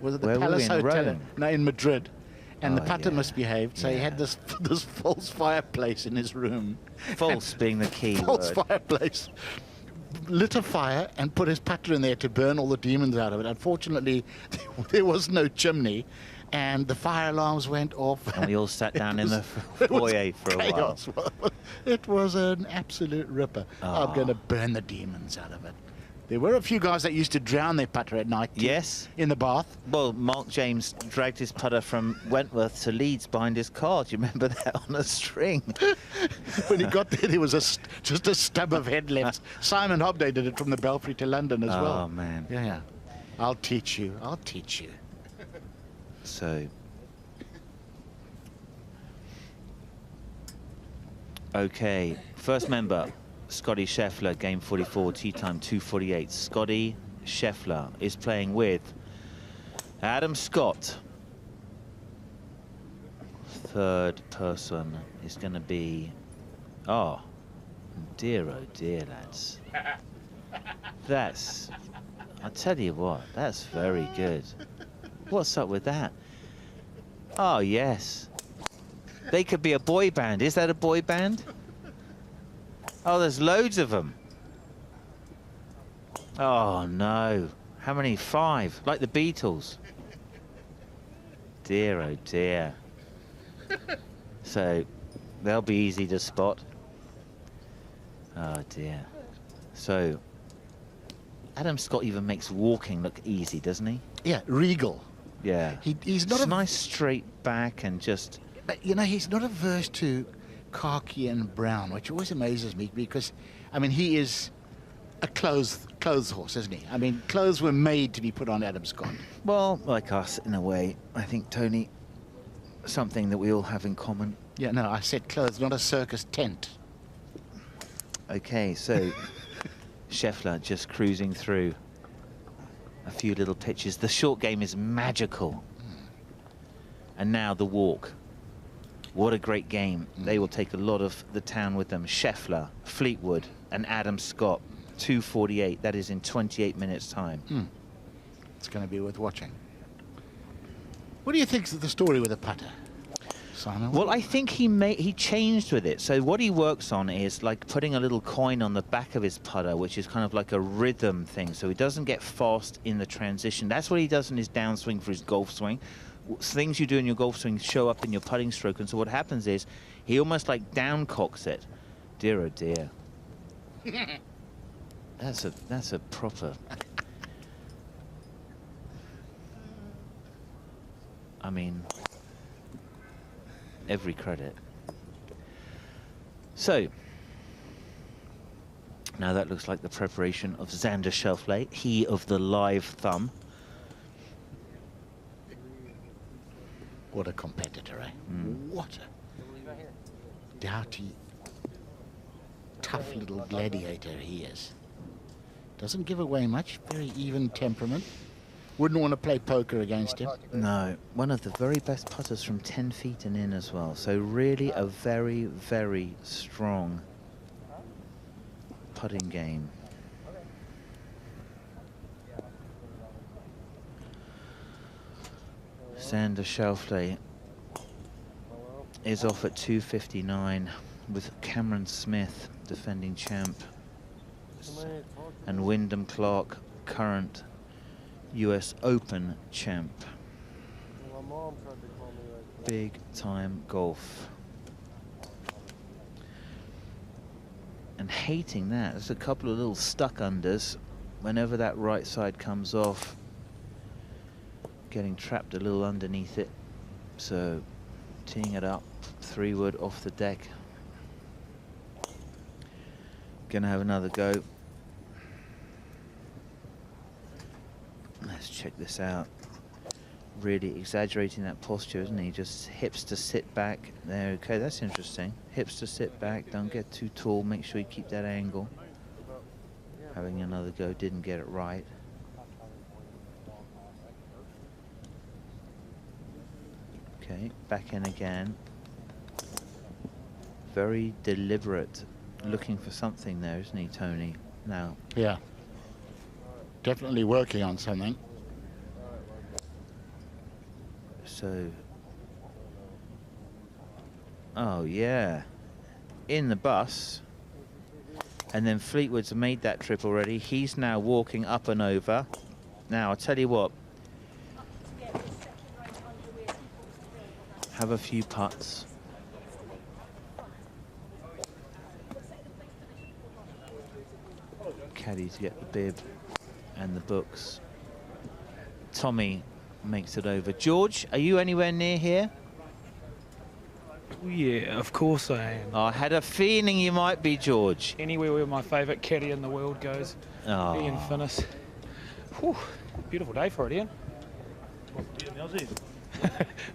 was it the Palace Hotel? No, in Madrid. And the putter misbehaved, so he had this false fireplace in his room. False being the key false word. Fireplace. Lit a fire and put his putter in there to burn all the demons out of it. Unfortunately, there was no chimney. And the fire alarms went off. And we all sat down in the foyer for a while. It was an absolute ripper. I'm going to burn the demons out of it. There were a few guys that used to drown their putter at night. Yes. In the bath. Well, Mark James dragged his putter from Wentworth to Leeds behind his car. Do you remember that, on a string? When he got there was just a stub of head left. Simon Hobday did it from the Belfry to London as well. Oh, man. Yeah. I'll teach you. I'll teach you. So, okay, first member, Scotty Scheffler, game 44, tee time 2:48. Scotty Scheffler is playing with Adam Scott. Third person is going to be, oh dear, lads. That's, I tell you what, that's very good. What's up with that? Oh, yes. They could be a boy band. Is that a boy band? Oh, there's loads of them. Oh, no. How many? 5, like the Beatles. Dear, oh dear. So, they'll be easy to spot. Oh, dear. So, Adam Scott even makes walking look easy, doesn't he? Yeah, regal. Yeah. He's not a nice straight back and just... But, you know, he's not averse to khaki and brown, which always amazes me because, I mean, he is a clothes horse, isn't he? I mean, clothes were made to be put on Adam Scott. Well, like us, in a way. I think, Tony, something that we all have in common. Yeah, no, I said clothes, not a circus tent. Okay, so Scheffler just cruising through a few little pitches. The short game is magical. And now the walk. What a great game. They will take a lot of the town with them. Scheffler, Fleetwood, and Adam Scott. 2:48. That is in 28 minutes' time. It's going to be worth watching. What do you think of the story with the putter, Simon? Well, I think he changed with it. So what he works on is like putting a little coin on the back of his putter, which is kind of like a rhythm thing. So he doesn't get fast in the transition. That's what he does in his downswing for his golf swing. Things you do in your golf swing show up in your putting stroke. And so what happens is he almost like downcocks it. Dear, oh dear. That's a proper... I mean, every credit. So, now that looks like the preparation of Xander Schauffele, he of the live thumb. What a competitor, eh? What a doughty, tough little gladiator he is. Doesn't give away much, very even temperament. Wouldn't want to play poker against him. No, one of the very best putters from 10 feet and in as well. So really a very, very strong putting game. Xander Schauffele is off at 2:59 with Cameron Smith, defending champ, and Wyndham Clark, current US Open champ. Big time golf. And hating that. There's a couple of little stuck unders whenever that right side comes off. Getting trapped a little underneath it. So teeing it up, 3-wood off the deck. Gonna have another go. Let's check this out. Really exaggerating that posture, isn't he? Just hips to sit back. There, okay, that's interesting. Hips to sit back, don't get too tall, make sure you keep that angle. Having another go, didn't get it right. Okay, back in again. Very deliberate, looking for something there, isn't he, Tony? Now. Yeah. Definitely working on something. So, oh yeah, in the bus, and then Fleetwood's made that trip already. He's now walking up and over. Now I'll tell you what, have a few putts. Caddies get the bib and the books. Tommy makes it over. George, are you anywhere near here? Yeah, of course I am. I had a feeling you might be, George. Anywhere where my favourite caddy in the world goes. Oh. Ian Finnis. Whew, beautiful day for it, Ian. Beating the Aussies.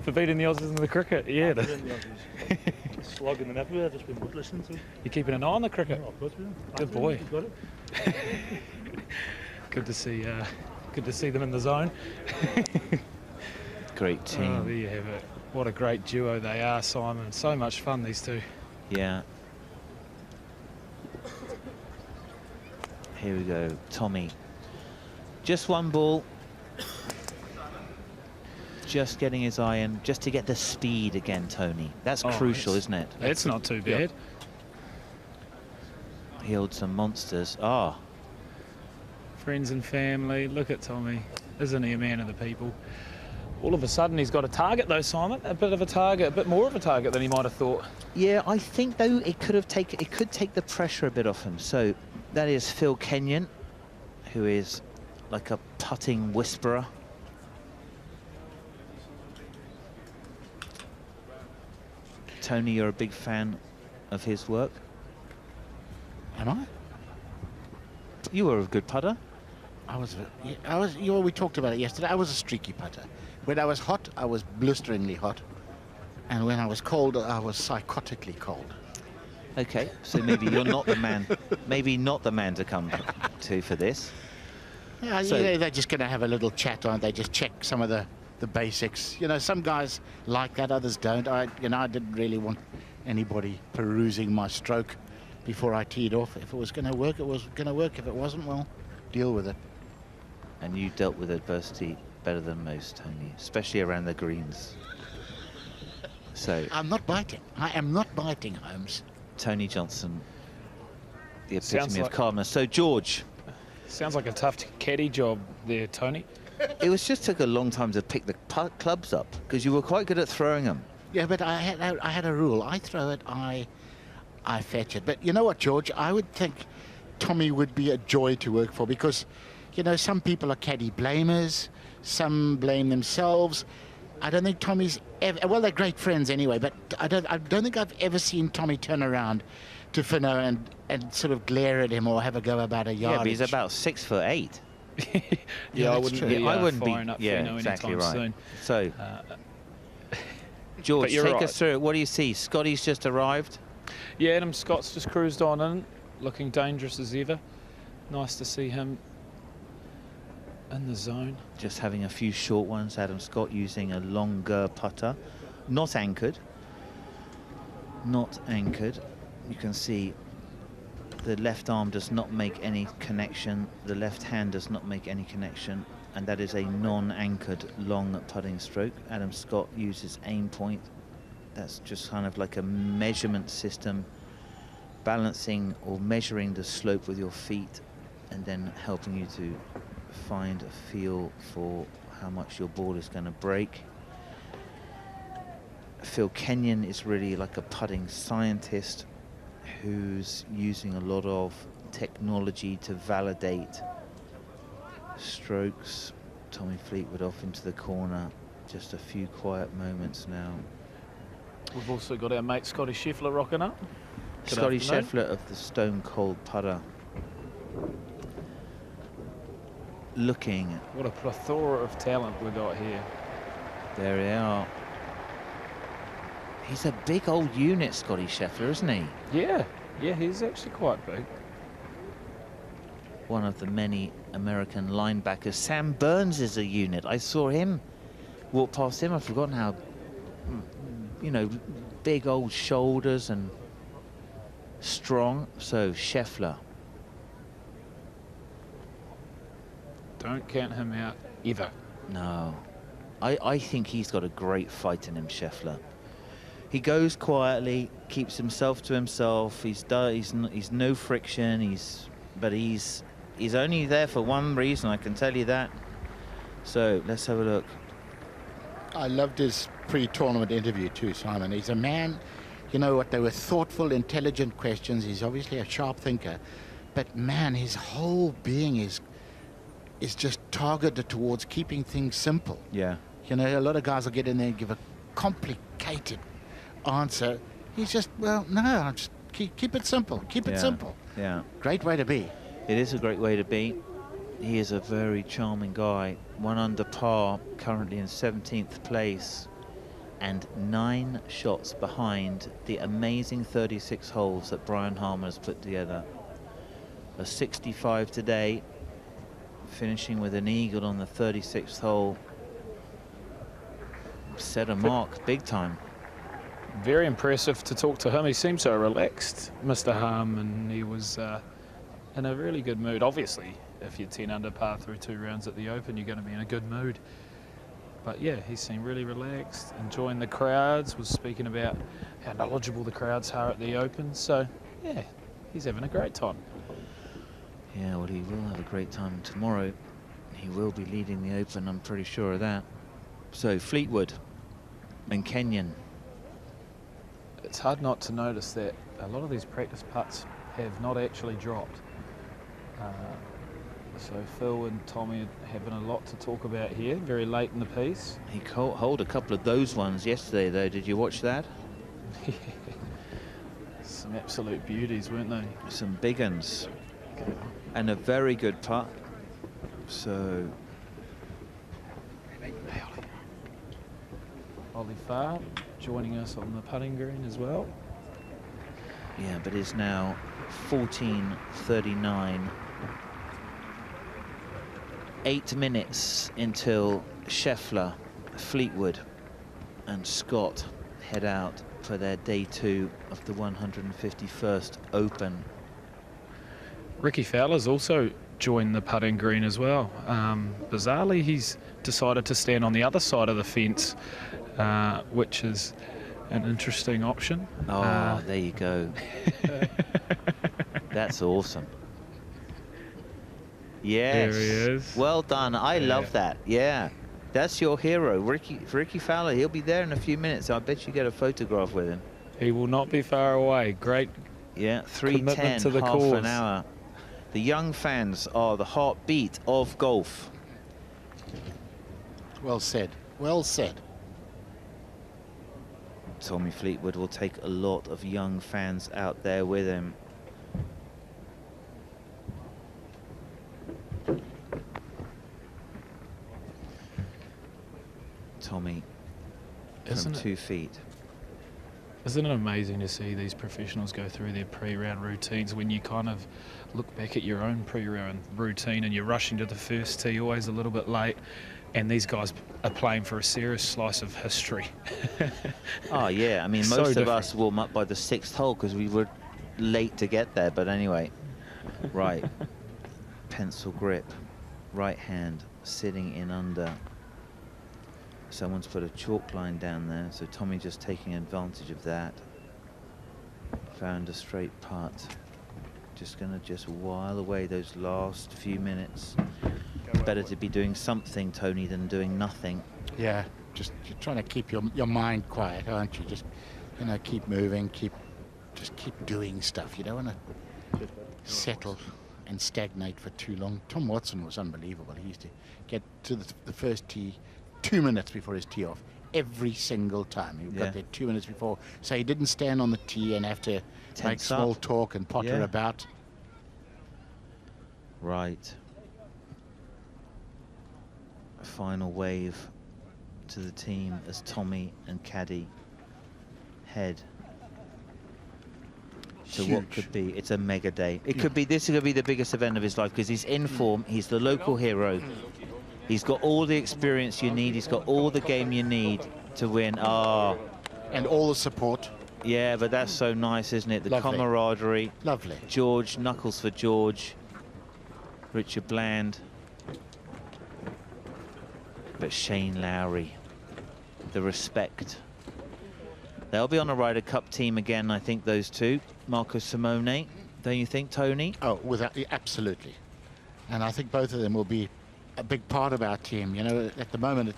For beating the Aussies in the cricket, yeah. Beating the Aussies. Slogging them everywhere, just been listening to. You're keeping an eye on the cricket? Yeah, of course we are. Good boy. You've got it. Good to see them in the zone. Great team. Oh, there you have it. What a great duo they are, Simon. So much fun, these two. Yeah. Here we go, Tommy. Just one ball. Just getting his eye in, just to get the speed again, Tony. That's crucial, isn't it? It's not too bad. He holds some monsters. Ah. Friends and family. Look at Tommy. Isn't he a man of the people? All of a sudden he's got a target though, Simon. A bit of a target, a bit more of a target than he might have thought. Yeah, I think though it could take the pressure a bit off him. So that is Phil Kenyon, who is like a putting whisperer. Tony, you're a big fan of his work. Am I? You were a good putter. We talked about it yesterday. I was a streaky putter. When I was hot, I was blisteringly hot. And when I was cold, I was psychotically cold. Okay, so maybe you're not the man, maybe not the man to come to for this. Yeah, So- you know, they're just going to have a little chat, aren't they? Just check some of the basics. You know, some guys like that, others don't. I didn't really want anybody perusing my stroke before I teed off. If it was going to work, it was going to work. If it wasn't, well, deal with it. And you dealt with adversity better than most, Tony, especially around the greens. So I'm not biting. I am not biting, Holmes. Tony Johnson, the Sounds epitome of like- calmness. So George, Sounds like a tough caddy job there, Tony. it was just took a long time to pick the clubs up because you were quite good at throwing them. Yeah, but I had a rule. I throw it, I fetch it. But you know what, George? I would think Tommy would be a joy to work for because, you know, some people are caddy blamers. Some blame themselves. I don't think Tommy's ever... Well, they're great friends anyway, but I don't think I've ever seen Tommy turn around to Finau and sort of glare at him or have a go about a yardage. Yeah, but he's about 6'8". Yeah, I that's wouldn't true. be I wouldn't be. firing up Yeah, Finau exactly anytime right. soon. So, George, but you're take right. us through it. What do you see? Scotty's just arrived. Yeah, Adam Scott's just cruised on in, looking dangerous as ever. Nice to see him in the zone. Just having a few short ones. Adam Scott using a longer putter, not anchored. Not anchored. You can see the left arm does not make any connection. The left hand does not make any connection. And that is a non-anchored long putting stroke. Adam Scott uses aim point. That's just kind of like a measurement system, balancing or measuring the slope with your feet and then helping you to find a feel for how much your ball is going to break. Phil Kenyon is really like a putting scientist who's using a lot of technology to validate strokes. Tommy Fleetwood off into the corner. Just a few quiet moments now. We've also got our mate Scotty Scheffler rocking up. Good Scotty afternoon. Scheffler of the Stone Cold Putter. Looking. What a plethora of talent we got here. There they are. He's a big old unit, Scotty Scheffler, isn't he? Yeah, he's actually quite big. One of the many American linebackers. Sam Burns is a unit. I saw him walk past him. I've forgotten how, you know, big old shoulders and strong. So Scheffler. Don't count him out either. No. I think he's got a great fight in him, Scheffler. He goes quietly, keeps himself to himself. He's no friction. But he's only there for one reason, I can tell you that. So let's have a look. I loved his pre-tournament interview too, Simon. He's a man, you know what, they were thoughtful, intelligent questions. He's obviously a sharp thinker. But man, his whole being is just targeted towards keeping things simple. Yeah. You know, a lot of guys will get in there and give a complicated answer. He's just, well, no, just keep it simple. Keep it simple. Yeah. Great way to be. It is a great way to be. He is a very charming guy. 1 under par, currently in 17th place, and 9 shots behind the amazing 36 holes that Brian Harman has put together. A 65 today, finishing with an eagle on the 36th hole. Set a mark big time. Very impressive to talk to him. He seemed so relaxed, Mr. Harman. He was in a really good mood. Obviously, if you're 10 under par through 2 rounds at the Open, you're going to be in a good mood. But yeah, he seemed really relaxed, enjoying the crowds, was speaking about how knowledgeable the crowds are at the Open. So yeah, He's having a great time. Yeah, well, he will have a great time tomorrow. He will be leading the Open, I'm pretty sure of that. So, Fleetwood and Kenyon. It's hard not to notice that a lot of these practice putts have not actually dropped. So Phil and Tommy are having a lot to talk about here, very late in the piece. He holed a couple of those ones yesterday, though. Did you watch that? Some absolute beauties, weren't they? Some big uns. And a very good putt. So... Ollie Farr joining us on the putting green as well. Yeah, but it's now 14:39. 8 minutes until Scheffler, Fleetwood and Scott head out for their day 2 of the 151st Open. Ricky Fowler's also joined the putting green as well. Bizarrely, he's decided to stand on the other side of the fence, which is an interesting option. Oh, there you go. That's awesome. Yes. There he is. Well done. I love that. Yeah. That's your hero, Ricky Fowler. He'll be there in a few minutes. I bet you get a photograph with him. He will not be far away. Great. Yeah, 3:10 to the half cause. an hour. The young fans are the heartbeat of golf. Well said. Well said. Tommy Fleetwood will take a lot of young fans out there with him. Tommy from 2 feet. Isn't it amazing to see these professionals go through their pre-round routines when you kind of look back at your own pre-round routine and you're rushing to the first tee, always a little bit late, and these guys are playing for a serious slice of history. Oh, yeah. I mean, So most of different. us warm up by the 6th hole because we were late to get there. But anyway, right. Pencil grip, right hand sitting in under. Someone's put a chalk line down there, so Tommy just taking advantage of that. Found a straight putt. Just going to while away those last few minutes. Better to be doing something, Tony, than doing nothing. Yeah, just you're trying to keep your mind quiet, aren't you? Just, you know, keep moving, just keep doing stuff. You don't want to settle and stagnate for too long. Tom Watson was unbelievable. He used to get to the first tee 2 minutes before his tee off every single time. He got there 2 minutes before, so he didn't stand on the tee and have to make small talk and potter about. Right. A final wave to the team as Tommy and Caddy head to what could be, it's a mega day. It could be, this could be the biggest event of his life because he's in form, he's the local hero. He's got all the experience you need. He's got all the game you need to win. Ah, and all the support. Yeah, but that's so nice, isn't it? The Lovely. camaraderie. Lovely. George, knuckles for George. Richard Bland. But Shane Lowry, the respect. They'll be on a Ryder Cup team again, I think, those two. Marco Simone, don't you think, Tony? Oh, absolutely. And I think both of them will be a big part of our team. You know, at the moment,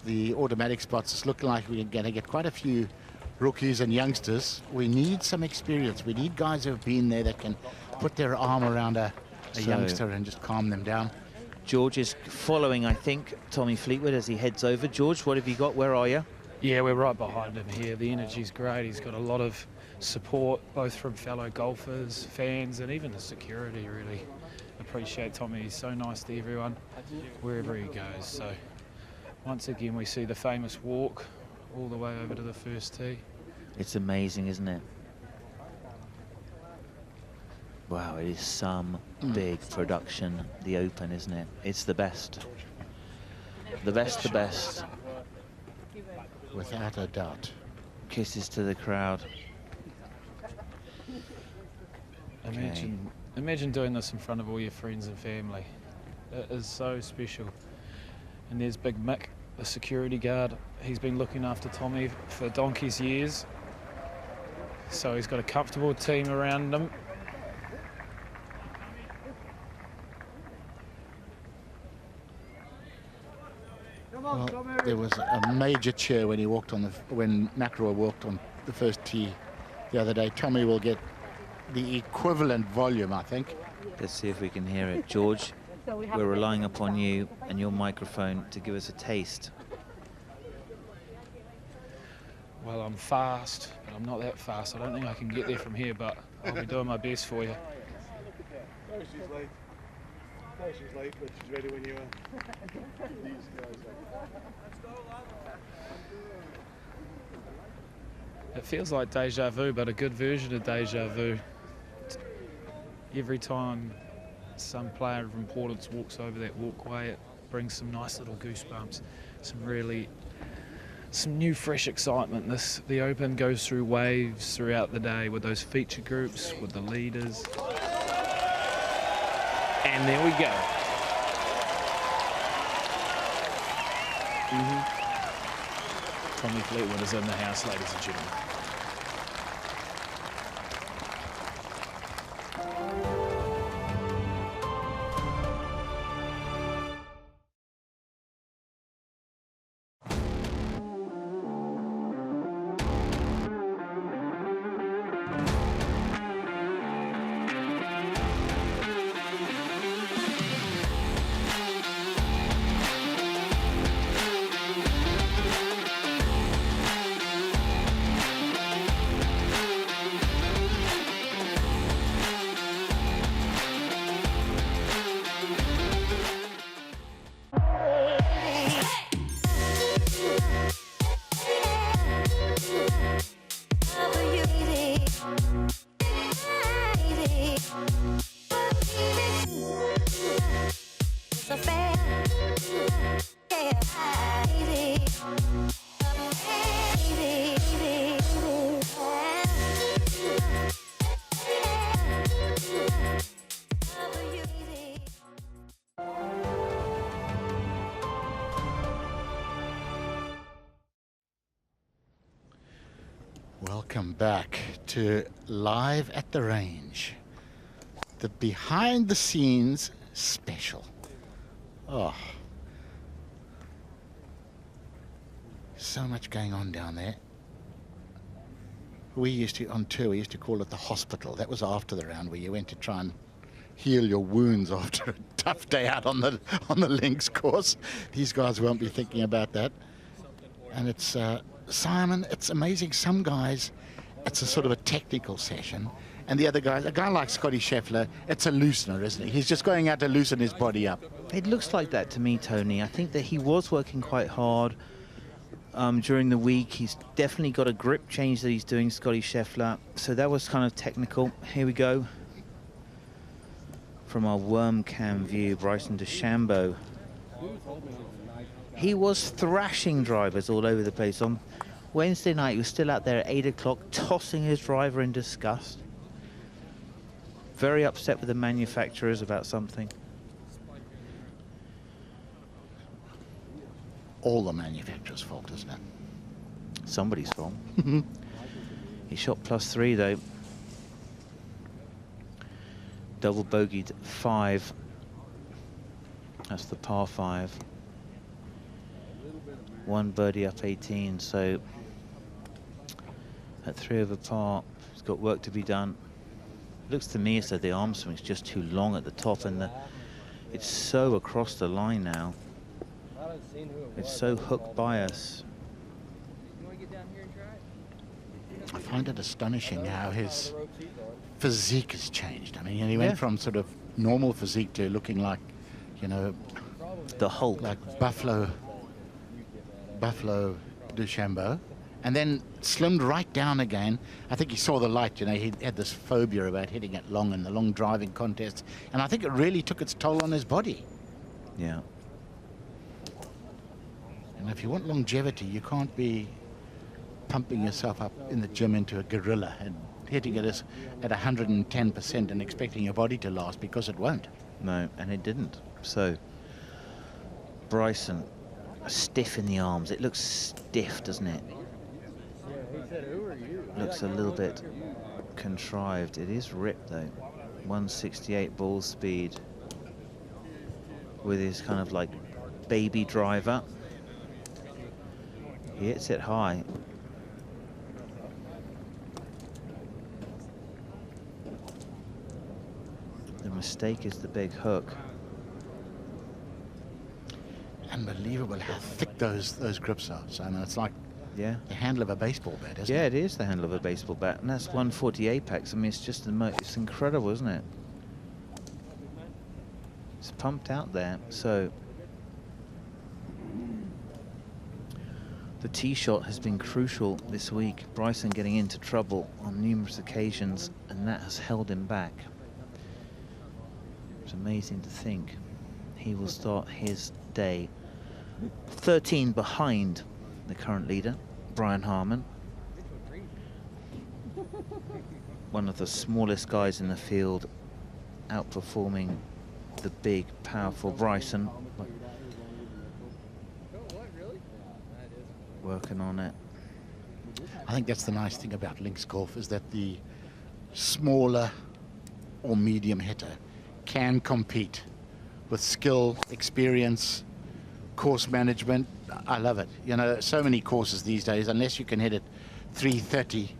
the automatic spots is looking like we're going to get quite a few rookies and youngsters. We need some experience. We need guys who have been there that can put their arm around a youngster and just calm them down. George is following, I think, Tommy Fleetwood as he heads over. George, what have you got? Where are you? Yeah, we're right behind him here. The energy's great. He's got a lot of support, both from fellow golfers, fans, and even the security, really. Appreciate Tommy. He's so nice to everyone wherever he goes. So once again we see the famous walk all the way over to the first tee. It's amazing, isn't it? Wow, it is some big production, the Open, isn't it? It's the best. The best, the best. Without a doubt. Kisses to the crowd. Imagine doing this in front of all your friends and family. It is so special. And there's Big Mick, the security guard. He's been looking after Tommy for donkey's years. So he's got a comfortable team around him. there was a major cheer when he walked on when McElroy walked on the first tee the other day. Tommy will get the equivalent volume, I think. Let's see if we can hear it. George, we're relying upon you and your microphone to give us a taste. Well, I'm fast, but I'm not that fast. I don't think I can get there from here, but I'll be doing my best for you. No, she's late. No, she's late, but she's ready when you are. These guys It feels like deja vu, but a good version of deja vu. Every time some player of importance walks over that walkway, it brings some nice little goosebumps, some new fresh excitement. The Open goes through waves throughout the day with those feature groups, with the leaders. And there we go. Tommy Fleetwood is in the house, ladies and gentlemen. Welcome back to Live at the Range, the behind the scenes special. Oh, so much going on down there. We used to, on tour, we used to call it the hospital. That was after the round, where you went to try and heal your wounds after a tough day out on the links course. These guys won't be thinking about that. And it's Simon, it's amazing. Some guys, it's a sort of a technical session, and the other guys, a guy like Scotty Scheffler, it's a loosener, isn't he? He's just going out to loosen his body up. It looks like that to me, Tony. I think that he was working quite hard during the week. He's definitely got a grip change that he's doing, Scotty Scheffler. So that was kind of technical. Here we go. From our worm cam view, Bryson DeChambeau. He was thrashing drivers all over the place. On Wednesday night, he was still out there at 8 o'clock, tossing his driver in disgust. Very upset with the manufacturers about something. All the manufacturers' fault, isn't it? Somebody's fault. He shot +3 though. Double bogeyed 5. That's the par 5. One birdie up 18, so at 3 over par, he's got work to be done. It looks to me as though the arm swing's just too long at the top, and it's so across the line now. It's so hook bias. I find it astonishing how his physique has changed. I mean, he went from sort of normal physique to looking like, you know, the Hulk, like Buffalo DeChambeau, and then slimmed right down again. I think he saw the light, you know, he had this phobia about hitting it long in the long driving contests, and I think it really took its toll on his body. Yeah. And if you want longevity, you can't be pumping yourself up in the gym into a gorilla and hitting it at 110% and expecting your body to last, because it won't. No, and it didn't. So Bryson, stiff in the arms. It looks stiff, doesn't it? Looks a little bit contrived. It is ripped though. 168 ball speed with his kind of like baby driver. He hits it high. The mistake is the big hook. Unbelievable how thick those grips are. So I mean, it's like the handle of a baseball bat, isn't it? Yeah, it is the handle of a baseball bat, and that's 140 apex. I mean, it's just it's incredible, isn't it? It's pumped out there. So the tee shot has been crucial this week. Bryson getting into trouble on numerous occasions, and that has held him back. It's amazing to think he will start his day 13 behind the current leader, Brian Harman. One of the smallest guys in the field, outperforming the big, powerful Bryson. Working on it. I think that's the nice thing about links golf, is that the smaller or medium hitter can compete with skill, experience, course management. I love it. You know, so many courses these days, unless you can hit it 330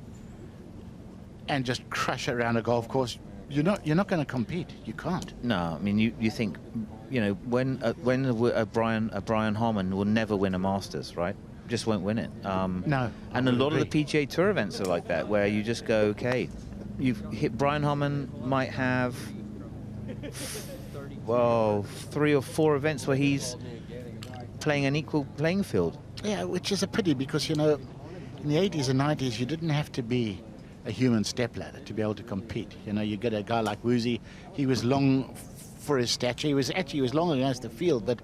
and just crush it around a golf course, you're not going to compete. You can't. No, I mean, you think, you know, when a Brian Harman will never win a Masters, right? Just won't win it. No. And a lot of the PGA Tour events are like that, where you just go, okay, you've hit. Brian Harman might have, well, 3 or 4 events where he's playing an equal playing field. Yeah, which is a pity, because, you know, in the 80s and 90s, you didn't have to be a human stepladder to be able to compete. You know, you get a guy like Woozy, he was long for his stature. He was long against the field, but,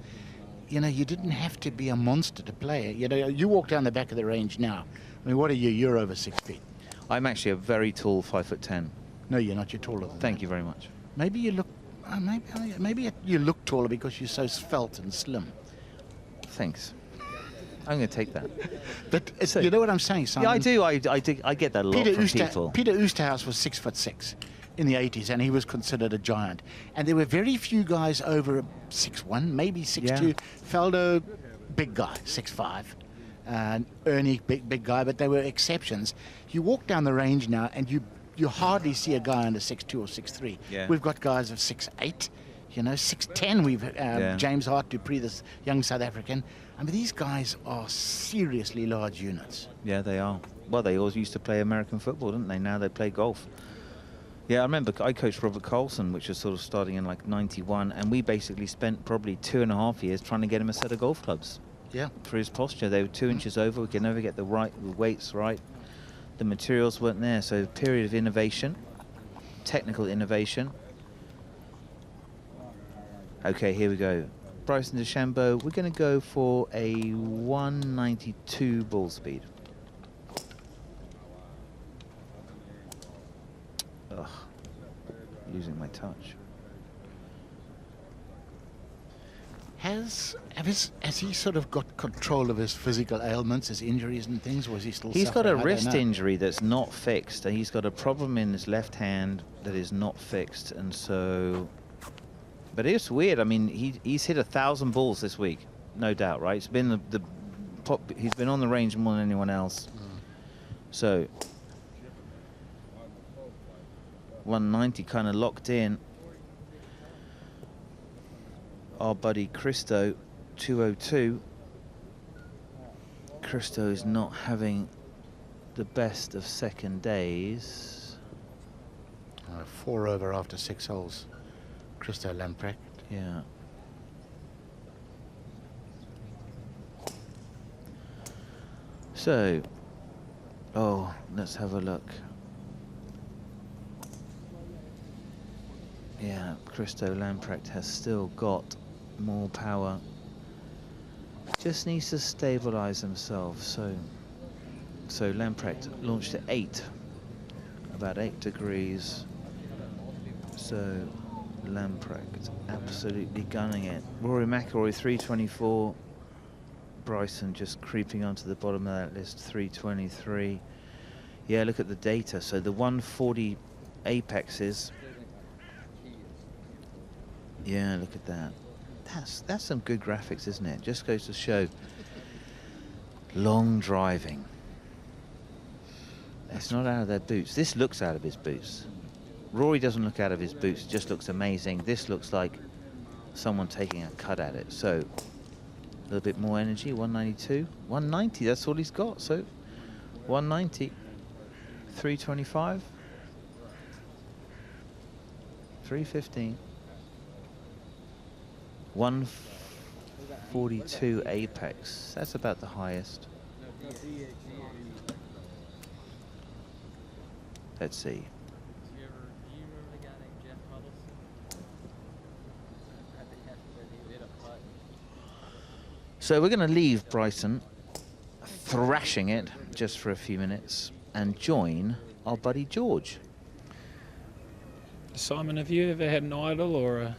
you know, you didn't have to be a monster to play. You know, you walk down the back of the range now. I mean, what are you? You're over 6 feet. I'm actually a very tall 5'10". No, you're not. You're taller than Thank that. you very much. Maybe you look, maybe you look taller because you're so svelte and slim. Thanks. I'm going to take that. But you know what I'm saying, Simon? Yeah, I do. I get that a lot from people. Peter Oosterhuis was 6'6" in the 80s, and he was considered a giant. And there were very few guys over 6'1", maybe 6'2". Yeah. Faldo, big guy, 6'5". And Ernie, big guy, but they were exceptions. You walk down the range now, and you hardly see a guy under 6'2" or 6'3". Yeah. We've got guys of 6'8", you know, 6'10". We've James Hart Dupree, this young South African. I mean, these guys are seriously large units. Yeah, they are. Well, they always used to play American football, didn't they? Now they play golf. Yeah, I remember I coached Robert Carlson, which was sort of starting in like 91, and we basically spent probably 2.5 years trying to get him a set of golf clubs. Yeah. For his posture. They were 2 inches over. We could never get the weights right. The materials weren't there. So a period of innovation, technical innovation. Okay, here we go. Bryson DeChambeau, we're going to go for a 192 ball speed. Ugh, losing my touch. Has he sort of got control of his physical ailments, his injuries and things, or is he still He's got a suffering? wrist injury that's not fixed, and he's got a problem in his left hand that is not fixed, and so... But it's weird. I mean, he's hit 1,000 balls this week, no doubt, right? It's been he's been on the range more than anyone else. So 190 kind of locked in. Our buddy Christo, 202. Christo is not having the best of second days. 4 over after 6 holes. Christo Lamprecht. Yeah. So, let's have a look. Yeah, Christo Lamprecht has still got more power. Just needs to stabilize himself. So Lamprecht launched at 8, about 8 degrees. So Lamprecht absolutely gunning it. Rory McIlroy 324. Bryson just creeping onto the bottom of that list, 323. Yeah, look at the data. So the 140 apexes. Yeah, look at that. That's some good graphics, isn't it? Just goes to show Long driving. It's not out of their boots. This looks out of his boots. Rory doesn't look out of his boots, just looks amazing. This looks like someone taking a cut at it. So a little bit more energy, 192. 190, that's all he's got. So 190, 325, 315, 142 apex. That's about the highest. Let's see. So we're going to leave Bryson thrashing it just for a few minutes and join our buddy George. Simon, have you ever had an idol or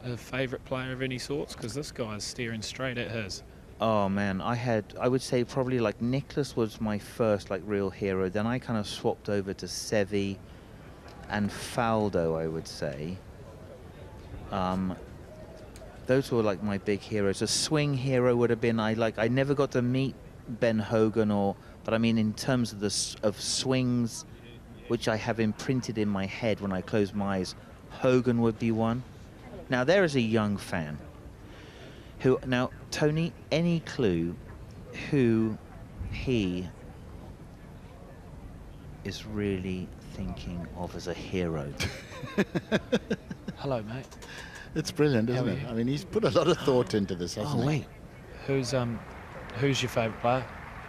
a favourite player of any sorts? Because this guy's staring straight at his. Oh man, I would say probably like Nicholas was my first like real hero. Then I kind of swapped over to Sevi and Faldo, I would say. Those were like my big heroes. A swing hero would have been I never got to meet Ben Hogan but I mean in terms of swings, which I have imprinted in my head when I close my eyes, Hogan would be one. Now there is a young fan who, now Tony, any clue who he is really thinking of as a hero? Hello, mate. It's brilliant, isn't it? I mean, he's put a lot of thought into this, hasn't he? Oh, wait. Who's your favourite player?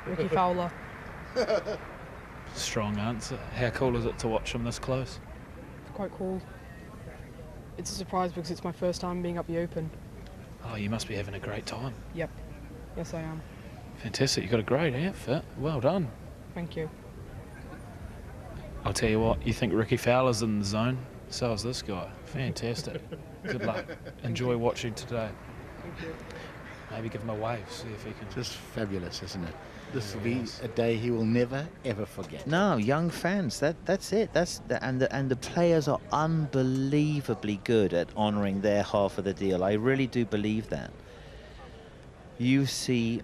Ricky Fowler. Strong answer. How cool is it to watch him this close? Quite cool. It's a surprise because it's my first time being up the Open. Oh, you must be having a great time. Yep. Yes, I am. Fantastic. You've got a great outfit. Well done. Thank you. I'll tell you what, you think Ricky Fowler's in the zone? So is this guy. Fantastic. Good luck. Enjoy watching today. Thank you. Maybe give him a wave, see if he can. Just fabulous, isn't it? This will be a day he will never, ever forget. No, young fans, that's it. And the players are unbelievably good at honouring their half of the deal. I really do believe that. You see,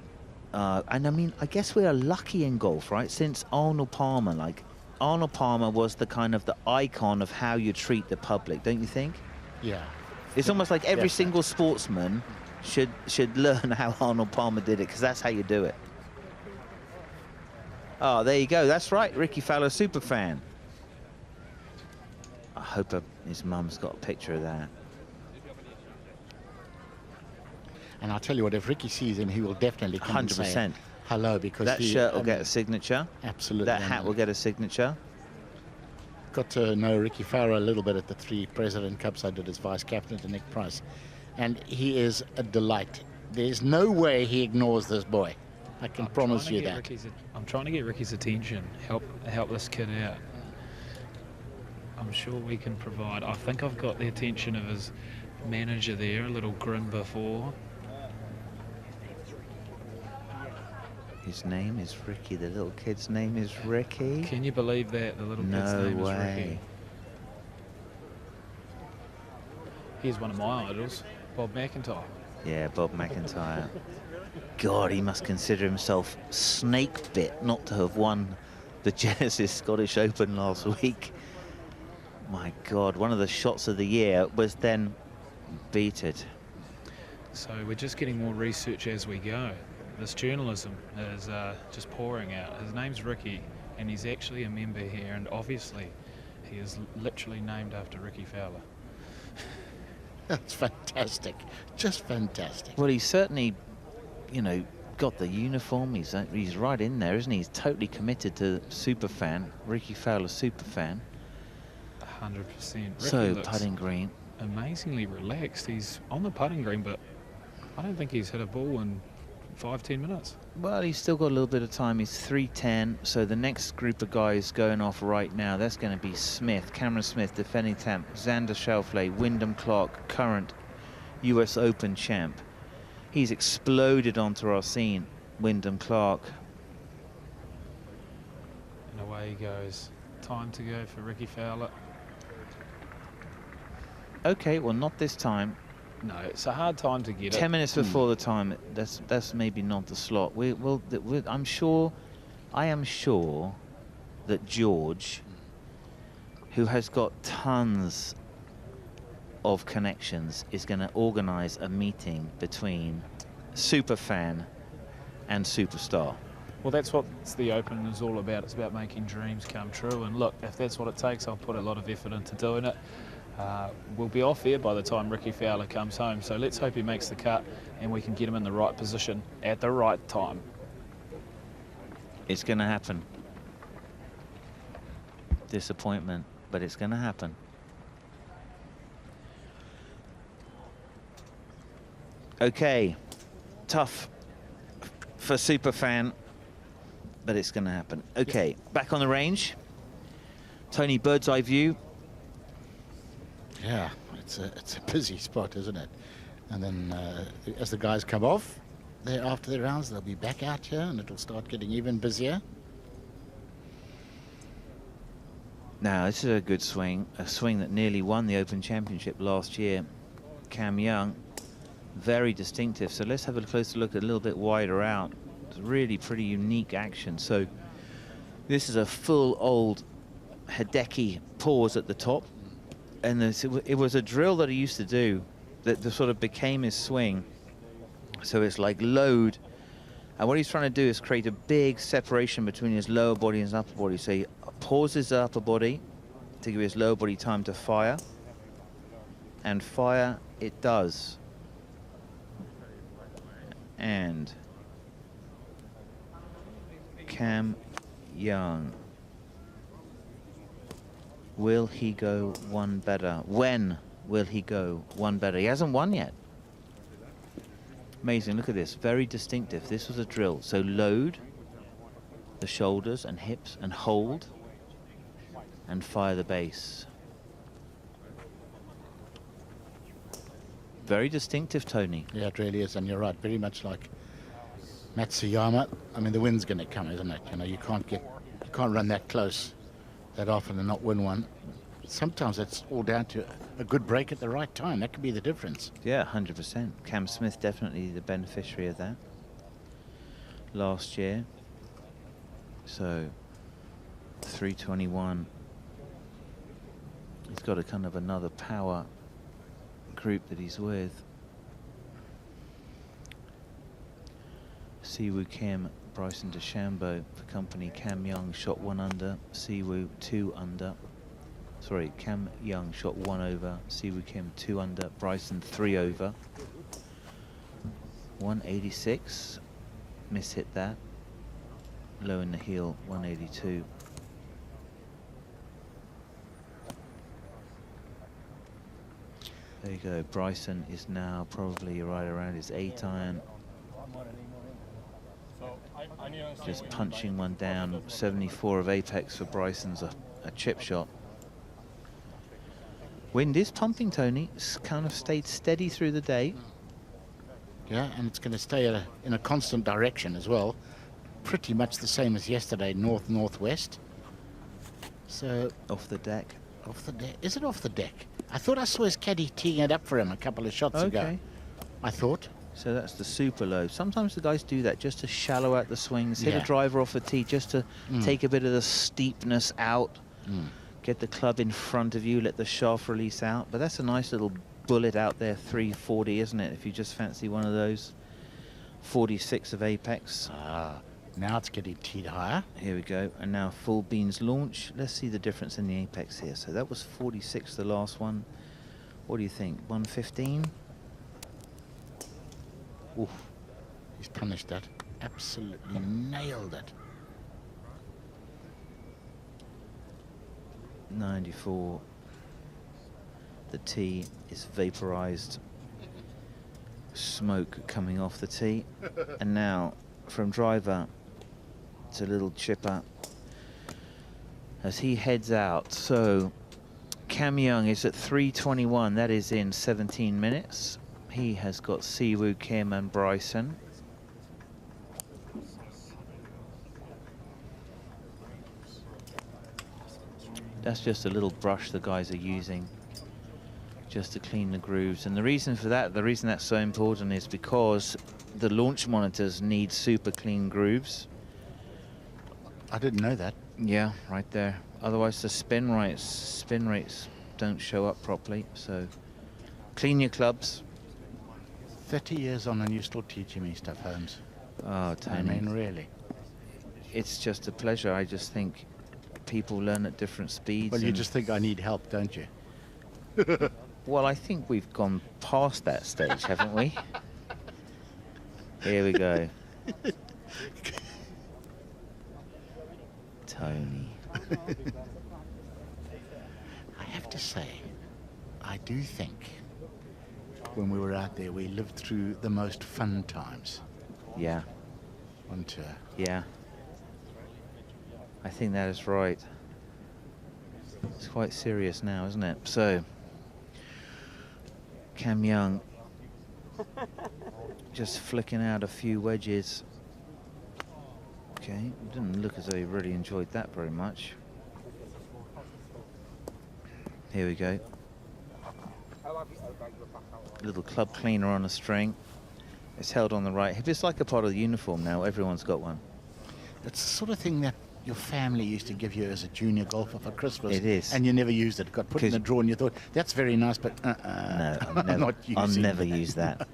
and I mean, I guess we are lucky in golf, right? Since Arnold Palmer, Arnold Palmer was the kind of the icon of how you treat the public, don't you think? Yeah. It's almost like every single sportsman should learn how Arnold Palmer did it, because that's how you do it. Oh, there you go. That's right, Ricky Fowler, super fan. I hope his mum's got a picture of that. And I'll tell you what, if Ricky sees him, he will definitely come 100%. And say hello, because that shirt will get a signature. Absolutely. That hat will get a signature. Got to know Ricky Fowler a little bit at the 3 President Cups. I did as vice captain to Nick Price. And he is a delight. There's no way he ignores this boy. I can promise you that. I'm trying to get Ricky's attention, help this kid out. I'm sure we can provide. I think I've got the attention of his manager there, a little grin before. His name is Ricky. The little kid's name is Ricky. Can you believe that? The little kid's name is Ricky. He's one of my idols, Bob McIntyre. Yeah, Bob McIntyre. God, he must consider himself snake bit not to have won the Genesis Scottish Open last week. My God, one of the shots of the year was then beaten. So we're just getting more research as we go. This journalism is just pouring out. His name's Ricky, and he's actually a member here, and obviously he is literally named after Ricky Fowler. That's fantastic. Just fantastic. Well, he's certainly, you know, got the uniform. He's right in there, isn't he? He's totally committed to superfan. Ricky Fowler, superfan. 100%. So, putting green. Amazingly relaxed. He's on the putting green, but I don't think he's hit a ball in 5-10 minutes. Well, he's still got a little bit of time. He's 3:10. So the next group of guys going off right now, that's going to be Smith, Cameron Smith, defending champ, Xander Schauffele, Wyndham Clark, current US Open champ. He's exploded onto our scene, Wyndham Clark. And away he goes. Time to go for Ricky Fowler. Okay, well, not this time. No, it's a hard time to get 10 minutes before the time. That's maybe not the slot. I am sure that George, who has got tons of connections, is going to organise a meeting between Superfan and Superstar. Well, that's what the Open is all about. It's about making dreams come true. And look, if that's what it takes, I'll put a lot of effort into doing it. We'll be off air by the time Ricky Fowler comes home. So let's hope he makes the cut and we can get him in the right position at the right time. It's going to happen. Disappointment, but it's going to happen. Okay, tough for Superfan, but it's going to happen. Okay, back on the range. Tony, bird's eye view. Yeah, it's a busy spot, isn't it? And then as the guys come off, after their rounds, they'll be back out here, and it'll start getting even busier. Now, this is a good swing, a swing that nearly won the Open Championship last year. Cam Young, very distinctive. So let's have a closer look a little bit wider out. It's really pretty unique action. So this is a full old Hideki pause at the top. And it was a drill that he used to do that sort of became his swing. So it's like load. And what he's trying to do is create a big separation between his lower body and his upper body. So he pauses the upper body to give his lower body time to fire. And fire it does. And Cam Young. Will he go one better? When will he go one better? He hasn't won yet. Amazing, look at this, very distinctive. This was a drill. So load the shoulders and hips and hold and fire the base. Very distinctive, Tony. Yeah, it really is, and you're right, very much like Matsuyama. I mean, the wind's going to come, isn't it? You know, you can't run that close that often and not win one. Sometimes it's all down to a good break at the right time. That could be the difference. Yeah, 100%. Cam Smith definitely the beneficiary of that last year. So 321. He's got a kind of another power group that he's with. Siwoo Kim, Bryson DeChambeau for company. Cam Young shot 1 under, Siwoo 2 under. Sorry, Cam Young shot 1 over, Siwoo Kim 2 under, Bryson 3 over. 186, miss hit that. Low in the heel, 182. There you go, Bryson is now probably right around his 8 iron. Just punching one down. 74 of apex for Bryson's a chip shot. Wind is pumping, Tony. It's kind of stayed steady through the day. Yeah, and it's going to stay in a constant direction as well. Pretty much the same as yesterday, north-northwest. So off the deck. Off the deck. Is it off the deck? I thought I saw his caddy teeing it up for him a couple of shots ago. I thought. So that's the super low. Sometimes the guys do that just to shallow out the swings, hit a driver off the tee just to take a bit of the steepness out, get the club in front of you, let the shaft release out. But that's a nice little bullet out there, 340, isn't it? If you just fancy one of those. 46 of apex. Now it's getting teed higher. Here we go. And now full beans launch. Let's see the difference in the apex here. So that was 46, the last one. What do you think? 115? Oof. He's punished that. Absolutely nailed it. 94. The tee is vaporized. Smoke coming off the tee. And now from driver to little chipper as he heads out. So Cam Young is at 321. That is in 17 minutes. He has got Siwoo Kim and Bryson. That's just a little brush the guys are using just to clean the grooves. And the reason for that, the reason that's so important is because the launch monitors need super clean grooves. I didn't know that. Yeah, right there. Otherwise the spin rates don't show up properly. So clean your clubs. 30 years on and you're still teaching me stuff, Holmes. Oh, Tony. I mean, really. It's just a pleasure. I just think people learn at different speeds. Well, you just think I need help, don't you? Well, I think we've gone past that stage, haven't we? Here we go. Tony. I have to say, I do think when we were out there, we lived through the most fun times. Yeah. On tour. Yeah. I think that is right. It's quite serious now, isn't it? So, Cam Young just flicking out a few wedges. Okay, didn't look as though he really enjoyed that very much. Here we go. Little club cleaner on a string. It's held on the right hip. It's like a part of the uniform now. Everyone's got one. It's the sort of thing that your family used to give you as a junior golfer for Christmas. It is. And you never used it. It got put in the drawer and you thought, that's very nice, but no, I'll never use that.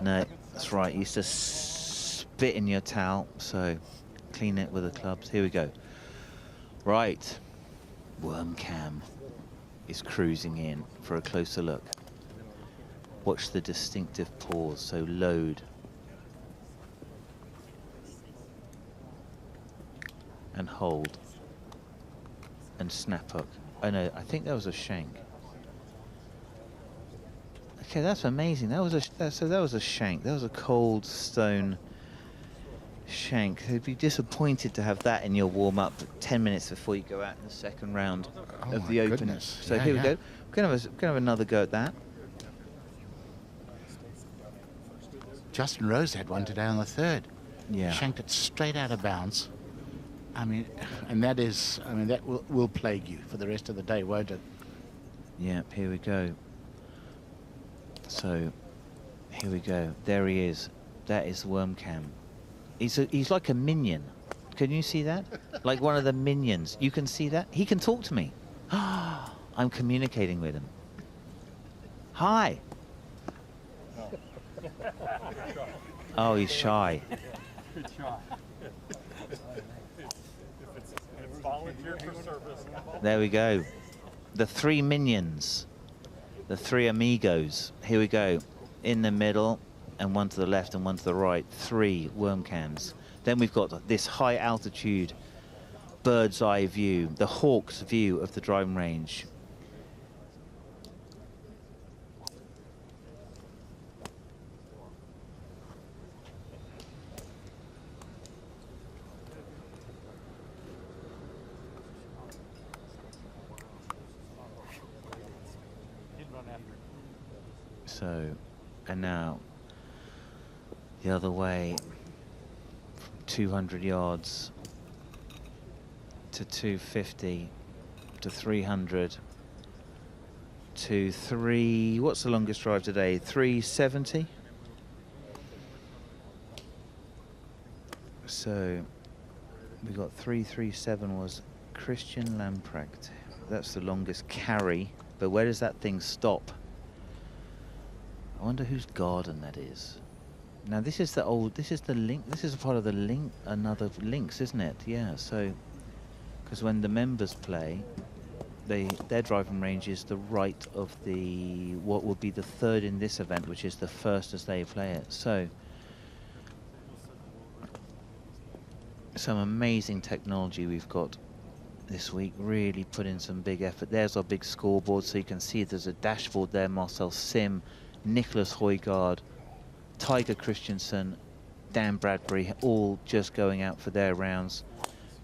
No, that's right. You used to spit in your towel, so clean it with the clubs. Here we go. Right. Worm Cam is cruising in for a closer look. Watch the distinctive pause, so load. And hold. And snap hook. Oh no, I think that was a shank. Okay, that's amazing. That was a shank. That was a cold stone shank. You'd be disappointed to have that in your warm-up 10 minutes before you go out in the second round of the Open. Goodness. So here we go. We're going to have another go at that. Justin Rose had one today on the third. Yeah. Shanked it straight out of bounds. I mean, and that is, I mean, that will plague you for the rest of the day, won't it? Yeah, here we go. So, here we go. There he is. That is Worm Cam. He's like a minion. Can you see that? Like one of the minions. You can see that? He can talk to me. I'm communicating with him. Hi. Oh, he's shy. Good try. Volunteer for service. There we go. The three minions. The three amigos. Here we go. In the middle, and one to the left and one to the right. 3 worm cams. Then we've got this high altitude bird's eye view, the hawk's view of the driving range. So, and now the other way, from 200 yards to 250 to 300 to 3. What's the longest drive today? 370. So we got 337 was Christian Lamprecht. That's the longest carry. But where does that thing stop? I wonder whose garden that is. Now this is the old, this is the link, this is a part of the link, another links, isn't it? Yeah, so, because when the members play, their driving range is the right of the, what will be the third in this event, which is the first as they play it. So, some amazing technology we've got this week, really put in some big effort. There's our big scoreboard, so you can see there's a dashboard there, Marcel Sim, Nicholas Højgaard, Tiger Christensen, Dan Bradbury, all just going out for their rounds.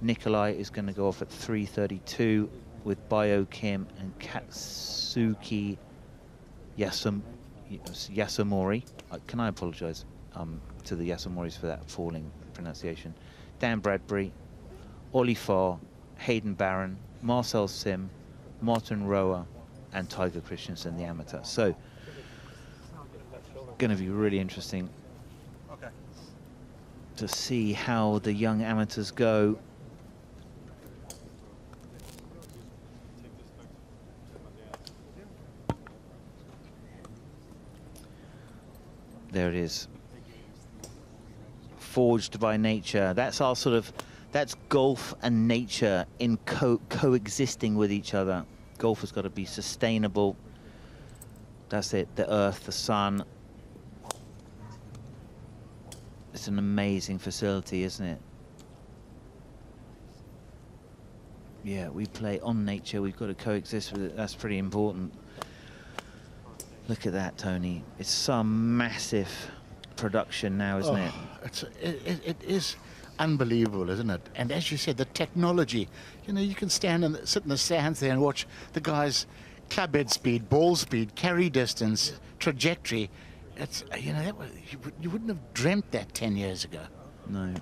Nikolai is going to go off at 3:32 with Bio Kim and Katsuki Yasamori. Can I apologise to the Yasamoris for that falling pronunciation. Dan Bradbury, Ollie Farr, Hayden Barron, Marcel Sim, Martin Roa, and Tiger Christensen, the amateur. So, going to be really interesting to see how the young amateurs go. There it is. Forged by nature. That's our sort of, that's golf and nature in coexisting with each other. Golf has got to be sustainable. That's it, the earth, the sun. It's an amazing facility, isn't it? Yeah, we play on nature, we've got to coexist with it, that's pretty important. Look at that, Tony. It's some massive production now, isn't it? It is unbelievable, isn't it? And as you said, the technology, you know, you can stand and sit in the stands there and watch the guys club head speed, ball speed, carry distance, trajectory. It's, you know, you wouldn't have dreamt that 10 years ago. No.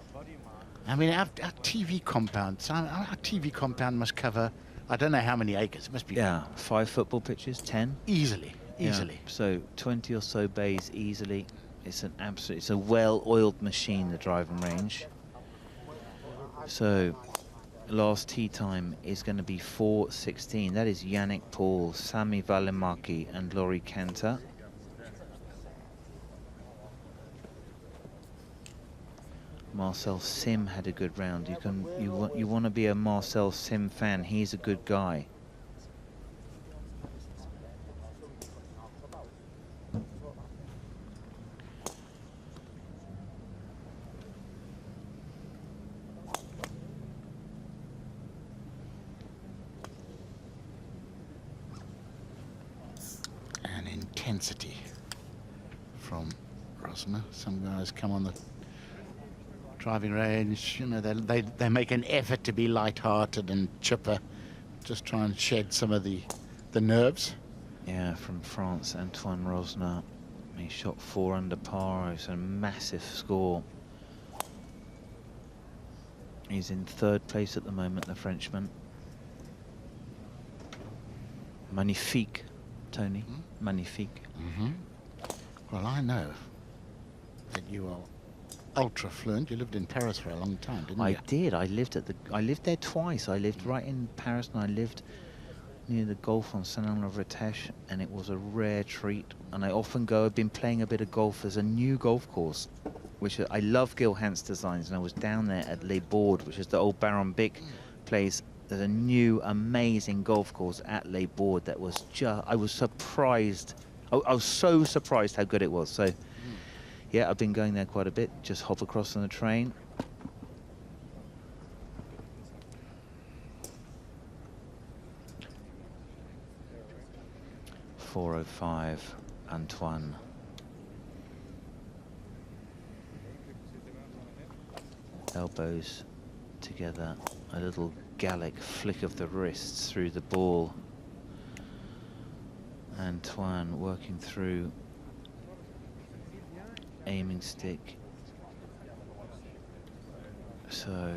I mean, our TV compound, our TV compound must cover, I don't know how many acres. It must be. Yeah, 5 football pitches, 10. Easily. Yeah, so 20 or so bays easily. It's an absolute, it's a well-oiled machine, the driving range. So last tee time is going to be 4:16. That is Yannick Paul, Sami Välimäki and Laurie Cantor. Marcel Sim had a good round. You want to be a Marcel Sim fan. He's a good guy. Intensity from Rosner. Some guys come on the driving range, you know, they make an effort to be light-hearted and chipper, just try and shed some of the nerves. Yeah, from France, Antoine Rosner. He shot 4 under par. It's a massive score. He's in 3rd place at the moment, the Frenchman. Magnifique, Tony. Magnifique. Well, I know that you are ultra fluent. You lived in Paris for a long time, didn't you? I did. I lived there twice. I lived right in Paris, and I lived near the golf on Saint-Anne-la-Bretèche, and it was a rare treat. And I often go. I've been playing a bit of golf. There's a new golf course, which I love Gil Hans designs, and I was down there at Les Bordes, which is the old Baron Bick place. There's a new amazing golf course at Les Bordes that was just, I was surprised. I was so surprised how good it was. So, yeah, I've been going there quite a bit. Just hop across on the train. .405, Antoine. Elbows together, a little Gallic flick of the wrists through the ball. Antoine working through, aiming stick. So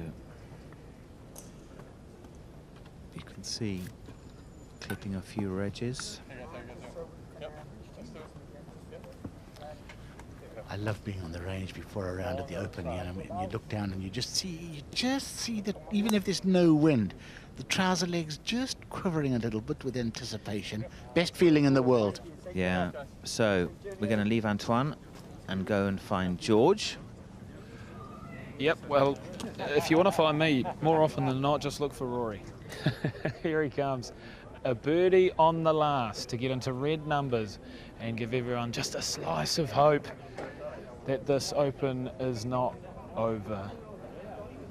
you can see clipping a few edges. I love being on the range before a round at the Open. You know, I mean, you look down and you just see that even if there's no wind, the trouser legs just quivering a little bit with anticipation. Best feeling in the world. Yeah. So we're going to leave Antoine and go and find George. Yep. Well, if you want to find me, more often than not, just look for Rory. Here he comes. A birdie on the last to get into red numbers and give everyone just a slice of hope that this Open is not over.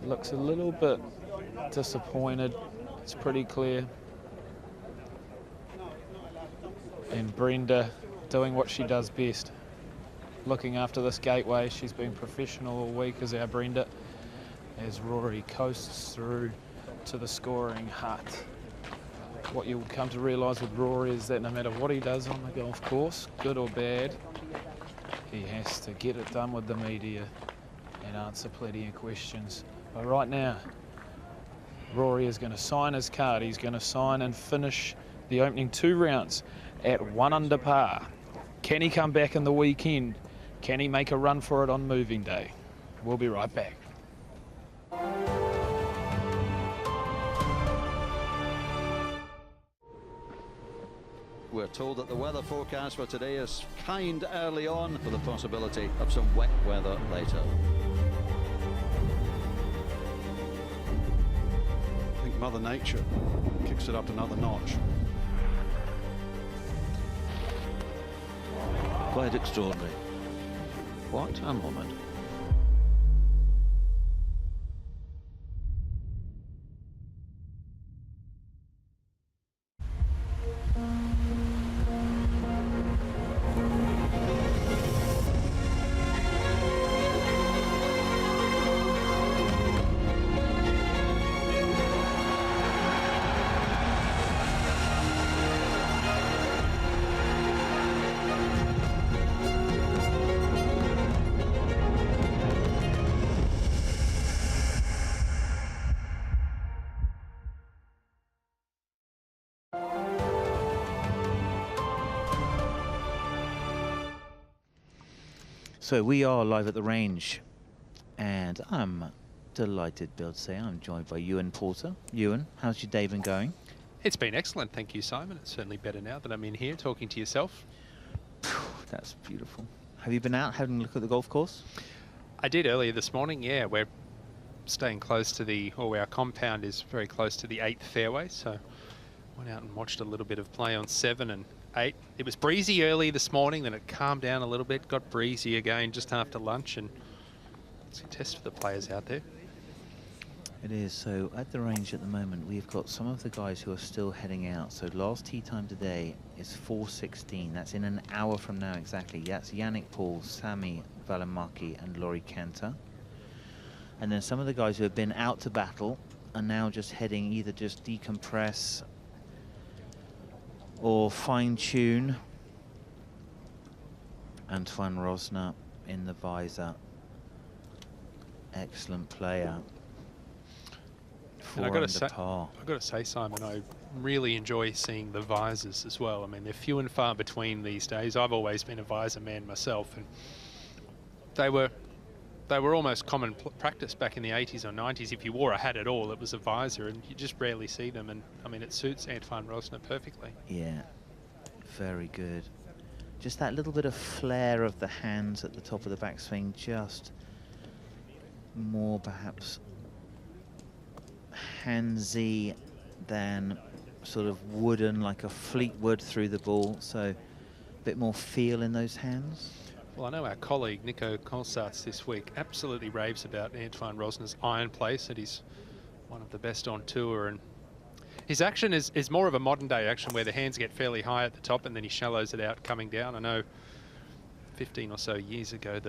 Looks a little bit disappointed. It's pretty clear. And Brenda doing what she does best, looking after this gateway. She's been professional all week as our Brenda, as Rory coasts through to the scoring hut. What you'll come to realise with Rory is that no matter what he does on the golf course, good or bad, he has to get it done with the media and answer plenty of questions. But right now, Rory is going to sign his card. He's going to sign and finish the opening 2 rounds at 1 under par. Can he come back in the weekend? Can he make a run for it on moving day? We'll be right back. We're told that the weather forecast for today is kind early on, for the possibility of some wet weather later. I think Mother Nature kicks it up another notch. Quite extraordinary. What a moment. So we are live at the range, and I'm delighted, Bill, to say I'm joined by Ewan Porter. Ewan, how's your day been going? It's been excellent, thank you, Simon. It's certainly better now that I'm in here talking to yourself. That's beautiful. Have you been out having a look at the golf course? I did earlier this morning, yeah. We're staying close to our compound is very close to the 8th fairway, so went out and watched a little bit of play on 7 and 8. It was breezy early this morning, then it calmed down a little bit, got breezy again just after lunch, and it's a test for the players out there. It is. So at the range at the moment, we've got some of the guys who are still heading out. So last tee time today is 4:16. That's in an hour from now exactly. That's Yannick Paul, Sami Valimaki and Laurie Cantor. And then some of the guys who have been out to battle are now just heading either just decompress or fine-tune. Antoine Rosner in the visor. Excellent player. And I've got to say, Simon, I really enjoy seeing the visors as well. I mean, they're few and far between these days. I've always been a visor man myself, and they were almost common practice back in the 80s or 90s. If you wore a hat at all, it was a visor, and you just rarely see them. And I mean, it suits Antoine Rosner perfectly. Yeah, very good. Just that little bit of flair of the hands at the top of the backswing, just more perhaps handsy than sort of wooden, like a Fleetwood through the ball. So a bit more feel in those hands. Well, I know our colleague Nico Kolsarts this week absolutely raves about Antoine Rosner's iron place, that he's one of the best on tour, and his action is more of a modern day action where the hands get fairly high at the top and then he shallows it out coming down. I know 15 or so years ago,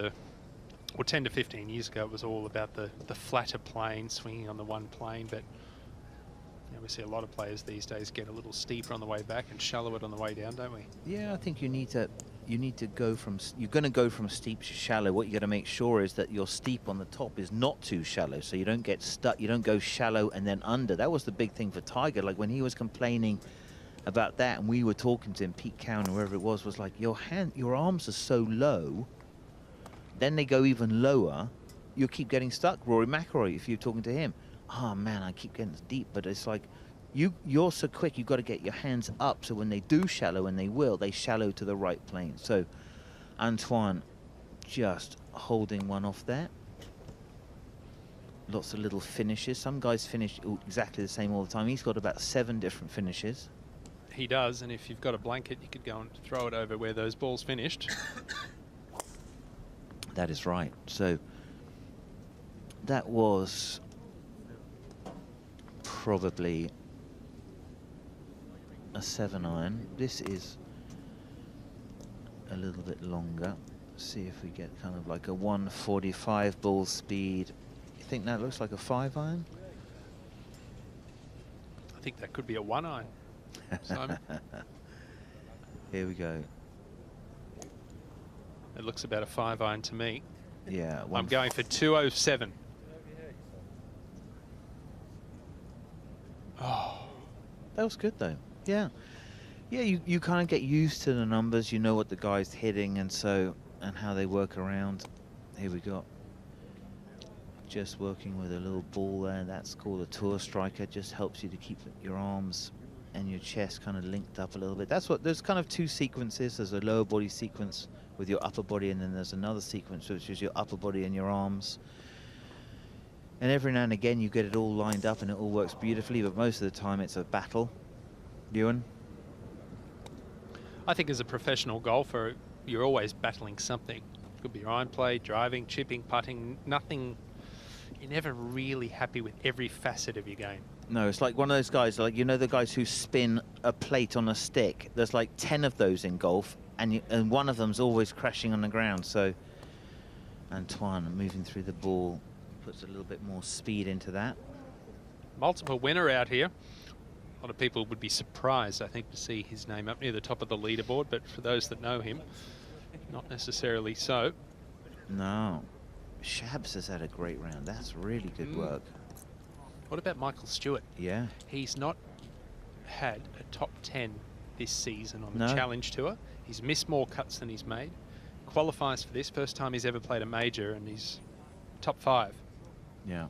or 10 to 15 years ago, it was all about the flatter plane, swinging on the one plane, but you know, we see a lot of players these days get a little steeper on the way back and shallow it on the way down, don't we? Yeah, I think you need to go from, you're going to go from steep to shallow. What you got to make sure is that your steep on the top is not too shallow, so you don't get stuck, you don't go shallow and then under. That was the big thing for Tiger. Like when he was complaining about that and we were talking to him, Pete Cowan, whoever it was like, your arms are so low, then they go even lower, you keep getting stuck. Rory McIlroy, if you're talking to him, oh man, I keep getting deep, but it's like, you're so quick, you've got to get your hands up, so when they do shallow, and they shallow to the right plane. So Antoine just holding one off there. Lots of little finishes. Some guys finish exactly the same all the time. He's got about 7 different finishes. He does, and if you've got a blanket, you could go and throw it over where those balls finished. That is right. So that was probably a 7-iron. This is a little bit longer. See if we get kind of like a 145 ball speed. You think that looks like a 5-iron? I think that could be a 1-iron, Simon. Here we go. It looks about a 5-iron to me. Yeah. I'm going for 207. Oh, that was good though. Yeah. Yeah, you kind of get used to the numbers. You know what the guy's hitting, and how they work around. Here we go. Just working with a little ball there. That's called a tour striker. Just helps you to keep your arms and your chest kind of linked up a little bit. There's kind of two sequences. There's a lower body sequence with your upper body, and then there's another sequence which is your upper body and your arms. And every now and again you get it all lined up and it all works beautifully, but most of the time it's a battle. Ewan? I think as a professional golfer, you're always battling something. Could be your iron play, driving, chipping, putting, nothing. You're never really happy with every facet of your game. No, it's like one of those guys, like, you know, the guys who spin a plate on a stick. There's like 10 of those in golf, and one of them's always crashing on the ground. So Antoine moving through the ball puts a little bit more speed into that. Multiple winner out here. A lot of people would be surprised, I think, to see his name up near the top of the leaderboard, but for those that know him, not necessarily so. No. Shabs has had a great round. That's really good work. What about Michael Stewart? Yeah. He's not had a top 10 this season on the No. Challenge Tour. He's missed more cuts than he's made. Qualifies for this, first time he's ever played a major, and he's top 5. Yeah.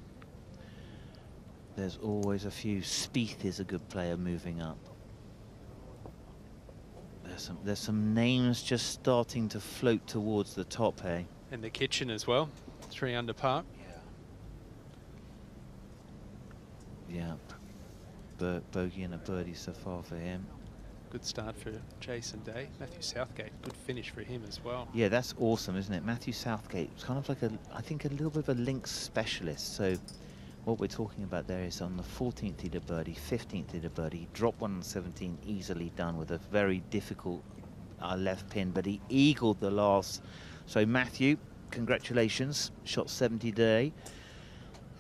There's always a few. Spieth is a good player moving up. There's some names just starting to float towards the top, hey? And the Kitchen as well, 3 under par. Yeah. Bogey and a birdie so far for him. Good start for Jason Day. Matthew Southgate, good finish for him as well. Yeah, that's awesome, isn't it? Matthew Southgate was kind of like I think a little bit of a links specialist. So what we're talking about there is on the 14th he did a birdie, 15th he did a birdie, dropped one on 17, easily done with a very difficult left pin, but he eagled the last. So Matthew, congratulations, shot 70 today,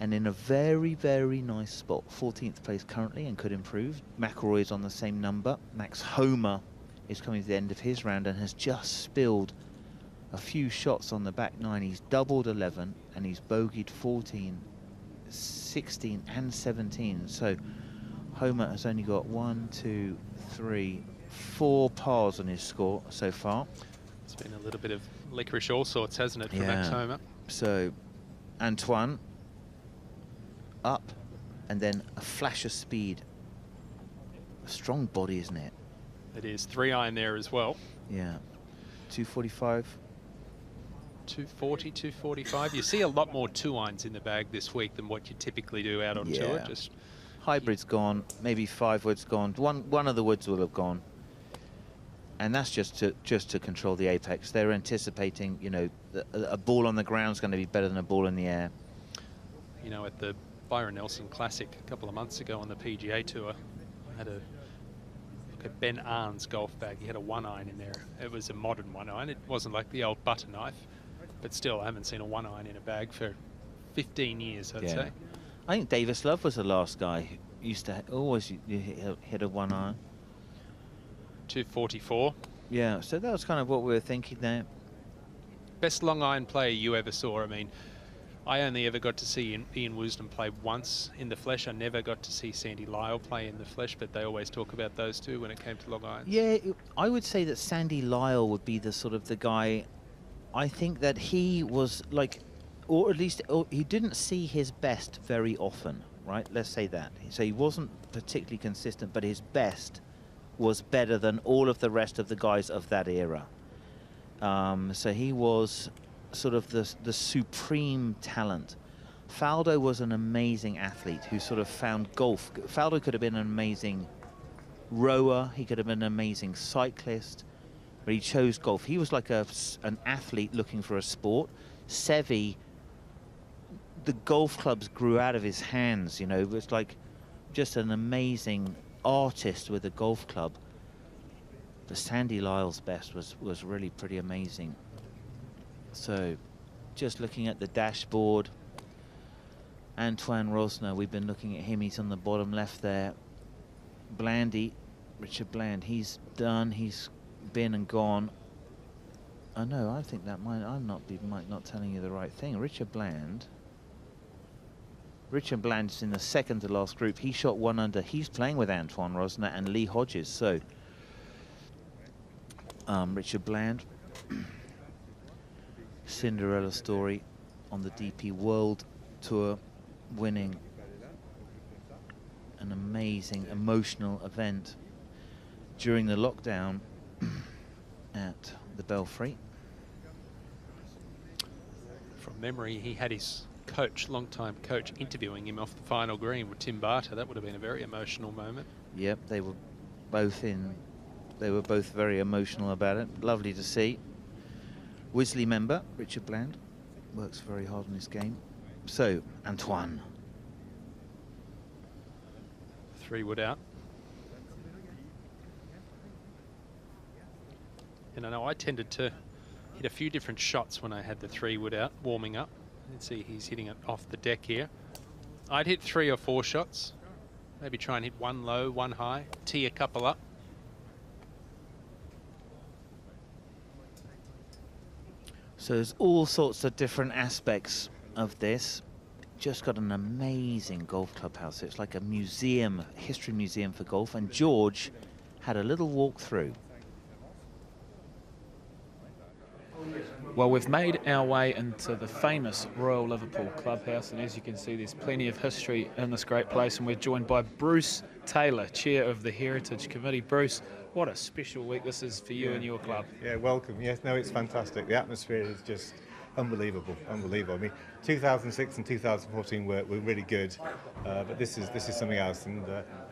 and in a very, very nice spot. 14th place currently and could improve. McIlroy's on the same number. Max Homa is coming to the end of his round and has just spilled a few shots on the back nine. He's doubled 11 and he's bogeyed 14, 16 and 17. So Homa has only got 1, 2, 3, 4 pars on his score so far. It's been a little bit of licorice all sorts, hasn't it, for Max Homa? So Antoine up, and then a flash of speed. A strong body, isn't it? It is. 3 iron there as well. Yeah. 245. 240, 245. You see a lot more 2 irons in the bag this week than what you typically do out on tour. Just hybrid's gone, maybe 5 wood's gone. One of the woods will have gone. And that's just to control the apex. They're anticipating, you know, a ball on the ground is going to be better than a ball in the air. You know, at the Byron Nelson Classic a couple of months ago on the PGA Tour, I had a look at Ben Arn's golf bag. He had a 1 iron in there. It was a modern 1 iron. It wasn't like the old butter knife, but still, I haven't seen a 1 iron in a bag for 15 years, I'd say. I think Davis Love was the last guy who used to always hit a 1 iron. 244. Yeah, so that was kind of what we were thinking there. Best long iron player you ever saw? I mean, I only ever got to see Ian Woosnam play once in the flesh. I never got to see Sandy Lyle play in the flesh, but they always talk about those two when it came to long irons. Yeah, I would say that Sandy Lyle would be the sort of the guy. I think that he was like, or at least he didn't see his best very often, right? Let's say that. So he wasn't particularly consistent, but his best was better than all of the rest of the guys of that era. So he was sort of the supreme talent. Faldo was an amazing athlete who sort of found golf. Faldo could have been an amazing rower. He could have been an amazing cyclist, but he chose golf. He was like an athlete looking for a sport. Seve, the golf clubs grew out of his hands, you know. It was like just an amazing artist with a golf club. But Sandy Lyle's best was really pretty amazing. So just looking at the dashboard, Antoine Rosner, we've been looking at him. He's on the bottom left there. Blandy, Richard Bland, he's done. He's been and gone. Oh no, I think that might not telling you the right thing. Richard Bland's in the second to last group. He shot 1 under. He's playing with Antoine Rosner and Lee Hodges. So Richard Bland. Cinderella story on the DP World Tour, winning an amazing emotional event during the lockdown at the Belfry. From memory, he had his coach, long-time coach, interviewing him off the final green with Tim Barter. That would have been a very emotional moment. Yep, they were both very emotional about it. Lovely to see. Wisley member Richard Bland works very hard on this game. So Antoine. 3 wood out. And I know I tended to hit a few different shots when I had the 3 wood out, warming up. You can see he's hitting it off the deck here. I'd hit 3 or 4 shots. Maybe try and hit 1 low, 1 high, tee a couple up. So there's all sorts of different aspects of this. Just got an amazing golf clubhouse. It's like a museum, history museum for golf. And George had a little walk through. Well, we've made our way into the famous Royal Liverpool clubhouse, and as you can see, there's plenty of history in this great place, and we're joined by Bruce Taylor, Chair of the Heritage Committee. Bruce, what a special week this is for you and your club. Yeah, welcome. Yes, no, it's fantastic. The atmosphere is just unbelievable, unbelievable. I mean, 2006 and 2014 were really good, but this is something else. And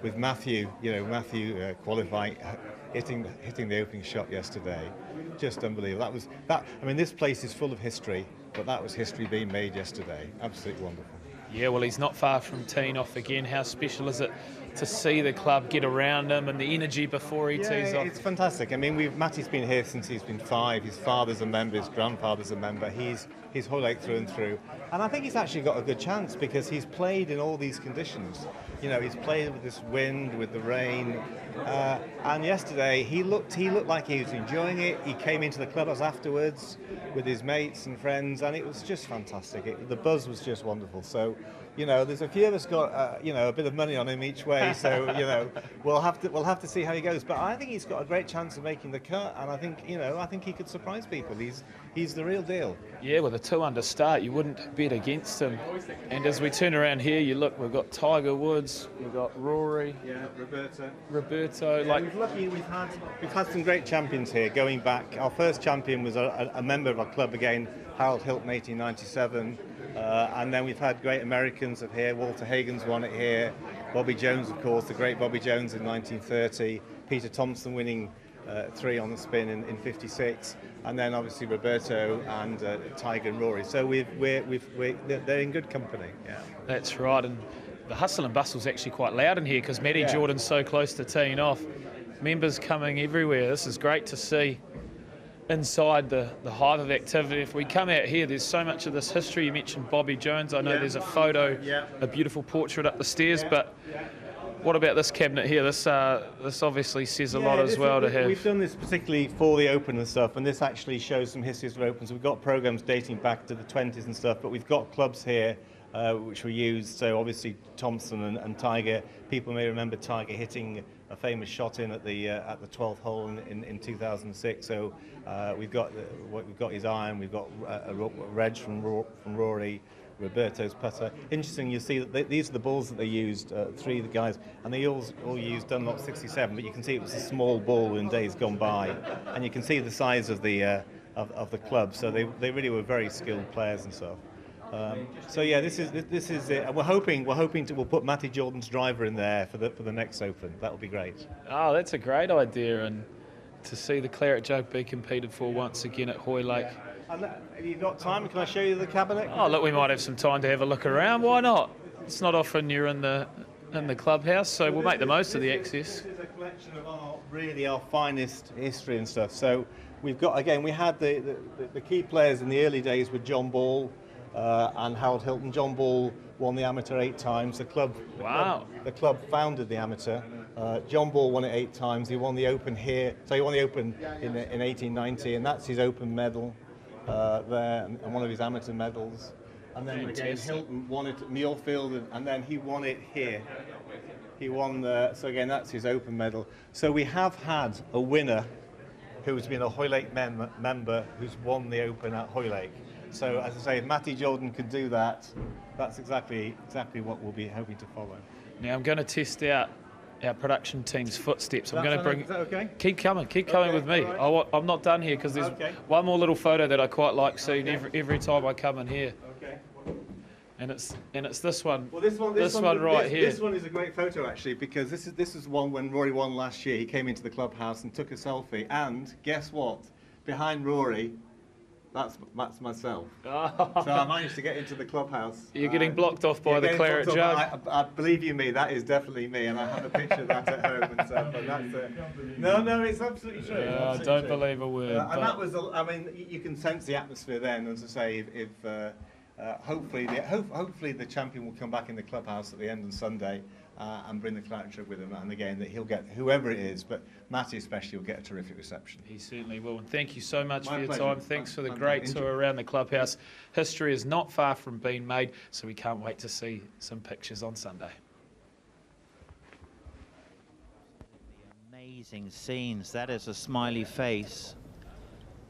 with Matthew, Matthew qualifying, hitting the opening shot yesterday, just unbelievable. I mean, this place is full of history, but that was history being made yesterday. Absolutely wonderful. Yeah, well, he's not far from teeing off again. How special is it to see the club get around him and the energy before he tees off? It's fantastic. I mean, Matty's been here since he's been 5. His father's a member, his grandfather's a member. He's Hoylake through and through. And I think he's actually got a good chance because he's played in all these conditions. He's played with this wind, with the rain. And yesterday, he looked like he was enjoying it. He came into the clubhouse afterwards with his mates and friends, and it was just fantastic. The buzz was just wonderful. So, there's a few of us got, a bit of money on him each way. So, we'll have to see how he goes. But I think he's got a great chance of making the cut, and I think he could surprise people. He's the real deal. Yeah, with a 2-under start, you wouldn't bet against him. And as we turn around here, you look, we've got Tiger Woods, we've got Rory. Yeah, Roberto. We've had some great champions here going back. Our first champion was a member of our club again, Harold Hilton, 1897. And then we've had great Americans of here. Walter Hagen's won it here. Bobby Jones, of course, the great Bobby Jones in 1930. Peter Thompson winning 3 on the spin in 56. And then obviously Roberto and Tiger and Rory. So they're in good company. Yeah. That's right. And the hustle and bustle's actually quite loud in here because Matty Jordan's so close to teeing off. Members coming everywhere. This is great to see inside the hive of activity. If we come out here, there's so much of this history. You mentioned Bobby Jones. I know there's a photo, a beautiful portrait up the stairs, but what about this cabinet here? This obviously says a lot as well to have. We've done this particularly for the Open and stuff, and this actually shows some histories of Opens. We've got programs dating back to the 20s and stuff, but we've got clubs here which were used. So obviously Thompson and Tiger. People may remember Tiger hitting a famous shot in at the 12th hole in 2006. So we've got his iron. We've got a reg from Rory. Roberto's putter. Interesting, you see that these are the balls that they used, 3 of the guys, and they all used Dunlop 67, but you can see it was a small ball in days gone by, and you can see the size of the club, so they really were very skilled players and stuff. So yeah, this is it. And we'll put Matty Jordan's driver in there for the next Open. That will be great. Oh, that's a great idea, and to see the Claret Jug be competed for once again at Hoylake. Yeah. And have you got time? Can I show you the cabinet? Oh, look, we might have some time to have a look around. Why not? It's not often you're in the clubhouse, so we'll make the most of the access. This is a collection of our finest history and stuff. So we've got, again, we had the key players in the early days with John Ball and Harold Hilton. John Ball won the amateur 8 times. The club founded the amateur. John Ball won it 8 times. He won the Open here. So he won the Open in 1890, and that's his Open medal. There, and one of his amateur medals, and then again Hilton won it at Muirfield, and then he won it here. He won so again that's his Open medal. So we have had a winner who's been a Hoylake member who's won the Open at Hoylake. So as I say, if Matty Jordan could do that, that's exactly what we'll be hoping to follow. Now I'm going to test out our production team's footsteps. I'm going to bring. Is that okay? Keep coming with me. Right. I'm not done here because there's one more little photo that I quite like seeing every time I come in here. Okay. And it's this one. Well, this one right here. This one is a great photo actually, because this is one when Rory won last year. He came into the clubhouse and took a selfie. And guess what? Behind Rory, that's myself. Oh. So I managed to get into the clubhouse. You're getting blocked off by the claret jug. I believe you me, that is definitely me, and I have a picture of that at home and stuff. And that's no, it's absolutely true. I don't believe a word. And that was, I mean, you can sense the atmosphere then. As I say, if hopefully the champion will come back in the clubhouse at the end of Sunday and bring the claret jug with him, and again that he'll get whoever it is, but Matty especially will get a terrific reception. He certainly will, and thank you so much for your pleasure. time. Thanks for the great tour around the clubhouse. History is not far from being made, so we can't wait to see some pictures on Sunday. Amazing scenes. That is a smiley face,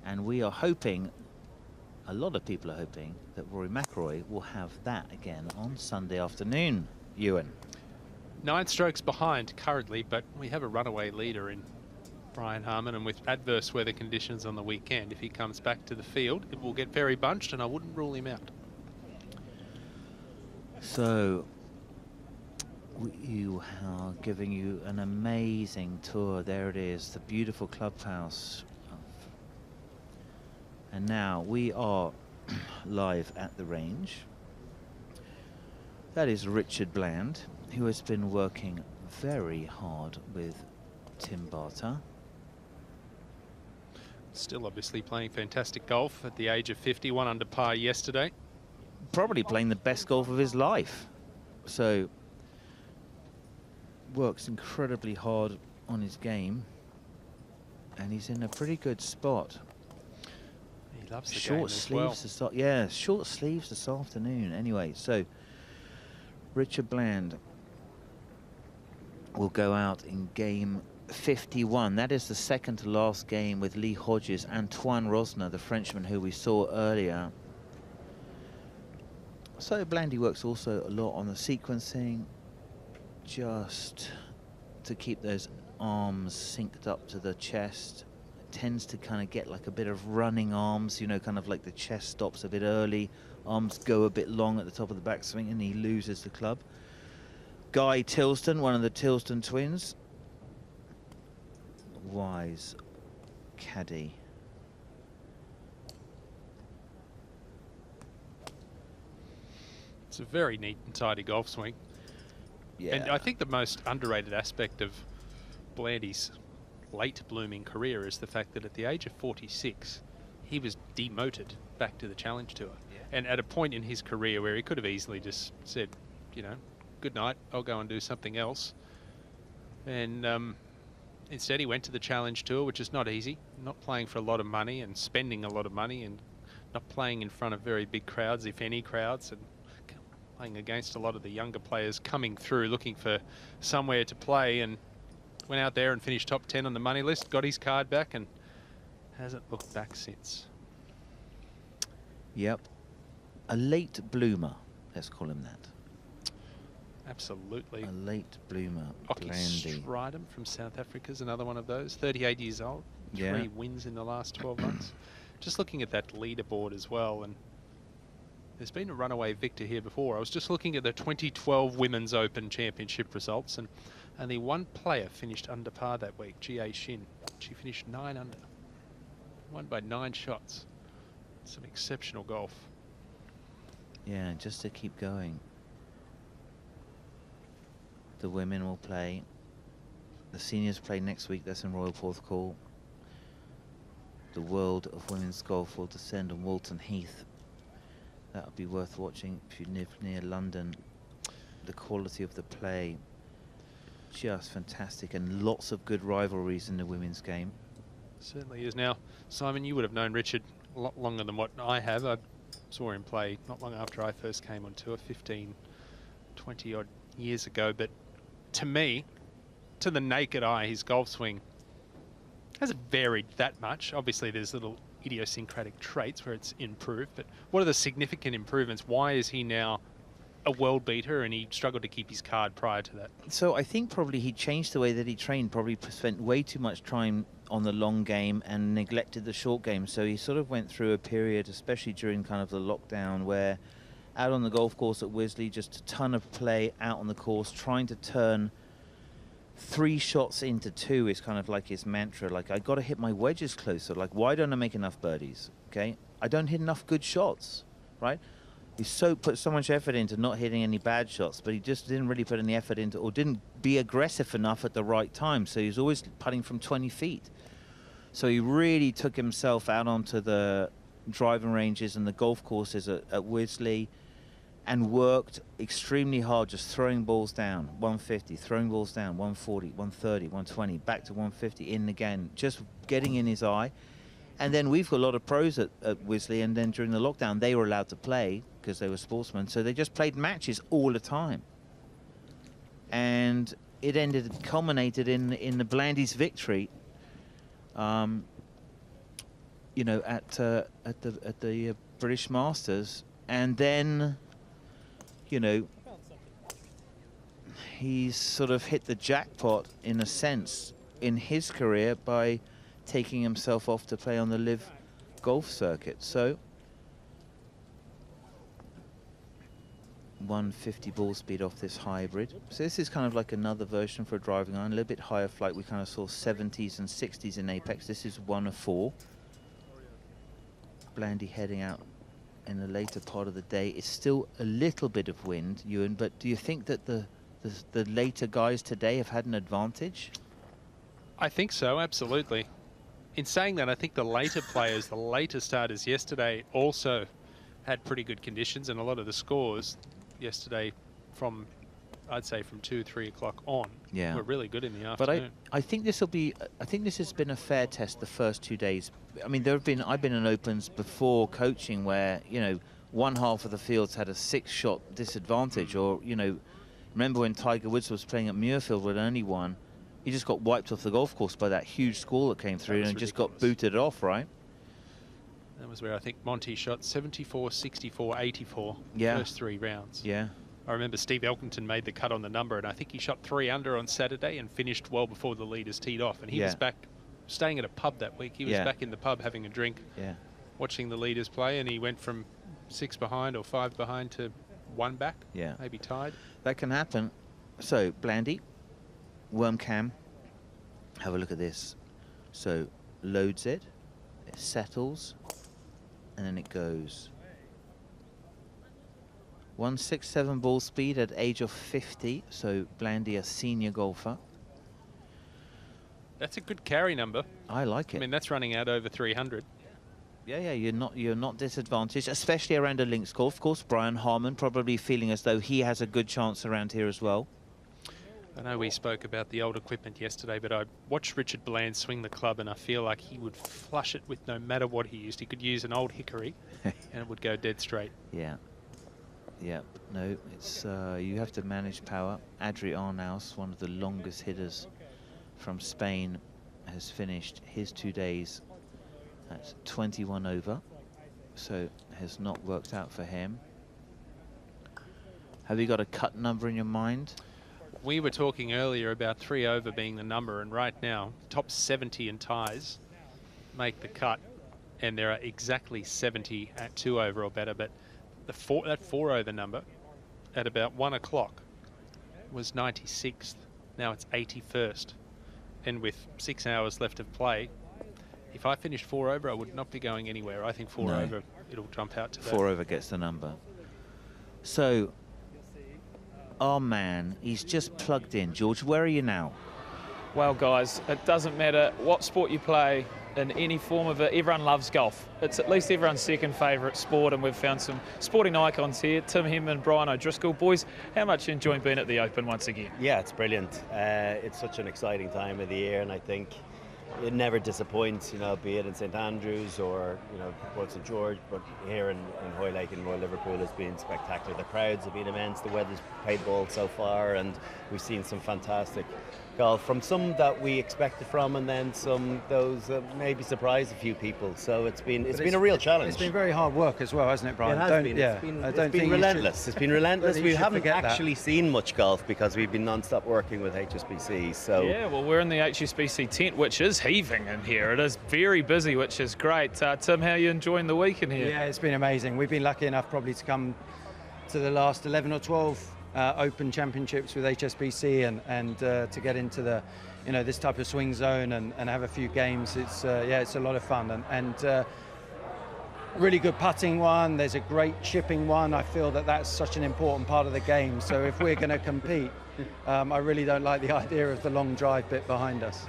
and we are hoping, a lot of people are hoping, that Rory McIlroy will have that again on Sunday afternoon. Ewan. 9 strokes behind currently, but we have a runaway leader in Brian Harman, and with adverse weather conditions on the weekend, if he comes back to the field, it will get very bunched, and I wouldn't rule him out. So we are giving you an amazing tour. There it is, the beautiful clubhouse. And now we are live at the range. That is Richard Bland, who has been working very hard with Tim Barter. Still obviously playing fantastic golf at the age of 50, 1 under par yesterday. Probably playing the best golf of his life. So works incredibly hard on his game, and he's in a pretty good spot. He loves the short game as sleeves well. yeah, short sleeves this afternoon. Anyway, so Richard Bland will go out in game 51. That is the second to last game with Lee Hodges. Antoine Rosner, the Frenchman who we saw earlier. So Blandy works also a lot on the sequencing, just to keep those arms synced up to the chest. It tends to kind of get like a bit of running arms, you know, kind of like the chest stops a bit early, arms go a bit long at the top of the backswing, and he loses the club. Guy Tilston, one of the Tilston twins. Wise caddy. It's a very neat and tidy golf swing. Yeah. And I think the most underrated aspect of Blandy's late blooming career is the fact that at the age of 46, he was demoted back to the Challenge Tour. Yeah. And at a point in his career where he could have easily just said, you know, good night, I'll go and do something else. And instead he went to the Challenge Tour, which is not easy, not playing for a lot of money and spending a lot of money and not playing in front of very big crowds, if any crowds, and playing against a lot of the younger players coming through looking for somewhere to play, and went out there and finished top 10 on the money list, got his card back and hasn't looked back since. Yep. A late bloomer, let's call him that. Absolutely. A late bloomer, Oki Blandy. Stridham from South Africa is another one of those. 38 years old, Yeah. 3 wins in the last 12 months. Just looking at that leaderboard as well, and there's been a runaway victor here before. I was just looking at the 2012 Women's Open Championship results, and only one player finished under par that week, Jie Shin. She finished 9 under. Won by 9 shots. Some exceptional golf. Yeah, just to keep going. The women will play. The seniors play next week. That's in Royal Porthcawl. The world of women's golf will descend on Walton Heath. That would be worth watching if you live near London. The quality of the play, just fantastic, and lots of good rivalries in the women's game. Certainly is. Now, Simon, you would have known Richard a lot longer than what I have. I saw him play not long after I first came on tour, 15, 20 odd years ago. But to me, to the naked eye, his golf swing Hasn't varied that much. Obviously, there's little idiosyncratic traits where it's improved, but what are the significant improvements? Why is he now a world beater and he struggled to keep his card prior to that? So I think probably he changed the way that he trained, probably spent way too much time on the long game and neglected the short game. So he sort of went through a period, especially during kind of the lockdown, where out on the golf course at Wisley, just a ton of play out on the course, trying to turn 3 shots into 2 is kind of like his mantra. Like, I got to hit my wedges closer. Like, why don't I make enough birdies? Okay, I don't hit enough good shots, right? He put so much effort into not hitting any bad shots, but he just didn't really put any effort into, or didn't be aggressive enough at the right time. So he's always putting from 20 feet. So he really took himself out onto the driving ranges and the golf courses at Wisley and worked extremely hard, just throwing balls down, 150, throwing balls down, 140, 130, 120, back to 150, in again, just getting in his eye. And then we've got a lot of pros at Wisley, and then during the lockdown, they were allowed to play because they were sportsmen, so they just played matches all the time. And it culminated in the Blandy's victory, you know, at the British Masters. And then, you know, he's sort of hit the jackpot in a sense in his career by taking himself off to play on the Live golf circuit. So 150 ball speed off this hybrid. So this is kind of like another version for a driving iron, a little bit higher flight. We kind of saw 70s and 60s in Apex. This is 1 of 4. Blandy heading out in the later part of the day. It's still a little bit of wind, Ewan, but do you think that the later guys today have had an advantage? I think so, absolutely. In saying that, I think the later players, the later starters yesterday also had pretty good conditions, and a lot of the scores yesterday from, I'd say, from 2, 3 o'clock on, were really good in the afternoon. But I think this will be, I think this has been a fair test the first 2 days. I mean, I've been in Opens before coaching where, you know, one half of the fields had a 6-shot disadvantage, or, you know, remember when Tiger Woods was playing at Muirfield with only one, he just got wiped off the golf course by that huge score that came through and just got booted off, right? That was where I think Monty shot 74, 64, 84 first 3 rounds. Yeah. I remember Steve Elkington made the cut on the number, and I think he shot 3 under on Saturday and finished well before the leaders teed off. And he was back staying at a pub that week. He was back in the pub having a drink, watching the leaders play, and he went from 6 behind or 5 behind to 1 back, maybe tied. That can happen. So, Blandy, worm cam, have a look at this. So, loads it settles, and then it goes. 167 ball speed at age of 50, so Blandy, a senior golfer. That's a good carry number. I like it. I mean, that's running out over 300. Yeah, you're not disadvantaged, especially around a links golf course. Brian Harmon probably feeling as though he has a good chance around here as well. I know we spoke about the old equipment yesterday, but I watched Richard Bland swing the club, and I feel like he would flush it with no matter what he used. He could use an old hickory, and it would go dead straight. Yeah. Yeah, no, it's you have to manage power. Adri Arnaus, one of the longest hitters from Spain, has finished his 2 days at 21 over, so has not worked out for him. Have you got a cut number in your mind? We were talking earlier about 3 over being the number, and right now, top 70 in ties make the cut, and there are exactly 70 at 2 over or better, but that 4 over number at about 1 o'clock was 96th. Now it's 81st. And with 6 hours left of play, if I finished 4 over, I would not be going anywhere. I think 4 over, it'll jump out to that. 4 over gets the number. So, our man, he's just plugged in. George, where are you now? Well, guys, it doesn't matter what sport you play, in any form of it, everyone loves golf. It's at least everyone's second favourite sport, and we've found some sporting icons here. Tim Hemman, Brian O'Driscoll. Boys, how much you enjoying being at the Open once again? Yeah, it's brilliant. It's such an exciting time of the year, and I think it never disappoints, you know, be it in St Andrews or, you know, Port St George, but here in Hoylake and Royal Liverpool has been spectacular. The crowds have been immense, the weather's played ball so far, and we've seen some fantastic golf, from some that we expected from, and then some those that maybe surprised a few people. So it's been a real challenge. It's been very hard work as well, hasn't it, Brian? It has been. It's been relentless. It's been relentless. We haven't actually seen much golf because we've been non-stop working with HSBC. So yeah, well, we're in the HSBC tent, which is heaving in here. It is very busy, which is great. Tim, how are you enjoying the week in here? Yeah, it's been amazing. We've been lucky enough probably to come to the last 11 or 12 Open Championships with HSBC and to get into the, this type of swing zone and have a few games. It's it's a lot of fun and really good putting one. There's a great chipping one. I feel that that's such an important part of the game. So if we're going to compete, I really don't like the idea of the long drive bit behind us.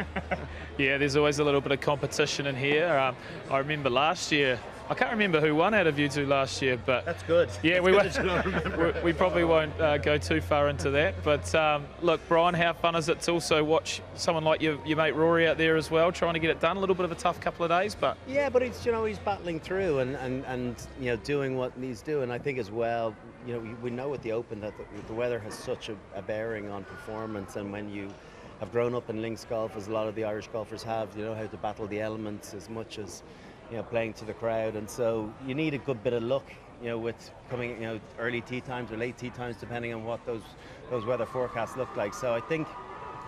Yeah, there's always a little bit of competition in here. I remember last year, I can't remember who won out of you two last year, but that's good. Yeah, we probably won't go too far into that. But look, Brian, how fun is it to also watch someone like your mate Rory out there as well, trying to get it done? A little bit of a tough couple of days, but yeah, but he's battling through and doing what he's doing. I think as well, we know with the Open that the weather has such a bearing on performance, and when you have grown up in links golf, as a lot of the Irish golfers have, you know how to battle the elements as much as playing to the crowd, and so you need a good bit of luck, with coming, early tee times or late tee times, depending on what those weather forecasts look like. So I think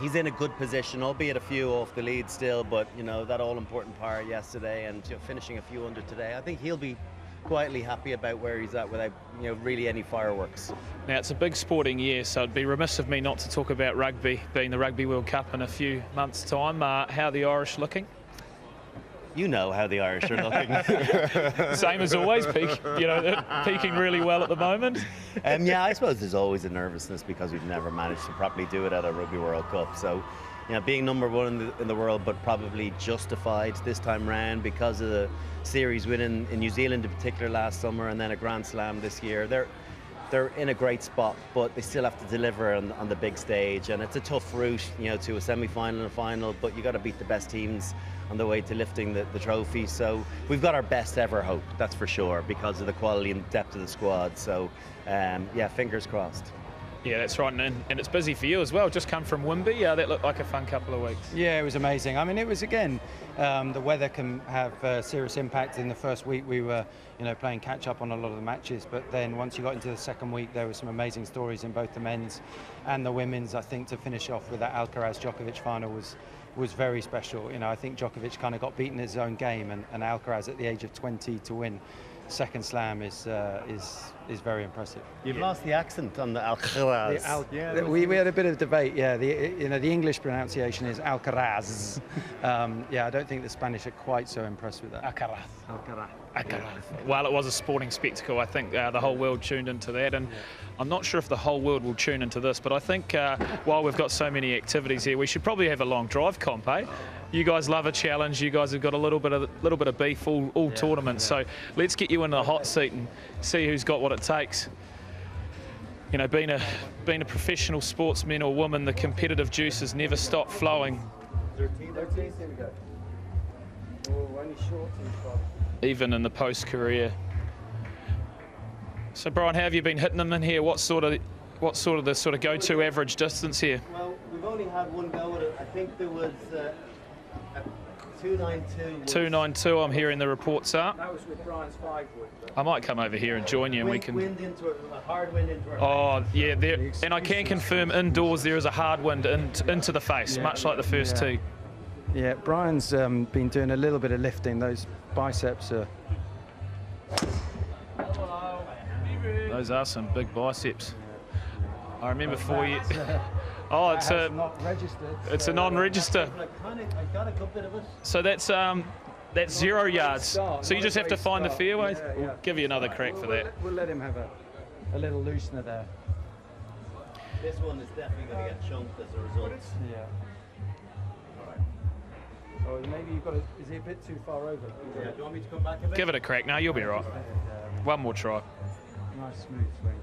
he's in a good position, albeit a few off the lead still, but that all-important par yesterday and finishing a few under today. I think he'll be quietly happy about where he's at without really any fireworks. Now it's a big sporting year, so it'd be remiss of me not to talk about rugby, being the Rugby World Cup in a few months' time. How are the Irish looking? You know how the Irish are looking. Same as always, they're peaking really well at the moment. Yeah, I suppose there's always a nervousness because we've never managed to properly do it at a Rugby World Cup. So, being number one in the world, but probably justified this time round because of the series win in New Zealand in particular last summer, and then a Grand Slam this year. They're in a great spot, but they still have to deliver on the big stage, and it's a tough route, to a semi-final and a final, but you got to beat the best teams on the way to lifting the trophy. So we've got our best ever hope, that's for sure, because of the quality and depth of the squad. So yeah, fingers crossed. Yeah, that's right, and it's busy for you as well. Just come from Wimby. That looked like a fun couple of weeks. Yeah, it was amazing. I mean, it was, again, the weather can have serious impact. In the first week we were playing catch up on a lot of the matches, but then once you got into the second week there were some amazing stories in both the men's and the women's. I think to finish off with that Alcaraz-Djokovic final was very special. I think Djokovic kind of got beaten in his own game, and Alcaraz at the age of 20 to win second slam is very impressive. You've lost the accent on the Alcaraz. We had a bit of debate. Yeah, the English pronunciation is Alcaraz. I don't think the Spanish are quite so impressed with that. Alcaraz. Well, it was a sporting spectacle. I think the whole world tuned into that, and I'm not sure if the whole world will tune into this, but I think while we've got so many activities here, we should probably have a long drive comp, eh? You guys love a challenge. You guys have got a little bit of beef all tournament. So let's get you in the hot seat and see who's got what it takes. Being a professional sportsman or woman, the competitive juices never stop flowing. 13, there we go. Oh, only short. Even in the post-career. So Brian, how have you been hitting them in here? What sort of the go-to average distance here? Well, we've only had one go at it. I think there was. 292. 292, I'm hearing the reports are. That was with Brian's 5-wood. I might come over here and join you, and we can. A hard wind into it. Oh yeah, and I can confirm indoors there is a hard wind into the face, much like the first tee. Yeah, Brian's been doing a little bit of lifting. Those biceps are. Those are some big biceps. I remember 4 years. Oh, it's not registered. It's a non-register. I got a good bit of it. So that's 0 yards. So you just have to find the fairways. We'll give you another crack for that. We'll let him have a little loosener there. This one is definitely going to get chunked as a result. Yeah. All right. Oh, maybe you've got to. Is he a bit too far over? Yeah. Do you want me to come back a bit? Give it a crack. No, you'll be right. One more try. Nice smooth swing.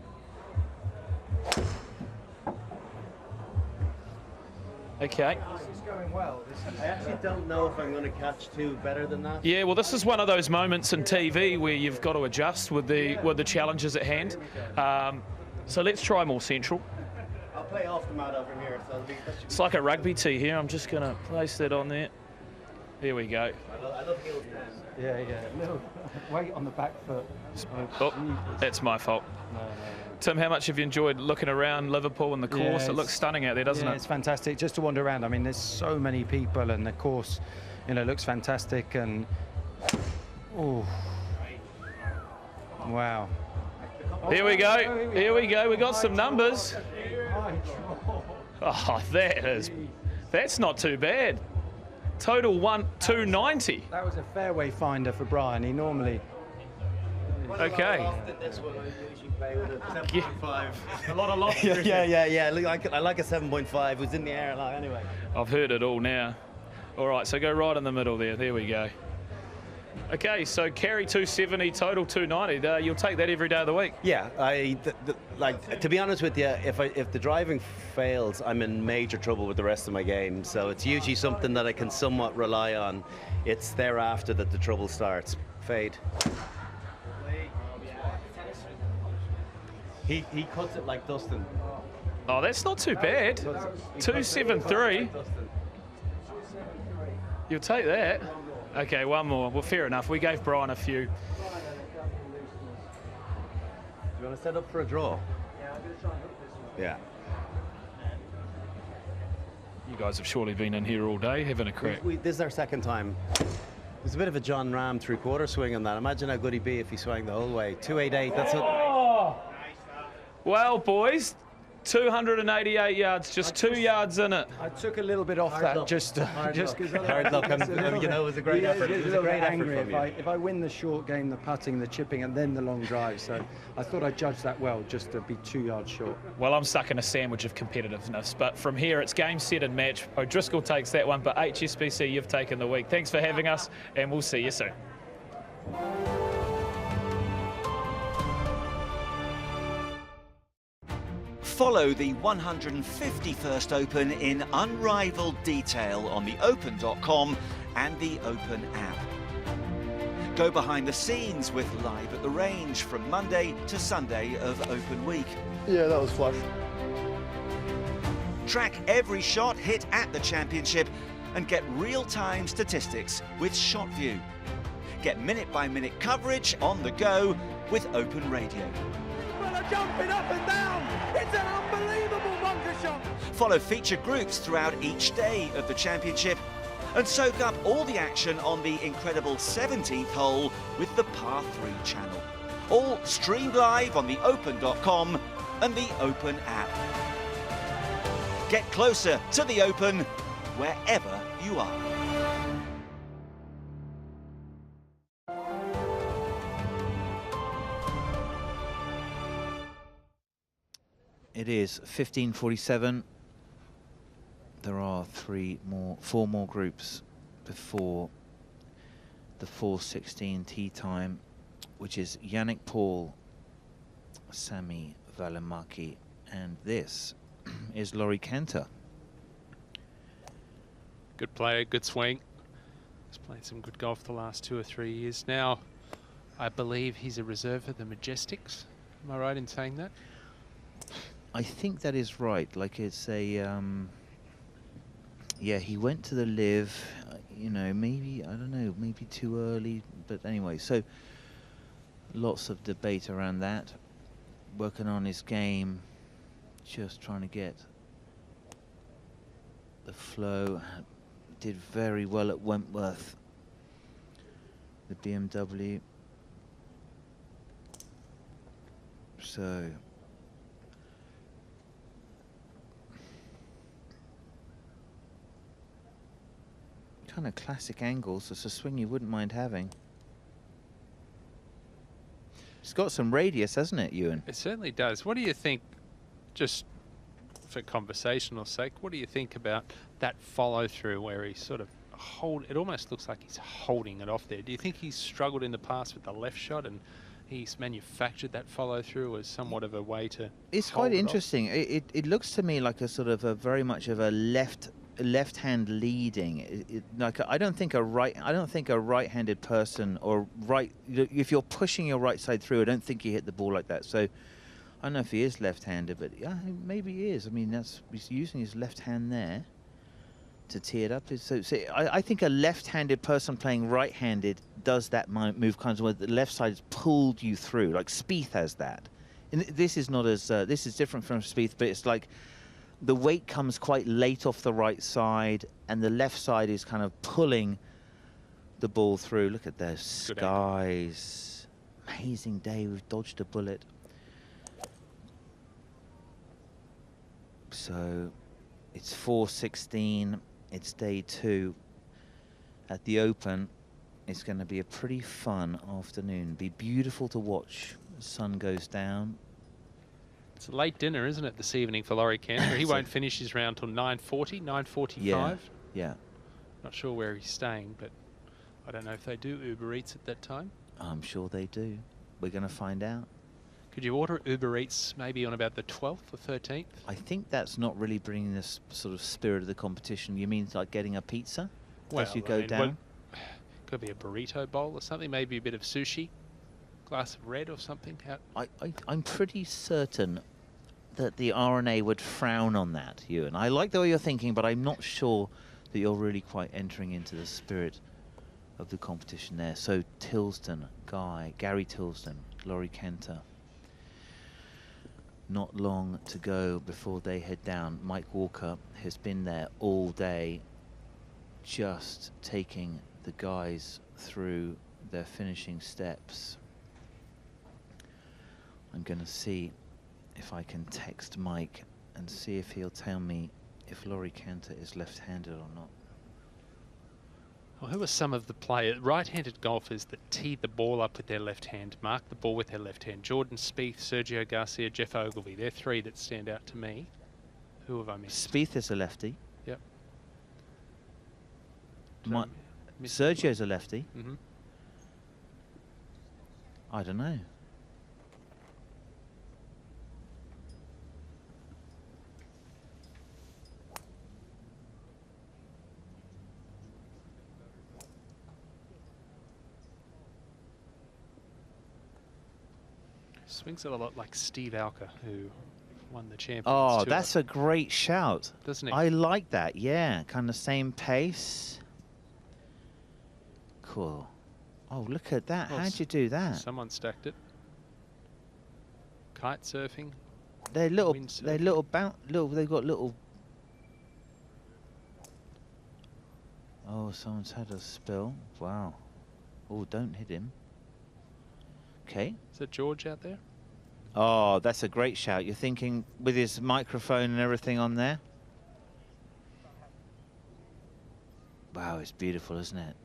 Okay. This is going well. I actually don't know if I'm going to catch two better than that. Yeah, well, this is one of those moments in TV where you've got to adjust with the challenges at hand. So let's try more central. play off the mat over here, so It's like a rugby tee here. I'm just going to place that on there. There we go. I love heels. Yeah, yeah. Little weight on the back foot. Oh, that's my fault. Tim, how much have you enjoyed looking around Liverpool and the course? It looks stunning out there, doesn't it? It's fantastic just to wander around. I mean, there's so many people, and the course, you know, looks fantastic. And oh, wow! Here we go. Here we go. We got some numbers. Oh, that's not too bad. Total 290. That was a fairway finder for Brian. He normally. Okay. This one I usually play with a 7.5. A lot of loft. yeah. I like a 7.5. It was in the air like anyway. I've heard it all now. All right, so go right in the middle there. There we go. Okay, so carry 270, total 290. You'll take that every day of the week. Yeah, like to be honest with you, if the driving fails, I'm in major trouble with the rest of my game. So it's usually something that I can somewhat rely on. It's thereafter that the trouble starts. Fade. He cuts it like Dustin. Oh, that's not too bad. 273. You'll take that. Okay, one more. Well, fair enough. We gave Brian a few. Do you want to set up for a draw? Yeah, I'm going to try and hook this one. Yeah. You guys have surely been in here all day having a crack. This is our second time. There's a bit of a John Ram 3/4 swing on that. Imagine how good he'd be if he swung the whole way. 288. That's it. Well, boys, 288 yards, just 2 yards in it. I took a little bit off Hard that luck. just because Hard luck. You know, it was a great effort. It was a great effort from you. If I win the short game, the putting, the chipping, and then the long drive, so I thought I judged that well, just to be 2 yards short. Well, I'm stuck in a sandwich of competitiveness, but from here it's game, set, and match. O'Driscoll takes that one, but HSBC, you've taken the week. Thanks for having us, and we'll see you soon. Follow the 151st Open in unrivaled detail on the open.com and the Open app. Go behind the scenes with Live at the Range from Monday to Sunday of Open Week. Yeah, that was flush. Track every shot hit at the championship and get real-time statistics with ShotView. Get minute-by-minute coverage on the go with Open Radio. Jumping up and down. It's an unbelievable bunker shot. Follow featured groups throughout each day of the championship and soak up all the action on the incredible 17th hole with the Par 3 channel. All streamed live on the open.com and the Open app. Get closer to the Open wherever you are. It is 15:47. There are four more groups before the 4:16 tee time, which is Yannick Paul, Sami Välimäki, and this is Laurie Cantor. Good player, good swing. He's played some good golf the last 2 or 3 years now. I believe he's a reserve for the Majestics. Am I right in saying that? I think that is right. Like it's a, yeah, he went to the Live, you know, maybe, I don't know, maybe too early. But anyway, so lots of debate around that. Working on his game, just trying to get the flow. Did very well at Wentworth, the BMW. So kind of classic angles. It's a swing you wouldn't mind having. It's got some radius, hasn't it, Ewan? It certainly does. What do you think, just for conversational sake, what do you think about that follow through where he sort of it almost looks like he's holding it off there. Do you think he's struggled in the past with the left shot and he's manufactured that follow through as somewhat of a way to It's quite interesting. It looks to me like a sort of a very much of a left hand leading. Like I don't think a right-handed person or if you're pushing your right side through, I don't think you hit the ball like that. So I don't know if he is left-handed, but yeah, maybe he is. I mean, he's using his left hand there to tee it up. So I think a left-handed person playing right-handed does that move kind of where the left side is pulled you through. Like Spieth has that. And this is not as this is different from Spieth, but it's like the weight comes quite late off the right side, and the left side is kind of pulling the ball through. Look at those skies. Amazing day. We've dodged a bullet. So it's 4:16. It's day 2 at the Open. It's going to be a pretty fun afternoon. Be beautiful to watch. The sun goes down. It's a late dinner, isn't it, this evening for Laurie Cantor? He won't finish his round till 9:40, 9:45. Yeah. Not sure where he's staying, but I don't know if they do Uber Eats at that time. I'm sure they do. We're going to find out. Could you order Uber Eats maybe on about the 12th or 13th? I think that's not really bringing this sort of spirit of the competition. You mean like getting a pizza as you go down? Could be a burrito bowl or something, maybe a bit of sushi, glass of red or something. I'm pretty certain that the RNA would frown on that, Ewan. I like the way you're thinking, but I'm not sure that you're really quite entering into the spirit of the competition there. So Gary Tilston, Laurie Cantor. Not long to go before they head down. Mike Walker has been there all day, just taking the guys through their finishing steps. I'm going to see if I can text Mike and see if he'll tell me if Laurie Cantor is left-handed or not. Well, who are some of the right-handed golfers that tee the ball up with their left hand, mark the ball with their left hand? Jordan Spieth, Sergio Garcia, Jeff Ogilvy. They're 3 that stand out to me. Who have I missed? Spieth is a lefty. Yep. Sergio's a lefty. Mm-hmm. I don't know. Swings it a lot like Steve Alker, who won the Champions Oh, Tour. that's a great shout. Doesn't he? I like that, yeah. Kind of same pace. Cool. Oh, look at that. Well, How'd you do that? Someone stacked it. Kite surfing. They've got little... Oh, someone's had a spill. Wow. Oh, don't hit him. Okay. Is that George out there? Oh, that's a great shout. You're thinking with his microphone and everything on there? Wow, it's beautiful, isn't it?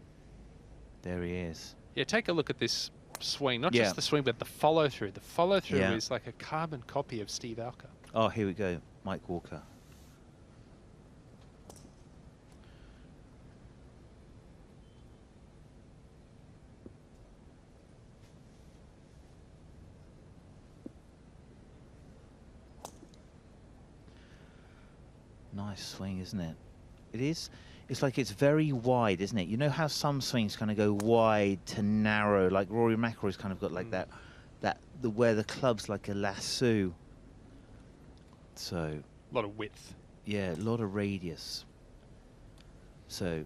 There he is. Yeah, take a look at this swing. Not just the swing, but the follow-through. The follow-through is like a carbon copy of Steve Alker. Oh, here we go. Mike Walker. Nice swing, isn't it? It is. It's like it's very wide, isn't it? You know how some swings kind of go wide to narrow, like Rory McIlroy's kind of got like that where the club's like a lasso. So A lot of width. Yeah, a lot of radius. So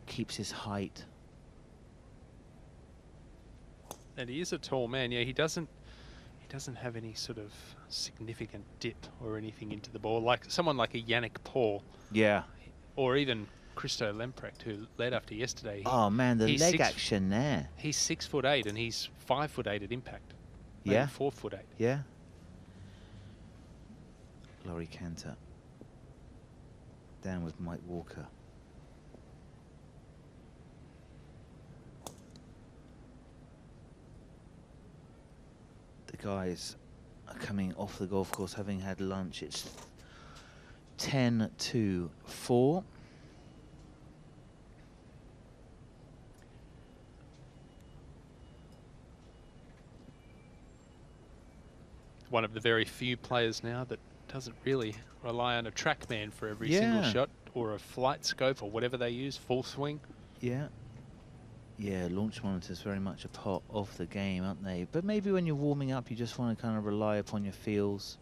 keeps his height. And he is a tall man. Yeah, he doesn't have any sort of significant dip or anything into the ball, like someone like a Yannick Paul. Yeah. Or even Christo Lemprecht, who led after yesterday. Oh man, the leg action there. He's 6'8" and he's 5'8" at impact. Maybe Yeah. 4'8". Yeah. Laurie Cantor. Down with Mike Walker. The guys are coming off the golf course having had lunch. It's 10-4. One of the very few players now that doesn't really rely on a TrackMan for every single shot, or a flight scope, or whatever they use, full swing. Yeah. Yeah, launch monitors very much a part of the game, aren't they? But maybe when you're warming up, you just want to kind of rely upon your feels.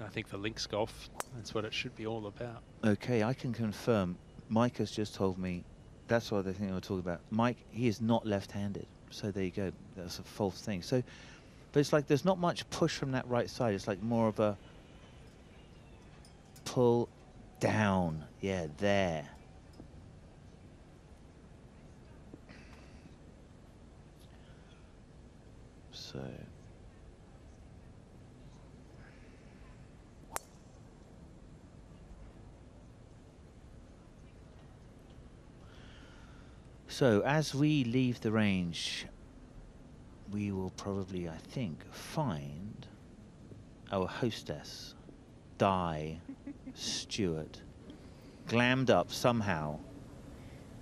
I think for links golf, that's what it should be all about. Okay, I can confirm. Mike has just told me that's what I think we're talking about. Mike, he is not left-handed. So there you go. That's a false thing. So, but it's like there's not much push from that right side. It's like more of a pull down. Yeah, there. So as we leave the range, we will probably, I think, find our hostess, Di Stewart, glammed up somehow.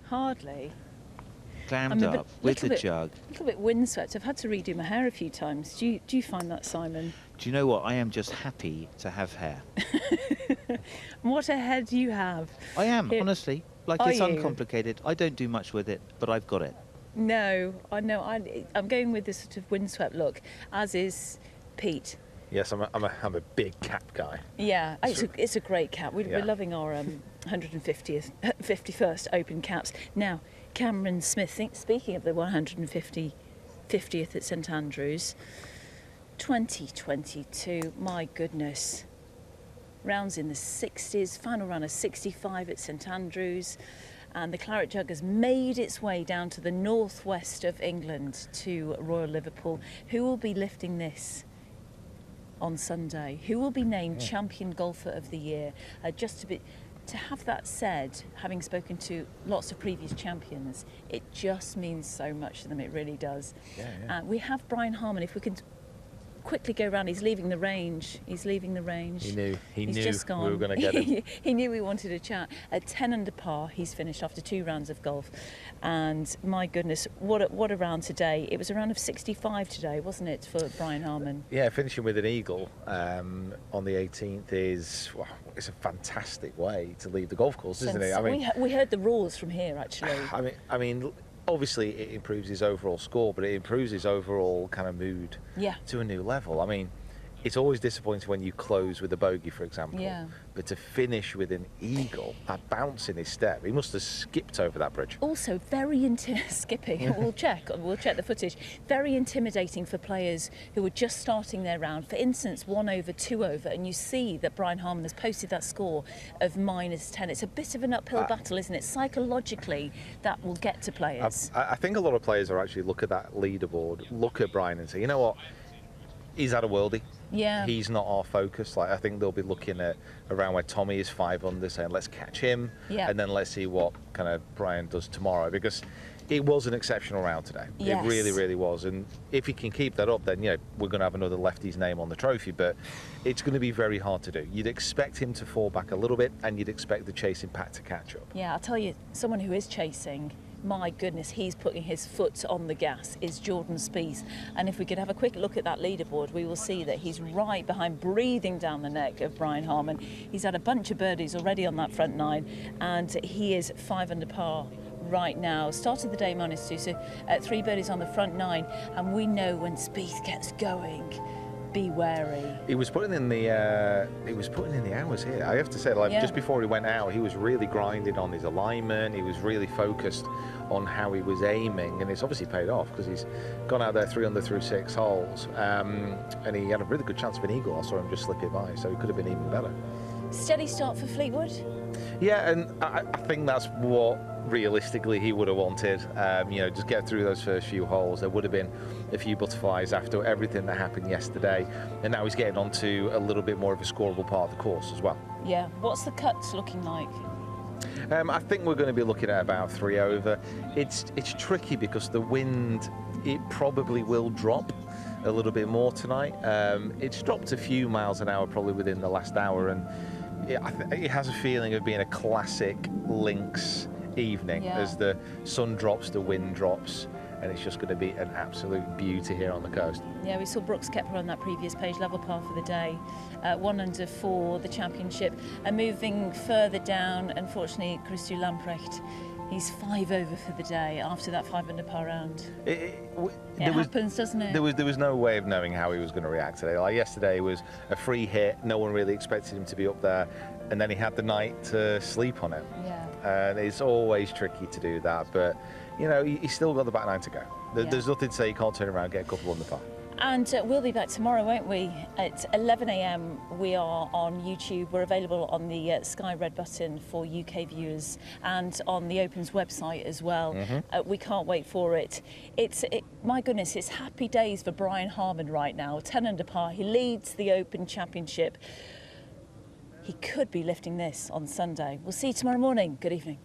Hardly. Glammed up with the jug. A little bit windswept. I've had to redo my hair a few times. Do you find that, Simon? Do you know what? I am just happy to have hair. What a hair do you have? I am, honestly. Like, it's uncomplicated. I don't do much with it, but I've got it. No, I know. I'm going with this sort of windswept look, as is Pete. Yes, I'm a big cap guy. Yeah, it's a great cap. We're loving our 51st Open caps. Now, Cameron Smith, speaking of the 150th at St Andrews, 2022, my goodness. Rounds in the 60s, final round of 65 at St Andrews, and the Claret Jug has made its way down to the northwest of England to Royal Liverpool. Who will be lifting this on Sunday? Who will be named Champion Golfer of the Year? To have that said, having spoken to lots of previous champions, it just means so much to them. It really does. We have Brian Harman. If we can quickly go around, he's leaving the range. He's leaving the range. He knew just gone. We were going to get him. He knew we wanted a chat. At 10 under par, he's finished after 2 rounds of golf. And my goodness, what a round today. It was a round of 65 today, wasn't it, for Brian Harman? Yeah, finishing with an eagle on the 18th is it's a fantastic way to leave the golf course, isn't it? I mean, we heard the roars from here, actually. I mean, obviously it improves his overall score, but it improves his overall kind of mood to a new level. I mean, it's always disappointing when you close with a bogey, for example. But to finish with an eagle, that bounce in his step, he must have skipped over that bridge. Also, very skipping. We'll check the footage. Very intimidating for players who were just starting their round. For instance, 1 over, 2 over, and you see that Brian Harman has posted that score of -10. It's a bit of an uphill battle, isn't it? Psychologically, that will get to players. I think a lot of players are actually look at that leaderboard, look at Brian and say, you know what, he's had a worldie. Yeah. He's not our focus. Like, I think they'll be looking at around where Tommy is 5 under, saying let's catch him, and then let's see what kind of Brian does tomorrow, because it was an exceptional round today. Yes. It really, really was. And if he can keep that up, then we're going to have another lefty's name on the trophy. But it's going to be very hard to do. You'd expect him to fall back a little bit, and you'd expect the chasing pack to catch up. Yeah, I'll tell you, someone who is chasing, my goodness, he's putting his foot on the gas, is Jordan Spieth. And if we could have a quick look at that leaderboard, we will see that he's right behind, breathing down the neck of Brian Harman. He's had a bunch of birdies already on that front 9, and he is 5 under par right now. Started the day -2, so 3 birdies on the front 9, and we know when Spieth gets going, be wary. He was putting in the hours here. I have to say, just before he went out, he was really grinding on his alignment. He was really focused on how he was aiming, and it's obviously paid off because he's gone out there 3 under through 6 holes, and he had a really good chance of an eagle. I saw him just slip it by, so he could have been even better. Steady start for Fleetwood. Yeah, and I think that's what realistically he would have wanted. Just get through those first few holes. There would have been a few butterflies after everything that happened yesterday, and now he's getting onto a little bit more of a scoreable part of the course as well. Yeah, what's the cuts looking like? I think we're going to be looking at about 3 over. It's tricky because the wind, it probably will drop a little bit more tonight. It's dropped a few miles an hour probably within the last hour, and it has a feeling of being a classic links evening. As the sun drops, the wind drops, and it's just going to be an absolute beauty here on the coast. Yeah, we saw Brooks Koepka on that previous page, level par for the day, 1 under for the championship. And moving further down, unfortunately, Christy Lamprecht, He's 5 over for the day after that 5 under par round. It happens, doesn't it? There was no way of knowing how he was going to react today. Like yesterday was a free hit. No one really expected him to be up there, and then he had the night to sleep on it. Yeah. And it's always tricky to do that, but you know he's still got the back 9 to go. There's nothing to say he can't turn around and get a couple on the par. And we'll be back tomorrow, won't we? At 11 a.m. we are on YouTube. We're available on the Sky Red button for UK viewers and on the Open's website as well. We can't wait for it. My goodness, it's happy days for Brian Harman right now. 10 under par. He leads the Open Championship. He could be lifting this on Sunday. We'll see you tomorrow morning. Good evening.